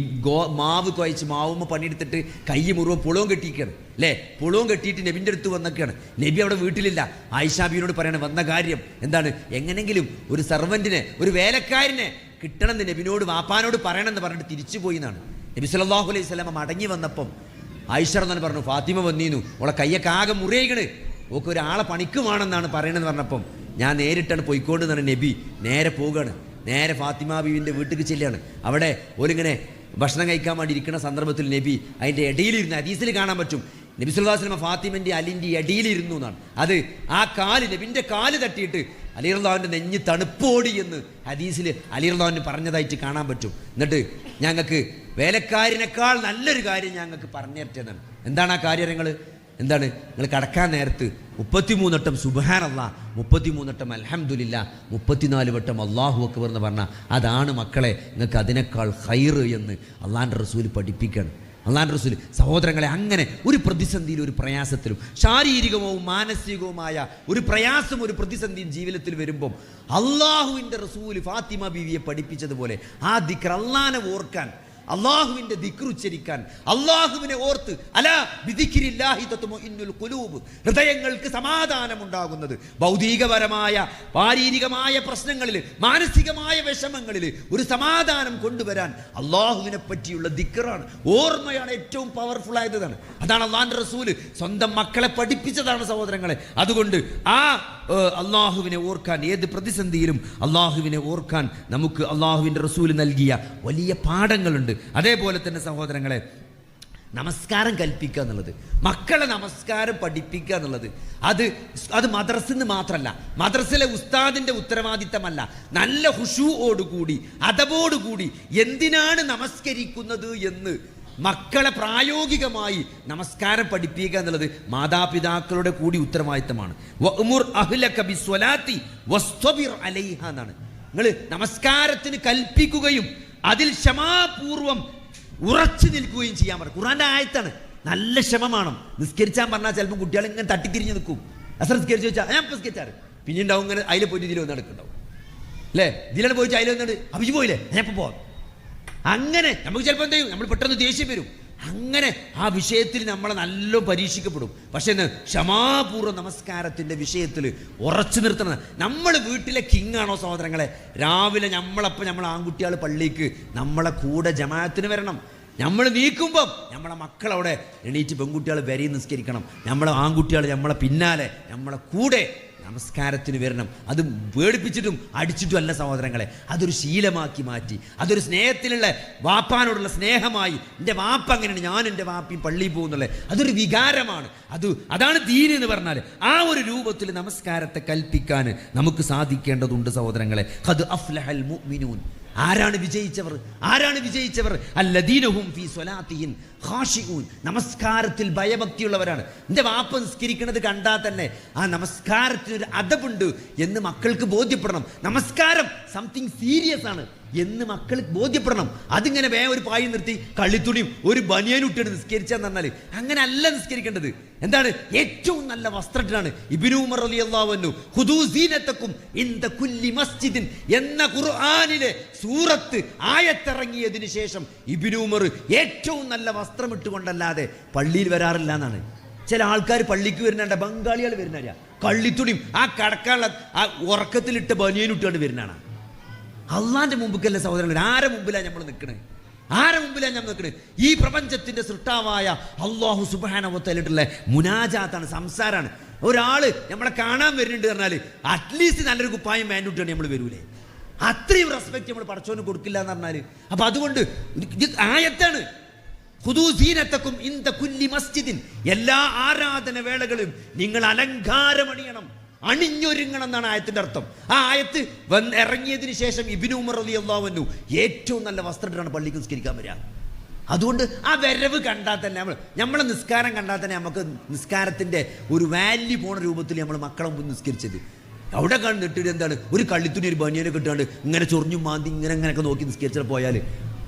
മാവ് കുഴച്ച് മാവുമ്മ പണിയെടുത്തിട്ട് കൈ മുഴുവൻ പുളവും കെട്ടിയിരിക്കുകയാണ് അല്ലേ. പുളവും കെട്ടിയിട്ട് നബിൻ്റെ അടുത്ത് വന്നൊക്കെയാണ്. നബി അവിടെ വീട്ടിലില്ല. ആയിഷാബിയോട് പറയണം വന്ന കാര്യം എന്താണ്, എങ്ങനെങ്കിലും ഒരു സർവൻറ്റിനെ, ഒരു വേലക്കാരനെ കിട്ടണമെന്ന് നബിനോട് വാപ്പാനോട് പറയണമെന്ന് പറഞ്ഞിട്ട് തിരിച്ചു പോയി എന്നാണ്. നബി സല്ലല്ലാഹു അലൈഹി വസല്ലമ മടങ്ങി വന്നപ്പം ആയിഷ റളിയല്ലാഹു പറഞ്ഞു, ഫാത്തിമ വന്നീന്നു, ഓളെ കയ്യൊക്കെ ആകെ മുറിയിക്കണ്, ഓക്ക് ഒരാളെ പണിക്കുവാണെന്നാണ് പറയണമെന്ന് പറഞ്ഞപ്പം ഞാൻ നേരിട്ടാണ് പോയിക്കൊണ്ടെന്നാണ്. നബി നേരെ പോവുകയാണ്. നേരെ ഫാത്തിമ ബീവിൻ്റെ വീട്ടിൽ ചെല്ലുകയാണ്. അവിടെ ഓരിങ്ങനെ ഭക്ഷണം കഴിക്കാൻ വേണ്ടി ഇരിക്കുന്ന സന്ദർഭത്തിൽ നബി അതിൻ്റെ ഇടയിലിരുന്ന്, ഹദീസിൽ കാണാൻ പറ്റും, നബി സല്ലല്ലാഹു അലൈഹി വസല്ലം ഫാത്തിമൻ്റെ അലിൻ്റെ ഇടയിലിരുന്നു എന്നാണ്. അത് ആ കാല്, നബിൻ്റെ കാല് തട്ടിയിട്ട് അലി റളിയല്ലാഹുവിൻ്റെ നെഞ്ഞ് തണുപ്പോടി എന്ന് ഹദീസിൽ അലി റളിയല്ലാഹു പറഞ്ഞതായിട്ട് കാണാൻ പറ്റും. എന്നിട്ട് ഞങ്ങൾക്ക് വേലക്കാരിനേക്കാൾ നല്ലൊരു കാര്യം ഞങ്ങൾക്ക് പറഞ്ഞു തരട്ടെന്നാണ്. എന്താണ് ആ കാര്യങ്ങൾ? എന്താണ്? നിങ്ങൾ കടക്കാൻ നേരത്ത് 33 വട്ടം സുബ്ഹാനല്ലാഹ്, 33 വട്ടം അൽഹംദുലില്ലാഹ്, 34 വട്ടം അല്ലാഹു അക്ബർ എന്ന് പറഞ്ഞാൽ അതാണ് മക്കളെ നിങ്ങൾക്ക് അതിനേക്കാൾ ഖൈർ എന്ന് അള്ളാഹിൻ്റെ റസൂൽ പഠിപ്പിക്കുകയാണ്. അള്ളാഹിൻ്റെ റസൂൽ സഹോദരങ്ങളെ, അങ്ങനെ ഒരു പ്രതിസന്ധിയിലും ഒരു പ്രയാസത്തിലും ശാരീരികവും മാനസികവുമായ ഒരു പ്രയാസം, ഒരു പ്രതിസന്ധിയും ജീവിതത്തിൽ വരുമ്പം അള്ളാഹുവിൻ്റെ റസൂൽ ഫാത്തിമ ബീവിയെ പഠിപ്പിച്ചതുപോലെ ആ ദിക്ർ, അള്ളാഹിനെ ഓർക്കാൻ, അള്ളാഹുവിൻ്റെ ദിക്ർ ഉച്ചരിക്കാൻ, അള്ളാഹുവിനെ ഓർത്ത്, അലാ ബിദിക്രില്ലാഹി തത്മഇന്നുൽ ഖുലൂബ്, ഹൃദയങ്ങൾക്ക് സമാധാനമുണ്ടാകുന്നത്. ഭൗതികപരമായ ശാരീരികമായ പ്രശ്നങ്ങളിൽ, മാനസികമായ വിഷമങ്ങളിൽ ഒരു സമാധാനം കൊണ്ടുവരാൻ അള്ളാഹുവിനെ പറ്റിയുള്ള ദിക്റാണ്, ഓർമ്മയാണ് ഏറ്റവും പവർഫുൾ ആയതാണ്. അതാണ് അള്ളാഹിൻ്റെ റസൂൽ സ്വന്തം മക്കളെ പഠിപ്പിച്ചതാണ് സഹോദരങ്ങളെ. അതുകൊണ്ട് ആ അള്ളാഹുവിനെ ഓർക്കാൻ, ഏത് പ്രതിസന്ധിയിലും അള്ളാഹുവിനെ ഓർക്കാൻ നമുക്ക് അള്ളാഹുവിൻ്റെ റസൂൽ നൽകിയ വലിയ പാഠങ്ങളുണ്ട്. അതേപോലെ തന്നെ സഹോദരങ്ങളെ, നമസ്കാരം കൽപ്പിക്കുക എന്നുള്ളത്, മക്കളെ നമസ്കാരം പഠിപ്പിക്കുക എന്നുള്ളത്, അത് മദ്രസിന്ന് മാത്രമല്ല, മദ്രസിലെ ഉസ്താദിൻ്റെ ഉത്തരവാദിത്തമല്ല. നല്ല ഖുശൂഓടുകൂടി, അദബോടുകൂടി എന്തിനാണ് നമസ്കരിക്കുന്നത് എന്ന് മക്കളെ പ്രായോഗികമായി നമസ്കാരം പഠിപ്പിക്കുക എന്നുള്ളത് മാതാപിതാക്കളുടെ കൂടി ഉത്തരവാദിത്തമാണ്. വഅ്മുർ അഹ്ലക ബിസ്വലാത്തി വസ്തബിർ അലൈഹ എന്നാണ്. നിങ്ങൾ നമസ്കാരത്തിന് കൽപ്പിക്കുകയും അതിൽ ക്ഷമാപൂർവം ഉറച്ചു നിൽക്കുകയും ചെയ്യാൻ പറയും. ഖുർആന്റെ ആയത്താണ്. നല്ല ക്ഷമമാണ്. നിസ്കരിച്ചാൻ പറഞ്ഞാൽ ചിലപ്പോൾ കുട്ടികൾ ഇങ്ങനെ തട്ടിത്തിരിഞ്ഞ് നിൽക്കും. അസർ നിസ്കരിച്ച് വെച്ചാൽ ഞാൻ നിസ്കരിച്ചാറ്, പിന്നെ ഉണ്ടാവും ഇങ്ങനെ അതിൽ പോയിട്ട് ഇതിൽ വന്ന് നടക്കുന്നുണ്ടാവും അല്ലേ. ഇതിലാണ് പോയിട്ട് അതിൽ വന്നിട്ട് അഭിജി പോയില്ലേ, ഞാൻ ഇപ്പോൾ പോകാം. അങ്ങനെ നമുക്ക് ചിലപ്പോൾ എന്ത് ചെയ്യും, നമ്മൾ പെട്ടെന്ന് ദേഷ്യം വരും. അങ്ങനെ ആ വിഷയത്തിൽ നമ്മളെ നല്ല പരീക്ഷിക്കപ്പെടും. പക്ഷേ ക്ഷമാപൂർവ്വം നമസ്കാരത്തിൻ്റെ വിഷയത്തിൽ ഉറച്ചു നിർത്തണം. നമ്മൾ വീട്ടിലെ കിങ്ങാണോ സഹോദരങ്ങളെ? രാവിലെ നമ്മൾ ആൺകുട്ടികൾ പള്ളിക്ക് നമ്മളെ കൂടെ ജമാഅത്തിന് വരണം. നമ്മൾ നീക്കുമ്പം നമ്മളെ മക്കളവിടെ എണീറ്റ് പെൺകുട്ടികൾ വരി നിസ്കരിക്കണം. നമ്മളെ ആൺകുട്ടികൾ നമ്മളെ പിന്നാലെ നമ്മളെ കൂടെ നമസ്കാരത്തിന് വരണം. അത് പേടിപ്പിച്ചിട്ടും അടിച്ചിട്ടും അല്ല സഹോദരങ്ങളെ, അതൊരു ശീലമാക്കി മാറ്റി, അതൊരു സ്നേഹത്തിലുള്ള വാപ്പാനോടുള്ള സ്നേഹമായി. എൻ്റെ വാപ്പ അങ്ങനെയാണ്, ഞാൻ എൻ്റെ വാപ്പയും പള്ളിയിൽ പോകുന്നുള്ളത്, അതൊരു വികാരമാണ്. അതാണ് ദീൻ എന്ന് പറഞ്ഞാൽ. ആ ഒരു രൂപത്തിൽ നമസ്കാരത്തെ കൽപ്പിക്കാൻ നമുക്ക് സാധിക്കേണ്ടതുണ്ട് സഹോദരങ്ങളെ. ഖദ് അഫ്ലഹൽ മുഅ്മിനൂൻ. ആരാണ് വിജയിച്ചവർ? അല്ലദീനഹും ഫീ സ്വലാത്തിഹിം ഖാശിഊൻ. നമസ്കാരത്തിൽ ഭയഭക്തിയുള്ളവരാണ്. എൻ്റെ വാപ്പ നിസ്കരിക്കുന്നത് കണ്ടാൽ തന്നെ ആ നമസ്കാരത്തിനൊരു അദബുണ്ട് എന്ന് മക്കൾക്ക് ബോധ്യപ്പെടണം. നമസ്കാരം സംതിങ് സീരിയസ് ആണ് എന്ന് മക്കൾക്ക് ബോധ്യപ്പെടണം. അതിങ്ങനെ വേഗം ഒരു പായി നിർത്തി കള്ളിത്തുണിയും ഒരു ബനിയനും ഇട്ടിട്ട് നിസ്കരിച്ചാന്ന് പറഞ്ഞാൽ അങ്ങനെ അല്ല നിസ്കരിക്കേണ്ടത്. എന്താണ്? ഏറ്റവും നല്ല വസ്ത്രത്തിനാണ്. ഇബ്നു ഉമർ റളിയല്ലാഹു അൻഹു ഖുദൂ സീനതകും ഇൻദ കുല്ലി മസ്ജിദിൻ എന്ന ഖുർആനിലെ സൂറത്ത് ആയത്തിറങ്ങിയതിന് ശേഷം ഇബ്നു ഉമർ ഏറ്റവും നല്ല വസ്ത്രം ഇട്ടുകൊണ്ടല്ലാതെ പള്ളിയിൽ വരാറില്ല എന്നാണ്. ചില ആൾക്കാർ പള്ളിക്ക് വരുന്നുണ്ട്, ബംഗാളികൾ വരുന്നവരാ, കള്ളിത്തുണിയും ആ കടക്കാനുള്ള ആ ഉറക്കത്തിലിട്ട് ബനിയനും ഇട്ടുകൊണ്ട് വരുന്നതാണ്. അള്ളാന്റെ മുമ്പിക്കല്ലേ സഹോദരങ്ങൾ? ആരെ മുമ്പിലാണ് നമ്മൾ നിൽക്കണേ? ഈ പ്രപഞ്ചത്തിന്റെ സൃഷ്ടാവായ അല്ലാഹു സുബ്ഹാനഹു വ തആലയുടെ മുനാജാത്താണ്, സംസാരാണ്. ഒരാള് നമ്മളെ കാണാൻ വരുന്നുണ്ട് പറഞ്ഞാൽ അറ്റ്ലീസ്റ്റ് നല്ലൊരു കുപ്പായം വേണ്ടിട്ടാണ് നമ്മൾ വരൂലേ? അത്രയും റെസ്പെക്ട് നമ്മൾ പടച്ചോന് കൊടുക്കില്ല എന്ന് പറഞ്ഞാൽ. അപ്പൊ അതുകൊണ്ട് ആയത്താണ് ഖുദൂ സീനതകും ഇൻദ കുല്ലി മസ്ജിദിൻ. എല്ലാ ആരാധന വേളകളും നിങ്ങൾ അലങ്കാരമണിയണം, അണിഞ്ഞൊരുങ്ങണം എന്നാണ് ആയത്തിന്റെ അർത്ഥം. ആ ആയത്ത് ഇറങ്ങിയതിന് ശേഷം ഇബ്നു ഉമർ റളിയല്ലാഹു അൻഹു ഏറ്റവും നല്ല വസ്ത്രത്തിലാണ് പള്ളിക്ക് നിസ്കരിക്കാൻ വരിക. അതുകൊണ്ട് ആ വരവ് കണ്ടാൽ തന്നെ നമ്മളെ നിസ്കാരം കണ്ടാൽ തന്നെ നമുക്ക് നിസ്കാരത്തിൻ്റെ ഒരു വാല്യൂ പോണ രൂപത്തിൽ നമ്മൾ മക്കളെ മുമ്പ് നിസ്കരിച്ചത്. അവിടെ കണ്ടിട്ട് എന്താണ് ഒരു കള്ളിത്തുണി ഒരു ബനിയനെ കിട്ടാണ്ട് ഇങ്ങനെ ചൊറിഞ്ഞും മാന്തി ഇങ്ങനെയൊക്കെ നോക്കി നിസ്കരിച്ചിട്ട് പോയാൽ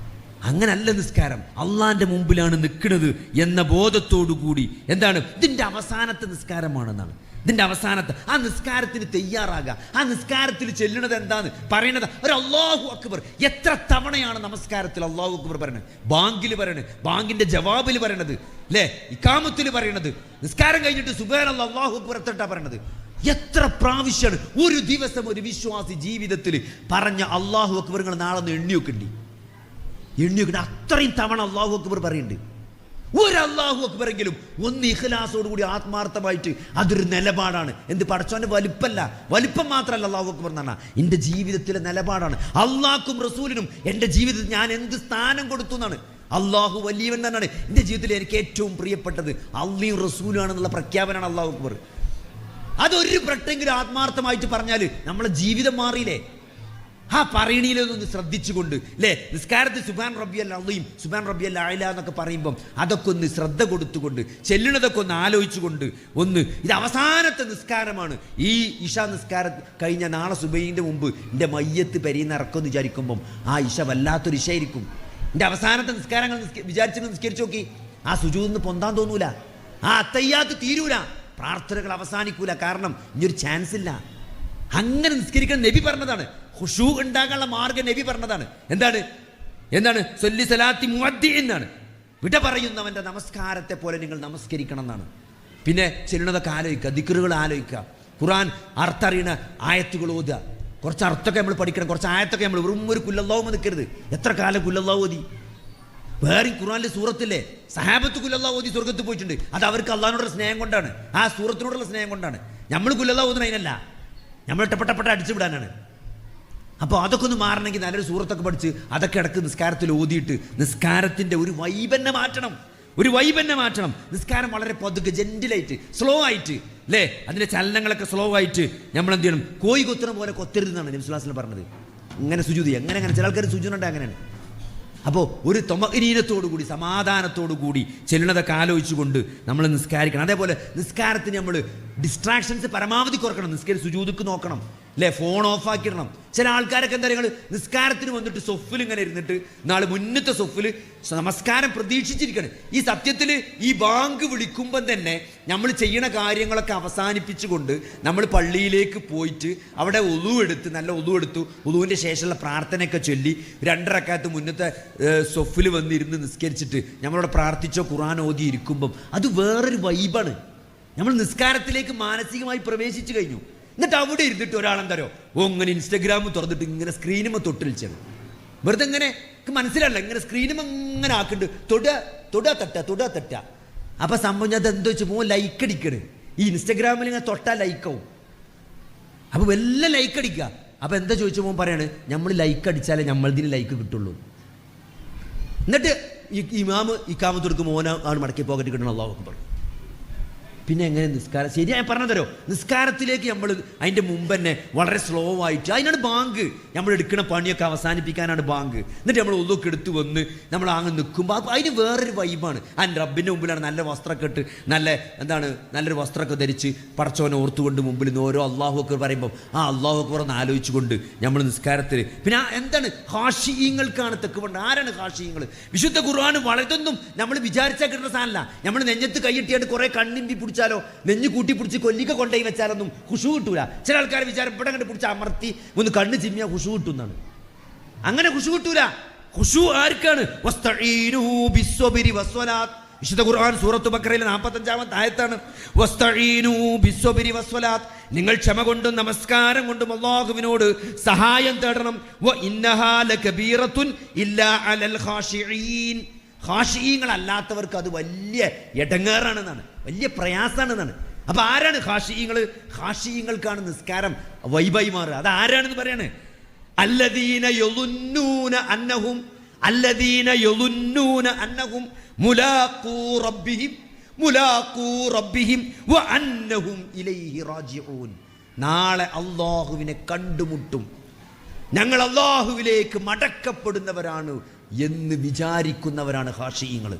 അങ്ങനല്ല നിസ്കാരം. അള്ളാന്റെ മുമ്പിലാണ് നിൽക്കുന്നത് എന്ന ബോധത്തോടു കൂടി എന്താണ് ഇതിൻ്റെ അവസാനത്തെ നിസ്കാരമാണെന്നാണ്. ഇതിൻ്റെ അവസാനത്തെ ആ നിസ്കാരത്തിന് തയ്യാറാകുക. ആ നിസ്കാരത്തിൽ ചെല്ലുന്നത് എന്താണ് പറയണത്? ഒരു അല്ലാഹു അക്ബർ. എത്ര തവണയാണ് നമസ്കാരത്തിൽ അല്ലാഹു അക്ബർ പറയണത്? ബാങ്കിൽ പറയണത്, ബാങ്കിന്റെ ജവാബിൽ പറയണത്, അല്ലേ, ഇഖാമത്തിൽ പറയണത്, നിസ്കാരം കഴിഞ്ഞിട്ട് സുബ്ഹാനല്ലാഹ് അല്ലാഹു അക്ബർ എത്രട്ടാ പറയണത്? എത്ര പ്രാവശ്യമാണ് ഒരു ദിവസം ഒരു വിശ്വാസി ജീവിതത്തിൽ പറഞ്ഞ അല്ലാഹു അക്ബർ? നിങ്ങൾ നാളെ ഒന്ന് എണ്ണിയൊക്കെ അത്രയും തവണ അല്ലാഹു അക്ബർ പറയുന്നുണ്ട്. ഒരു അല്ലാഹു അക്ബറെങ്കിലും ഒന്ന് ഇഖ്ലാസോടുകൂടി ആത്മാർത്ഥമായിട്ട് അതൊരു നിലപാടാണ്. എന്ത് പടച്ചോന്റെ വലിപ്പം മാത്രമല്ല അല്ലാഹു അക്ബർ എന്ന് പറഞ്ഞാൽ എൻ്റെ ജീവിതത്തിലെ നിലപാടാണ്. അള്ളാഹ്ക്കും റസൂലിനും എൻ്റെ ജീവിതത്തിൽ ഞാൻ എന്ത് സ്ഥാനം കൊടുത്തു എന്നാണ്. അള്ളാഹു വലിയവൻ തന്നെയാണ്. എൻ്റെ ജീവിതത്തിൽ എനിക്ക് ഏറ്റവും പ്രിയപ്പെട്ടത് അള്ളാഹും റസൂലാണെന്നുള്ള പ്രഖ്യാപനമാണ് അല്ലാഹു അക്ബർ. അതൊരു പ്രട്ടെങ്കിലും ആത്മാർത്ഥമായിട്ട് പറഞ്ഞാൽ നമ്മളെ ജീവിതം മാറിയില്ലേ? ആ പറയണിയിലൊന്ന് ശ്രദ്ധിച്ചുകൊണ്ട്, അല്ലേ, നിസ്കാരത്തിൽ സുബ്ഹാൻ റബ്ബിയൽ അളീം, സുബ്ഹാൻ റബ്ബിയൽ അഅ്ല എന്നൊക്കെ പറയുമ്പം അതൊക്കെ ഒന്ന് ശ്രദ്ധ കൊടുത്തുകൊണ്ട്, ചെല്ലുന്നതൊക്കെ ഒന്ന് ആലോചിച്ചുകൊണ്ട്, ഇത് അവസാനത്തെ നിസ്കാരമാണ്. ഈ ഇശാ നിസ്കാരം കഴിഞ്ഞ നാളെ സുബൈൻ്റെ മുമ്പ് എൻ്റെ മയ്യത്ത് പെരീന്ന് ഇറക്കുമെന്ന് വിചാരിക്കുമ്പം ആ ഇശ വല്ലാത്തൊരു ഇശയായിരിക്കും. എൻ്റെ അവസാനത്തെ നിസ്കാരങ്ങൾ വിചാരിച്ച് നിസ്കരിച്ചു നോക്കി, ആ സുജൂദിന് പൊന്താൻ തോന്നൂല, ആ അത്തയ്യാത്ത് തീരൂല, പ്രാർത്ഥനകൾ അവസാനിക്കൂല. കാരണം ഇനിയൊരു ചാൻസ് ഇല്ല. അങ്ങനെ നിസ്കരിക്കാൻ നബി പറഞ്ഞതാണ്. ഖുശൂ ഉണ്ടാകാനുള്ള മാർഗ്ഗം നബി പറഞ്ഞതാണ്. എന്താണ് സല്ലി സലാത്തി മുഅദ്ദി എന്നാണ്. വിട പറയുന്നവന്റെ നമസ്കാരത്തെ പോലെ നിങ്ങൾ നമസ്കരിക്കണം എന്നാണ്. പിന്നെ ചെല്ലുന്നതൊക്കെ ആലോചിക്കുക, ദിക്റുകൾ ആലോചിക്കുക, ഖുർആൻ അർത്ഥറിയണ ആയത്തുകൾ ഓതുക. കുറച്ച് അർത്ഥമൊക്കെ നമ്മൾ പഠിക്കണം, കുറച്ച് ആയത്തൊക്കെ നമ്മൾ വെറും ഒരു കുല്ലല്ലാഹു നിൽക്കരുത്. എത്ര കാലം കുല്ലല്ലാഹു ഓതി? വേറെ ഖുർആനിലെ സൂറത്തില്ലേ സഹാബത്ത് കുല്ലല്ലാഹു ഓതി സ്വർഗത്ത് പോയിട്ടുണ്ട്. അത് അവർക്ക് അള്ളാഹിനോടുള്ള സ്നേഹം കൊണ്ടാണ്, ആ സൂറത്തിനോടുള്ള സ്നേഹം കൊണ്ടാണ്. നമ്മൾ കുല്ലല്ലാഹു ഓതുന്നത് അതിനല്ല, നമ്മൾ ടപ്പെട്ടപ്പെട്ട അടിച്ചു വിടാനാണ്. അപ്പോൾ അതൊക്കെ ഒന്ന് മാറണമെങ്കിൽ നല്ലൊരു സൂറത്തൊക്കെ പഠിച്ച് അതൊക്കെ ഇടക്ക് നിസ്കാരത്തിൽ ഓതിയിട്ട് നിസ്കാരത്തിൻ്റെ ഒരു വൈബന്നെ മാറ്റണം. നിസ്കാരം വളരെ പതുക്കെ ജെന്റിലായിട്ട് സ്ലോ ആയിട്ട്, അല്ലേ, അതിൻ്റെ ചലനങ്ങളൊക്കെ സ്ലോ ആയിട്ട് നമ്മൾ എന്ത് ചെയ്യണം? കോഴി കൊത്തണ പോലെ കൊത്തരുതെന്നാണ് നബി സ്വല്ലല്ലാഹു അലൈഹി വസല്ലം പറഞ്ഞത്. ഇങ്ങനെ സുജൂദ് അങ്ങനെ ചില ആൾക്കാർ സുജൂദുണ്ട് അങ്ങനെയാണ്. അപ്പോൾ ഒരു ത്വമഅനീനത്തോടുകൂടി സമാധാനത്തോടുകൂടി ചെല്ലുന്നതൊക്കെ ആലോചിച്ചുകൊണ്ട് നമ്മൾ നിസ്കാരിക്കണം. അതേപോലെ നിസ്കാരത്തിന് നമ്മൾ ഡിസ്ട്രാക്ഷൻസ് പരമാവധി കുറക്കണം. സുജൂദിക്ക് നോക്കണം, അല്ലേ, ഫോൺ ഓഫാക്കിടണം. ചില ആൾക്കാരൊക്കെ എന്താ പറയുക, നിസ്കാരത്തിന് വന്നിട്ട് സൊഫിൽ ഇങ്ങനെ ഇരുന്നിട്ട് മുന്നത്തെ സൊഫിൽ നമസ്കാരം പ്രതീക്ഷിച്ചിരിക്കണം. ഈ സത്യത്തിൽ ഈ ബാങ്ക് വിളിക്കുമ്പം തന്നെ നമ്മൾ ചെയ്യണ കാര്യങ്ങളൊക്കെ അവസാനിപ്പിച്ചുകൊണ്ട് നമ്മൾ പള്ളിയിലേക്ക് പോയിട്ട് അവിടെ ഒളു എടുത്ത് നല്ല ഒളു എടുത്തു, ഒളുവിൻ്റെ ശേഷമുള്ള പ്രാർത്ഥനയൊക്കെ ചൊല്ലി 2 റക്അത്ത് മുന്നത്തെ സൊഫിൽ വന്നിരുന്ന് നിസ്കരിച്ചിട്ട് നമ്മളവിടെ പ്രാർത്ഥിച്ചോ ഖുർആൻ ഓതി ഇരിക്കുമ്പം അത് വേറൊരു വൈബാണ്. നമ്മൾ നിസ്കാരത്തിലേക്ക് മാനസികമായി പ്രവേശിച്ചു കഴിഞ്ഞു. എന്നിട്ട് അവിടെ ഇരുന്നിട്ട് ഒരാളെന്തരോ ഇങ്ങനെ ഇൻസ്റ്റഗ്രാം തുറന്നിട്ട് ഇങ്ങനെ സ്ക്രീനുമ തൊട്ടിരിച്ചാണ്. വെറുതെ ഇങ്ങനെ മനസ്സിലല്ല, ഇങ്ങനെ സ്ക്രീനുമ ഇങ്ങനെ ആക്കുന്നുണ്ട്, തൊടുക തട്ട. അപ്പൊ സംഭവം ഞാൻ എന്തോ വെച്ച് പോകും ലൈക്ക് അടിക്കണ്. ഈ ഇൻസ്റ്റഗ്രാമിൽ ഇങ്ങനെ തൊട്ടാൽ ലൈക്കാവും. അപ്പൊ വല്ല ലൈക്ക് അടിക്കുക. അപ്പൊ എന്താ ചോദിച്ചു പോകുമ്പോൾ പറയാണ്, നമ്മൾ ലൈക്ക് അടിച്ചാലേ നമ്മളിതിന് ലൈക്ക് കിട്ടുള്ളൂ. എന്നിട്ട് ഈ ഇമാമ് ഇഖാമത്ത് കൊടുക്കും, മോനാണ് മടക്കി പോക്കറ്റ് കിട്ടണം, അല്ലാഹു അക്ബർ. പിന്നെ എങ്ങനെ നിസ്കാരം ശരിയായി പറഞ്ഞതരോ? നിസ്കാരത്തിലേക്ക് നമ്മൾ അതിൻ്റെ മുമ്പ് തന്നെ വളരെ സ്ലോ ആയിട്ട്, അതിനാണ് ബാങ്ക്. നമ്മൾ എടുക്കുന്ന പണിയൊക്കെ അവസാനിപ്പിക്കാനാണ് ബാങ്ക്. എന്നിട്ട് നമ്മൾ ഒന്നൊക്കെ എടുത്ത് വന്ന് നമ്മൾ അങ്ങ് നിൽക്കുമ്പോൾ അപ്പോൾ അതിന് വേറൊരു വൈബാണ്. അതിന് റബ്ബിൻ്റെ മുമ്പിലാണ് നല്ല വസ്ത്രമൊക്കെ ഇട്ട് നല്ലൊരു വസ്ത്രമൊക്കെ ധരിച്ച് പടച്ചോനെ ഓർത്തുകൊണ്ട് മുമ്പിൽ നിന്ന് ഓരോ അല്ലാഹു അക്ബർ പറയുമ്പോൾ ആ അല്ലാഹു അക്ബർ എന്ന് ആലോചിച്ചുകൊണ്ട് നമ്മൾ നിസ്കാരത്തിൽ. പിന്നെ എന്താണ് ഹാഷിയങ്ങൾക്കാണ് തെക്കുകൊണ്ട്. ആരാണ് ഹാഷിയങ്ങൾ? വിശുദ്ധ ഖുർആൻ വളരെയൊന്നും നമ്മൾ വിചാരിച്ചാൽ കിട്ടുന്ന സാധനമല്ല. നമ്മൾ നെഞ്ഞത്ത് കൈയിട്ടിയായിട്ട് കുറേ കണ്ണിമ്പി പിടിച്ചാലോ നെഞ്ഞ് കൂട്ടി പിടിച്ച് കൊല്ലിക്ക കൊണ്ടുപോയി വെച്ചാലൊന്നും ഖുശൂ കിട്ടൂല. ചില ആൾക്കാർ വിചാരം ഇവിടെ കണ്ട് പിടിച്ച് അമർത്തി ഒന്ന് കണ്ണ് ചിമ്മിയാ ഖുശൂ കിട്ടുന്നതാണ്. അങ്ങനെ ഖുശൂ കിട്ടൂല. ഖുശൂ ആർക്കാണ്? വസ്തഈനൂ ബിസ്സബ്രി വസ്സലാത്ത്. വിശുദ്ധ ഖുർആൻ സൂറത്ത് ബഖറയിലെ 45-ാമത്തെ ആയത്താണ്. വസ്തഈനൂ ബിസ്സബ്രി വസ്സലാത്ത്. നിങ്ങൾ ക്ഷമ കൊണ്ടും നമസ്കാരം കൊണ്ടും അല്ലാഹുവിനോട് സഹായം തേടണം. വ ഇന്നഹാ ലകബീറത്തുൻ ഇല്ലാ അലൽ ഖാശിഈൻ. ഹാഷിയങ്ങളല്ലാത്തവർക്ക് അത് വലിയ ഇടങ്ങേറാണെന്നാണ്, വലിയ പ്രയാസമാണെന്നാണ്. അപ്പൊ ആരാണ് ഹാഷിയങ്ങൾ? ഹാഷിയങ്ങൾക്കാണ് നിസ്കാരം വൈബായി മാറുക. അത് ആരാണെന്ന് പറയാണ്? അല്ലദീന യളുന്നൂന അന്നഹും മുലാഖൂ റബ്ബിഹിം വ അന്നഹും ഇലൈഹി റാജിഊൻ. നാളെ അല്ലാഹുവിനെ കണ്ടുമുട്ടും, ഞങ്ങൾ അല്ലാഹുവിലേക്ക് മടക്കപ്പെടുന്നവരാണ് എന്ന് വിചാരിക്കുന്നവരാണ് ഖാശിഈങ്ങൾ.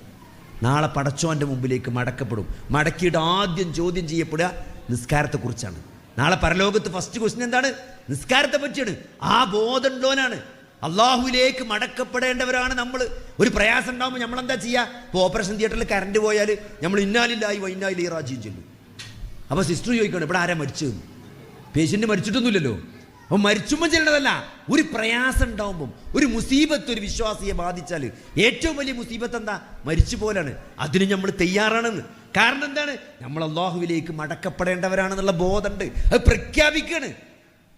നാളെ പടച്ചോൻ്റെ മുമ്പിലേക്ക് മടക്കപ്പെടും. മടക്കിയിട്ട് ആദ്യം ചോദ്യം ചെയ്യപ്പെടുക നിസ്കാരത്തെക്കുറിച്ചാണ്. നാളെ പരലോകത്ത് ഫസ്റ്റ് ക്വസ്റ്റ്യൻ എന്താണ്? നിസ്കാരത്തെ പറ്റിയാണ്. ആ ബോധമുള്ളവനാണ്. അള്ളാഹുവിലേക്ക് മടക്കപ്പെടേണ്ടവരാണ് നമ്മൾ. ഒരു പ്രയാസം ഉണ്ടാകുമ്പോൾ നമ്മളെന്താ ചെയ്യുക? ഇപ്പോൾ ഓപ്പറേഷൻ തിയേറ്ററിൽ കറണ്ട് പോയാൽ നമ്മൾ ഇന്നാലില്ലാഹി വ ഇന്നാ ഇലൈഹി റാജിഊൻ ചൊല്ലും. അപ്പോൾ സിസ്റ്റർ ചോദിക്കണം, ഇവിടെ ആരാ മരിച്ചതെന്ന്? പേഷ്യൻ്റ് മരിച്ചിട്ടൊന്നുമില്ലല്ലോ. അപ്പം മരിച്ചുമ്പോൾ ചെല്ലണതല്ല, ഒരു പ്രയാസം ഉണ്ടാവുമ്പം, ഒരു മുസീബത്ത് ഒരു വിശ്വാസിയെ ബാധിച്ചാൽ ഏറ്റവും വലിയ മുസീബത്ത് എന്താ? മരിച്ചു പോലാണ്. അതിന് നമ്മൾ തയ്യാറാണെന്ന്. കാരണം എന്താണ്? നമ്മൾ അള്ളാഹുവിലേക്ക് മടക്കപ്പെടേണ്ടവരാണെന്നുള്ള ബോധമുണ്ട്. അത് പ്രഖ്യാപിക്കാണ്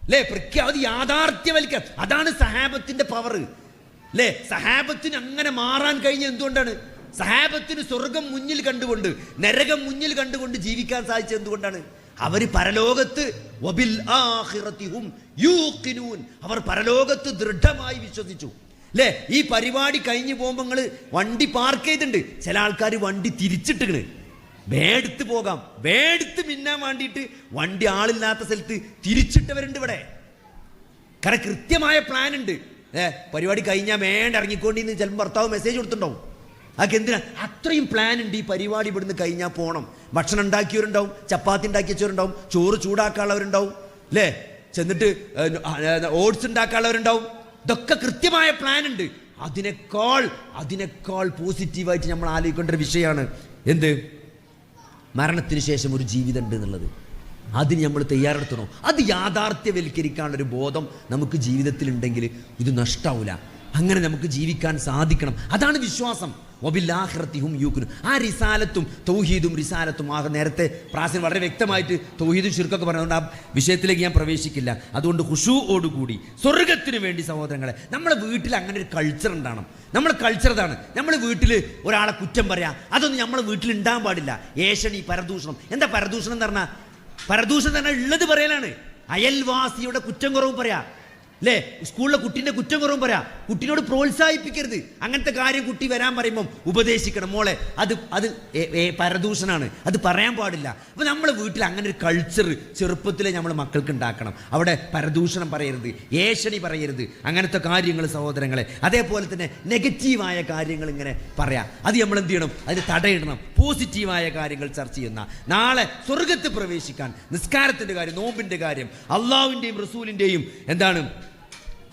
അല്ലേ? അത് യാഥാർത്ഥ്യവൽക്ക. അതാണ് സഹാബത്തിന്റെ പവർ അല്ലേ? സഹാബത്തിന് അങ്ങനെ മാറാൻ കഴിഞ്ഞ എന്തുകൊണ്ടാണ്? സഹാബത്തിന് സ്വർഗം മുന്നിൽ കണ്ടുകൊണ്ട് നരകം മുന്നിൽ കണ്ടുകൊണ്ട് ജീവിക്കാൻ സാധിച്ചത് എന്തുകൊണ്ടാണ്? അവർ പരലോകത്ത് വബിൽ ആഖിറതിഹും യൂഖിനൂൻ, അവർ പരലോകത്ത് ദൃഢമായി വിശ്വസിച്ചു അല്ലേ? ഈ പരിപാടി കഴിഞ്ഞു പോകുമ്പോൾ നിങ്ങൾ വണ്ടി പാർക്ക് ചെയ്തിട്ടുണ്ട്. ചില ആൾക്കാർ വണ്ടി തിരിച്ചിട്ടിക്കണ്, വേടുത്ത് പോകാം, വേടുത്ത് മിന്നാൻ വേണ്ടിയിട്ട് വണ്ടി ആളില്ലാത്ത സ്ഥലത്ത് തിരിച്ചിട്ടവരുണ്ട് ഇവിടെ. കാരണം കൃത്യമായ പ്ലാൻ ഉണ്ട്. പരിപാടി കഴിഞ്ഞാൽ വേണ്ട ഇറങ്ങിക്കൊണ്ടിന്ന് ചിലപ്പോൾ ഭർത്താവ് മെസ്സേജ് കൊടുത്തിട്ടുണ്ടാവും. അതൊക്കെ എന്തിനാ? അത്രയും പ്ലാൻ ഉണ്ട്. ഈ പരിപാടി ഇവിടുന്ന് കഴിഞ്ഞാൽ പോകണം. ഭക്ഷണം ഉണ്ടാക്കിയവരുണ്ടാവും, ചപ്പാത്തി ഉണ്ടാക്കി വെച്ചവരുണ്ടാവും, ചോറ് ചൂടാക്കാനുള്ളവരുണ്ടാവും അല്ലേ? ചെന്നിട്ട് ഓട്സ് ഉണ്ടാക്കാനുള്ളവരുണ്ടാവും. ഇതൊക്കെ കൃത്യമായ പ്ലാൻ ഉണ്ട്. അതിനേക്കാൾ പോസിറ്റീവായിട്ട് നമ്മൾ ആലോചിക്കേണ്ട ഒരു വിഷയമാണ് എന്ത്? മരണത്തിന് ശേഷം ഒരു ജീവിതം ഉണ്ട് എന്നുള്ളത്. അതിന് നമ്മൾ തയ്യാറെടുത്തണോ? അത് യാഥാർത്ഥ്യവൽക്കരിക്കാനുള്ളൊരു ബോധം നമുക്ക് ജീവിതത്തിലുണ്ടെങ്കിൽ ഇത് നഷ്ടാവില്ല. അങ്ങനെ നമുക്ക് ജീവിക്കാൻ സാധിക്കണം. അതാണ് വിശ്വാസം. വബിൽആഖിറതിഹും യൂഖിനൂൻ. ആ റിസാലത്തും തൗഹീദും റിസാലത്തും നേരത്തെ പ്രാസൻ വളരെ വ്യക്തമായിട്ട് തൗഹീദും ശിർക്കൊക്കെ പറഞ്ഞതുകൊണ്ട് ആ വിഷയത്തിലേക്ക് ഞാൻ പ്രവേശിക്കില്ല. അതുകൊണ്ട് ഖുശൂഅോടുകൂടി സ്വർഗത്തിന് വേണ്ടി സഹോദരങ്ങളെ, നമ്മുടെ വീട്ടിൽ അങ്ങനെ ഒരു കൾച്ചർ ഉണ്ടാകണം. നമ്മുടെ കൾച്ചർ ഇതാണ്. നമ്മൾ വീട്ടിൽ ഒരാളെ കുറ്റം പറയാം, അതൊന്നും നമ്മുടെ വീട്ടിൽ ഉണ്ടാകാൻ പാടില്ല. ഏഷണി, പരദൂഷണം. എന്താ പരദൂഷണം എന്ന് പറഞ്ഞാൽ? പരദൂഷണം തന്നെ ഉള്ളത് പറയലാണ്. അയൽവാസിയുടെ കുറ്റം കുറവ് പറയാം അല്ലേ? സ്കൂളിലെ കുട്ടീൻ്റെ കുറ്റം കുറവും പറയാം. കുട്ടീനോട് പ്രോത്സാഹിപ്പിക്കരുത്. അങ്ങനത്തെ കാര്യം കുട്ടി വരാൻ പറയുമ്പം ഉപദേശിക്കണം, മോളെ അത് പരദൂഷണമാണ്, അത് പറയാൻ പാടില്ല. അപ്പോൾ നമ്മളെ വീട്ടിൽ അങ്ങനെ ഒരു കൾച്ചർ ചെറുപ്പത്തിലെ നമ്മൾ മക്കൾക്ക് ഉണ്ടാക്കണം. അവിടെ പരദൂഷണം പറയരുത്, ഏഷണി പറയരുത്, അങ്ങനത്തെ കാര്യങ്ങൾ സഹോദരങ്ങളെ. അതേപോലെ തന്നെ നെഗറ്റീവായ കാര്യങ്ങൾ ഇങ്ങനെ പറയാം. അത് നമ്മൾ എന്ത് ചെയ്യണം? അതിന് തടയിടണം. പോസിറ്റീവായ കാര്യങ്ങൾ ചർച്ച ചെയ്യുന്ന നാളെ സ്വർഗത്ത് പ്രവേശിക്കാൻ നിസ്കാരത്തിൻ്റെ കാര്യം, നോമ്പിൻ്റെ കാര്യം, അള്ളാഹുവിൻ്റെയും റസൂലിൻ്റെയും എന്താണ്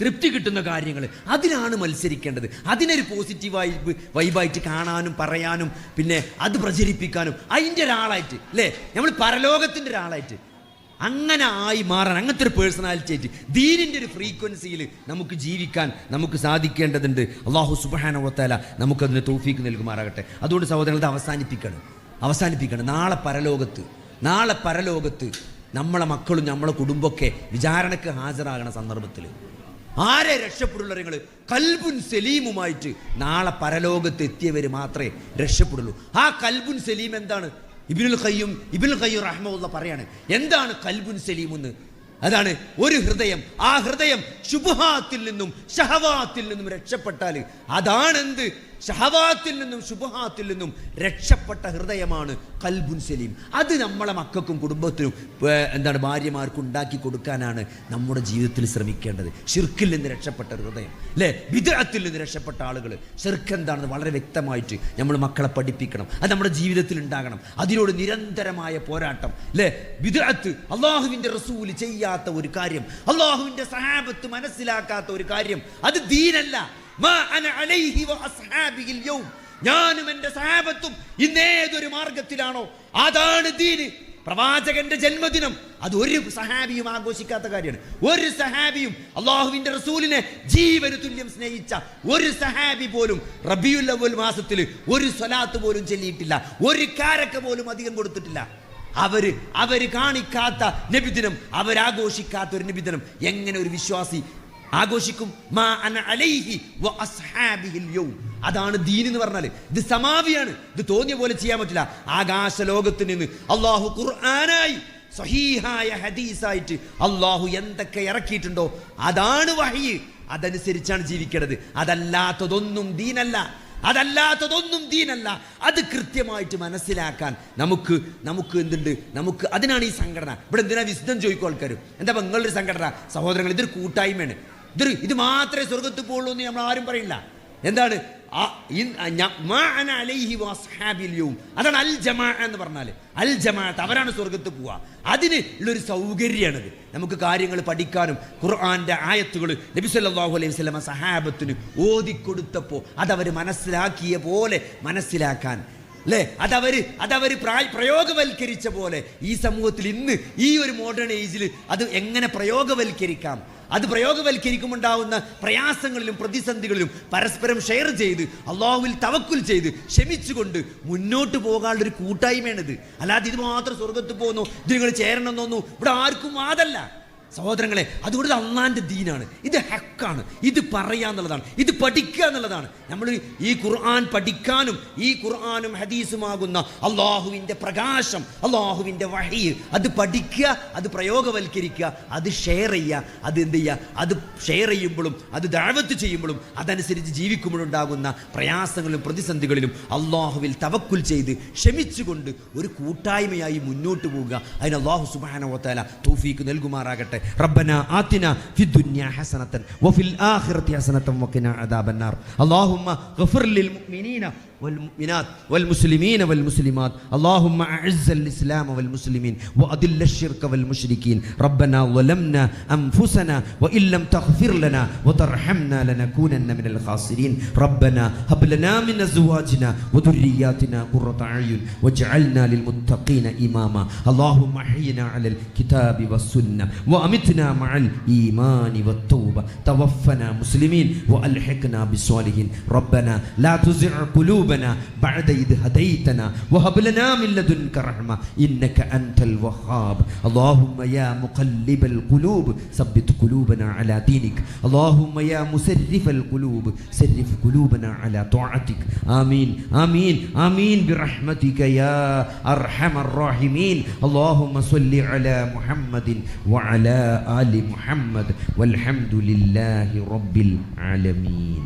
തൃപ്തി കിട്ടുന്ന കാര്യങ്ങൾ, അതിനാണ് മത്സരിക്കേണ്ടത്. അതിനൊരു പോസിറ്റീവായി വൈബായിട്ട് കാണാനും പറയാനും പിന്നെ അത് പ്രചരിപ്പിക്കാനും അതിൻ്റെ ഒരാളായിട്ട് അല്ലേ? നമ്മൾ പരലോകത്തിൻ്റെ ഒരാളായിട്ട് അങ്ങനെ ആയി മാറാൻ, അങ്ങനത്തെ ഒരു പേഴ്സണാലിറ്റി ആയിട്ട് ദീനിൻ്റെ ഒരു ഫ്രീക്വൻസിയിൽ നമുക്ക് ജീവിക്കാൻ നമുക്ക് സാധിക്കേണ്ടതുണ്ട്. അല്ലാഹു സുബ്ഹാനഹു വ തആല നമുക്കതിന് തൗഫീക്ക് നൽകുമാറാകട്ടെ. അതുകൊണ്ട് സഹോദരങ്ങൾ അവസാനിപ്പിക്കണം. നാളെ പരലോകത്ത് നമ്മളെ മക്കളും നമ്മളെ കുടുംബമൊക്കെ വിചാരണക്ക് ഹാജരാകണ സന്ദർഭത്തിൽ ആരെ രക്ഷപ്പെടുള്ളൂ? നിങ്ങൾ കൽബുൻ സലീമുമായിട്ട് നാളെ പരലോകത്ത് എത്തിയവർ മാത്രമേ രക്ഷപ്പെടുള്ളൂ. ആ കൽബുൻ സലീം എന്താണ്? ഇബ്നുൽ ഖയ്യിം റഹ്മത്തുള്ളാഹി പറയാണ് എന്താണ് കൽബുൻ സലീം എന്ന്. അതാണ് ഒരു ഹൃദയം. ആ ഹൃദയം ശുബ്ഹാത്തിൽ നിന്നും ശഹവാത്തിൽ നിന്നും രക്ഷപ്പെട്ടാൽ അതാണെന്ത്? ഷഹവാത്തിൽ നിന്നും ശുബ്ഹാത്തിൽ നിന്നും രക്ഷപ്പെട്ട ഹൃദയമാണ് ഖൽബുൻ സലീം. അത് നമ്മളെ മക്കൾക്കും കുടുംബത്തിനും എന്താണ് ഭാര്യമാർക്കും ഉണ്ടാക്കി കൊടുക്കാനാണ് നമ്മുടെ ജീവിതത്തിൽ ശ്രമിക്കേണ്ടത്. ഷിർക്കിൽ നിന്ന് രക്ഷപ്പെട്ട ഹൃദയം അല്ലേ? ബിദ്അത്തിൽ നിന്ന് രക്ഷപ്പെട്ട ആളുകൾ. ഷിർക്ക് എന്താണെന്ന് വളരെ വ്യക്തമായിട്ട് നമ്മൾ മക്കളെ പഠിപ്പിക്കണം. അത് നമ്മുടെ ജീവിതത്തിൽ ഉണ്ടാകണം. അതിനോട് നിരന്തരമായ പോരാട്ടം അല്ലേ? ബിദ്അത്ത്, അള്ളാഹുവിൻ്റെ റസൂൽ ചെയ്യാത്ത ഒരു കാര്യം, അള്ളാഹുവിൻ്റെ സഹാബത്ത് മനസ്സിലാക്കാത്ത ഒരു കാര്യം, അത് ദീനല്ല. ഞാനും എന്റെ സഹാബത്തും ഇന്നേതൊരു മാർഗത്തിലാണോ അതാണ് ദീന്. പ്രവാചകന്റെ ജന്മദിനം അത് ഒരു സഹാബിയും ആഘോഷിക്കാത്ത കാര്യമാണ്. ഒരു സഹാബിയും അള്ളാഹുവിന്റെ റസൂലിനെ ജീവന് തുല്യം സ്നേഹിച്ച ഒരു സഹാബി പോലും റബീഉൽ അവ്വൽ മാസത്തിൽ ഒരു സ്വലാത്ത് പോലും ചൊല്ലിയിട്ടില്ല, ഒരു കാരക്ക പോലും അധികം കൊടുത്തിട്ടില്ല. അവര് കാണിക്കാത്ത നബിദിനം, അവരാഘോഷിക്കാത്ത ഒരു നബിദിനം എങ്ങനെ ഒരു വിശ്വാസി ആഘോഷിക്കും? അതാണ് ദീൻ എന്ന് പറഞ്ഞാൽ. ഇത് സമാവിയാണ്. ഇത് തോന്നിയ പോലെ ചെയ്യാൻ പറ്റില്ല. ആകാശ ലോകത്ത് നിന്ന് അള്ളാഹു ഖുർആനായി സഹീഹായ ഹദീസായിട്ട് അള്ളാഹു എന്തൊക്കെ ഇറക്കിയിട്ടുണ്ടോ അതാണ് വഹ്യ്. അതനുസരിച്ചാണ് ജീവിക്കേണ്ടത്. അതല്ലാത്തതൊന്നും ദീനല്ല. അത് കൃത്യമായിട്ട് മനസ്സിലാക്കാൻ നമുക്ക് എന്തുണ്ട്? നമുക്ക് അതിനാണ് ഈ സംഘടന. ഇവിടെ എന്തിനാ വിശുദ്ധം ചോദിക്കും ആൾക്കാർ? എന്താ നിങ്ങളൊരു സംഘടന? സഹോദരങ്ങൾ, ഇതൊരു കൂട്ടായ്മയാണ്. ഇത് മാത്രമേ സ്വർഗത്ത് പോകുള്ളൂ എന്ന് നമ്മൾ ആരും പറയില്ല. എന്താണ്? അതാണ് അൽ ജമാ എന്ന് പറഞ്ഞാൽ. അൽ ജമാഅത്ത്, അവരാണ് സ്വർഗത്ത് പോവുക. അതിന് ഉള്ളൊരു സൗകര്യമാണിത്. നമുക്ക് കാര്യങ്ങൾ പഠിക്കാനും ഖുർആന്റെ ആയത്തുകൾ നബി സല്ലല്ലാഹു അലൈഹി വസല്ലം സഹാബത്തിന് ഓതിക്കൊടുത്തപ്പോൾ അതവർ മനസ്സിലാക്കിയ പോലെ മനസ്സിലാക്കാൻ, അല്ലേ, അതവർ പ്രയോഗവൽക്കരിച്ച പോലെ ഈ സമൂഹത്തിൽ ഇന്ന് ഈ ഒരു മോഡേൺ ഏജിൽ അത് എങ്ങനെ പ്രയോഗവൽക്കരിക്കാം, അത് പ്രയോഗവൽക്കരിക്കുമുണ്ടാവുന്ന പ്രയാസങ്ങളിലും പ്രതിസന്ധികളിലും പരസ്പരം ഷെയർ ചെയ്ത് അള്ളാഹുവിൽ തവക്കുൽ ചെയ്ത് ക്ഷമിച്ചുകൊണ്ട് മുന്നോട്ട് പോകാനുള്ളൊരു കൂട്ടായ്മയാണിത്. അല്ലാതെ ഇത് മാത്രം സ്വർഗത്ത് പോകുന്നു, ഇത് നിങ്ങൾ ചേരണമെന്നൊന്നും ഇവിടെ ആർക്കും അതല്ല സഹോദരങ്ങളെ. അതുകൊണ്ട് അള്ളാന്റെ ദീനാണ്, ഇത് ഹക്കാണ്, ഇത് പറയാന്നുള്ളതാണ്, ഇത് പഠിക്കുക എന്നുള്ളതാണ്. നമ്മൾ ഈ ഖുർആൻ പഠിക്കാനും ഈ ഖുർആനും ഹദീസുമാകുന്ന അള്ളാഹുവിൻ്റെ പ്രകാശം, അള്ളാഹുവിൻ്റെ വഹി, അത് പഠിക്കുക, അത് പ്രയോഗവൽക്കരിക്കുക, അത് ഷെയർ ചെയ്യുക. അത് എന്ത് ചെയ്യുക? അത് ഷെയർ ചെയ്യുമ്പോഴും അത് ദഅവത്ത് ചെയ്യുമ്പോഴും അതനുസരിച്ച് ജീവിക്കുമ്പോഴുണ്ടാകുന്ന പ്രയാസങ്ങളിലും പ്രതിസന്ധികളിലും അള്ളാഹുവിൽ തവക്കുൽ ചെയ്ത് ക്ഷമിച്ചുകൊണ്ട് ഒരു കൂട്ടായ്മയായി മുന്നോട്ട് പോവുക. അതിന് അള്ളാഹു സുബ്ഹാനഹു വ തആല തൗഫീഖ് നൽകുമാറാകട്ടെ. ربنا آتنا في الدنيا حسنة وفي الآخرة حسنة وقنا عذاب النار. اللهم غفر للمؤمنين والمؤمنات والمسلمين والمسلمات. اللهم أعز الإسلام والمسلمين وأذل الشرك والمشركين. ربنا ظلمنا أنفسنا وإن لم تغفر لنا وترحمنا لنكونن من الخاسرين. ربنا هب لنا من أزواجنا وذرياتنا قرة أعين واجعلنا للمتقين إماما. اللهم أحينا على الكتاب والسنة وأمتنا مع الإيمان والتوبة. توفنا مسلمين وألحقنا بالصالحين. ربنا لا تزغ قلوبنا بعد إذ هديتنا وهب لنا من لدنك رحمة إنك أنت الوهاب. اللهم يا مقلب القلوب ثبت قلوبنا على دينك. اللهم يا مسرف القلوب سرف قلوبنا على طاعتك. آمين آمين آمين برحمتك يا أرحم الراحمين. اللهم صل على محمد وعلى آل محمد والحمد لله رب العالمين.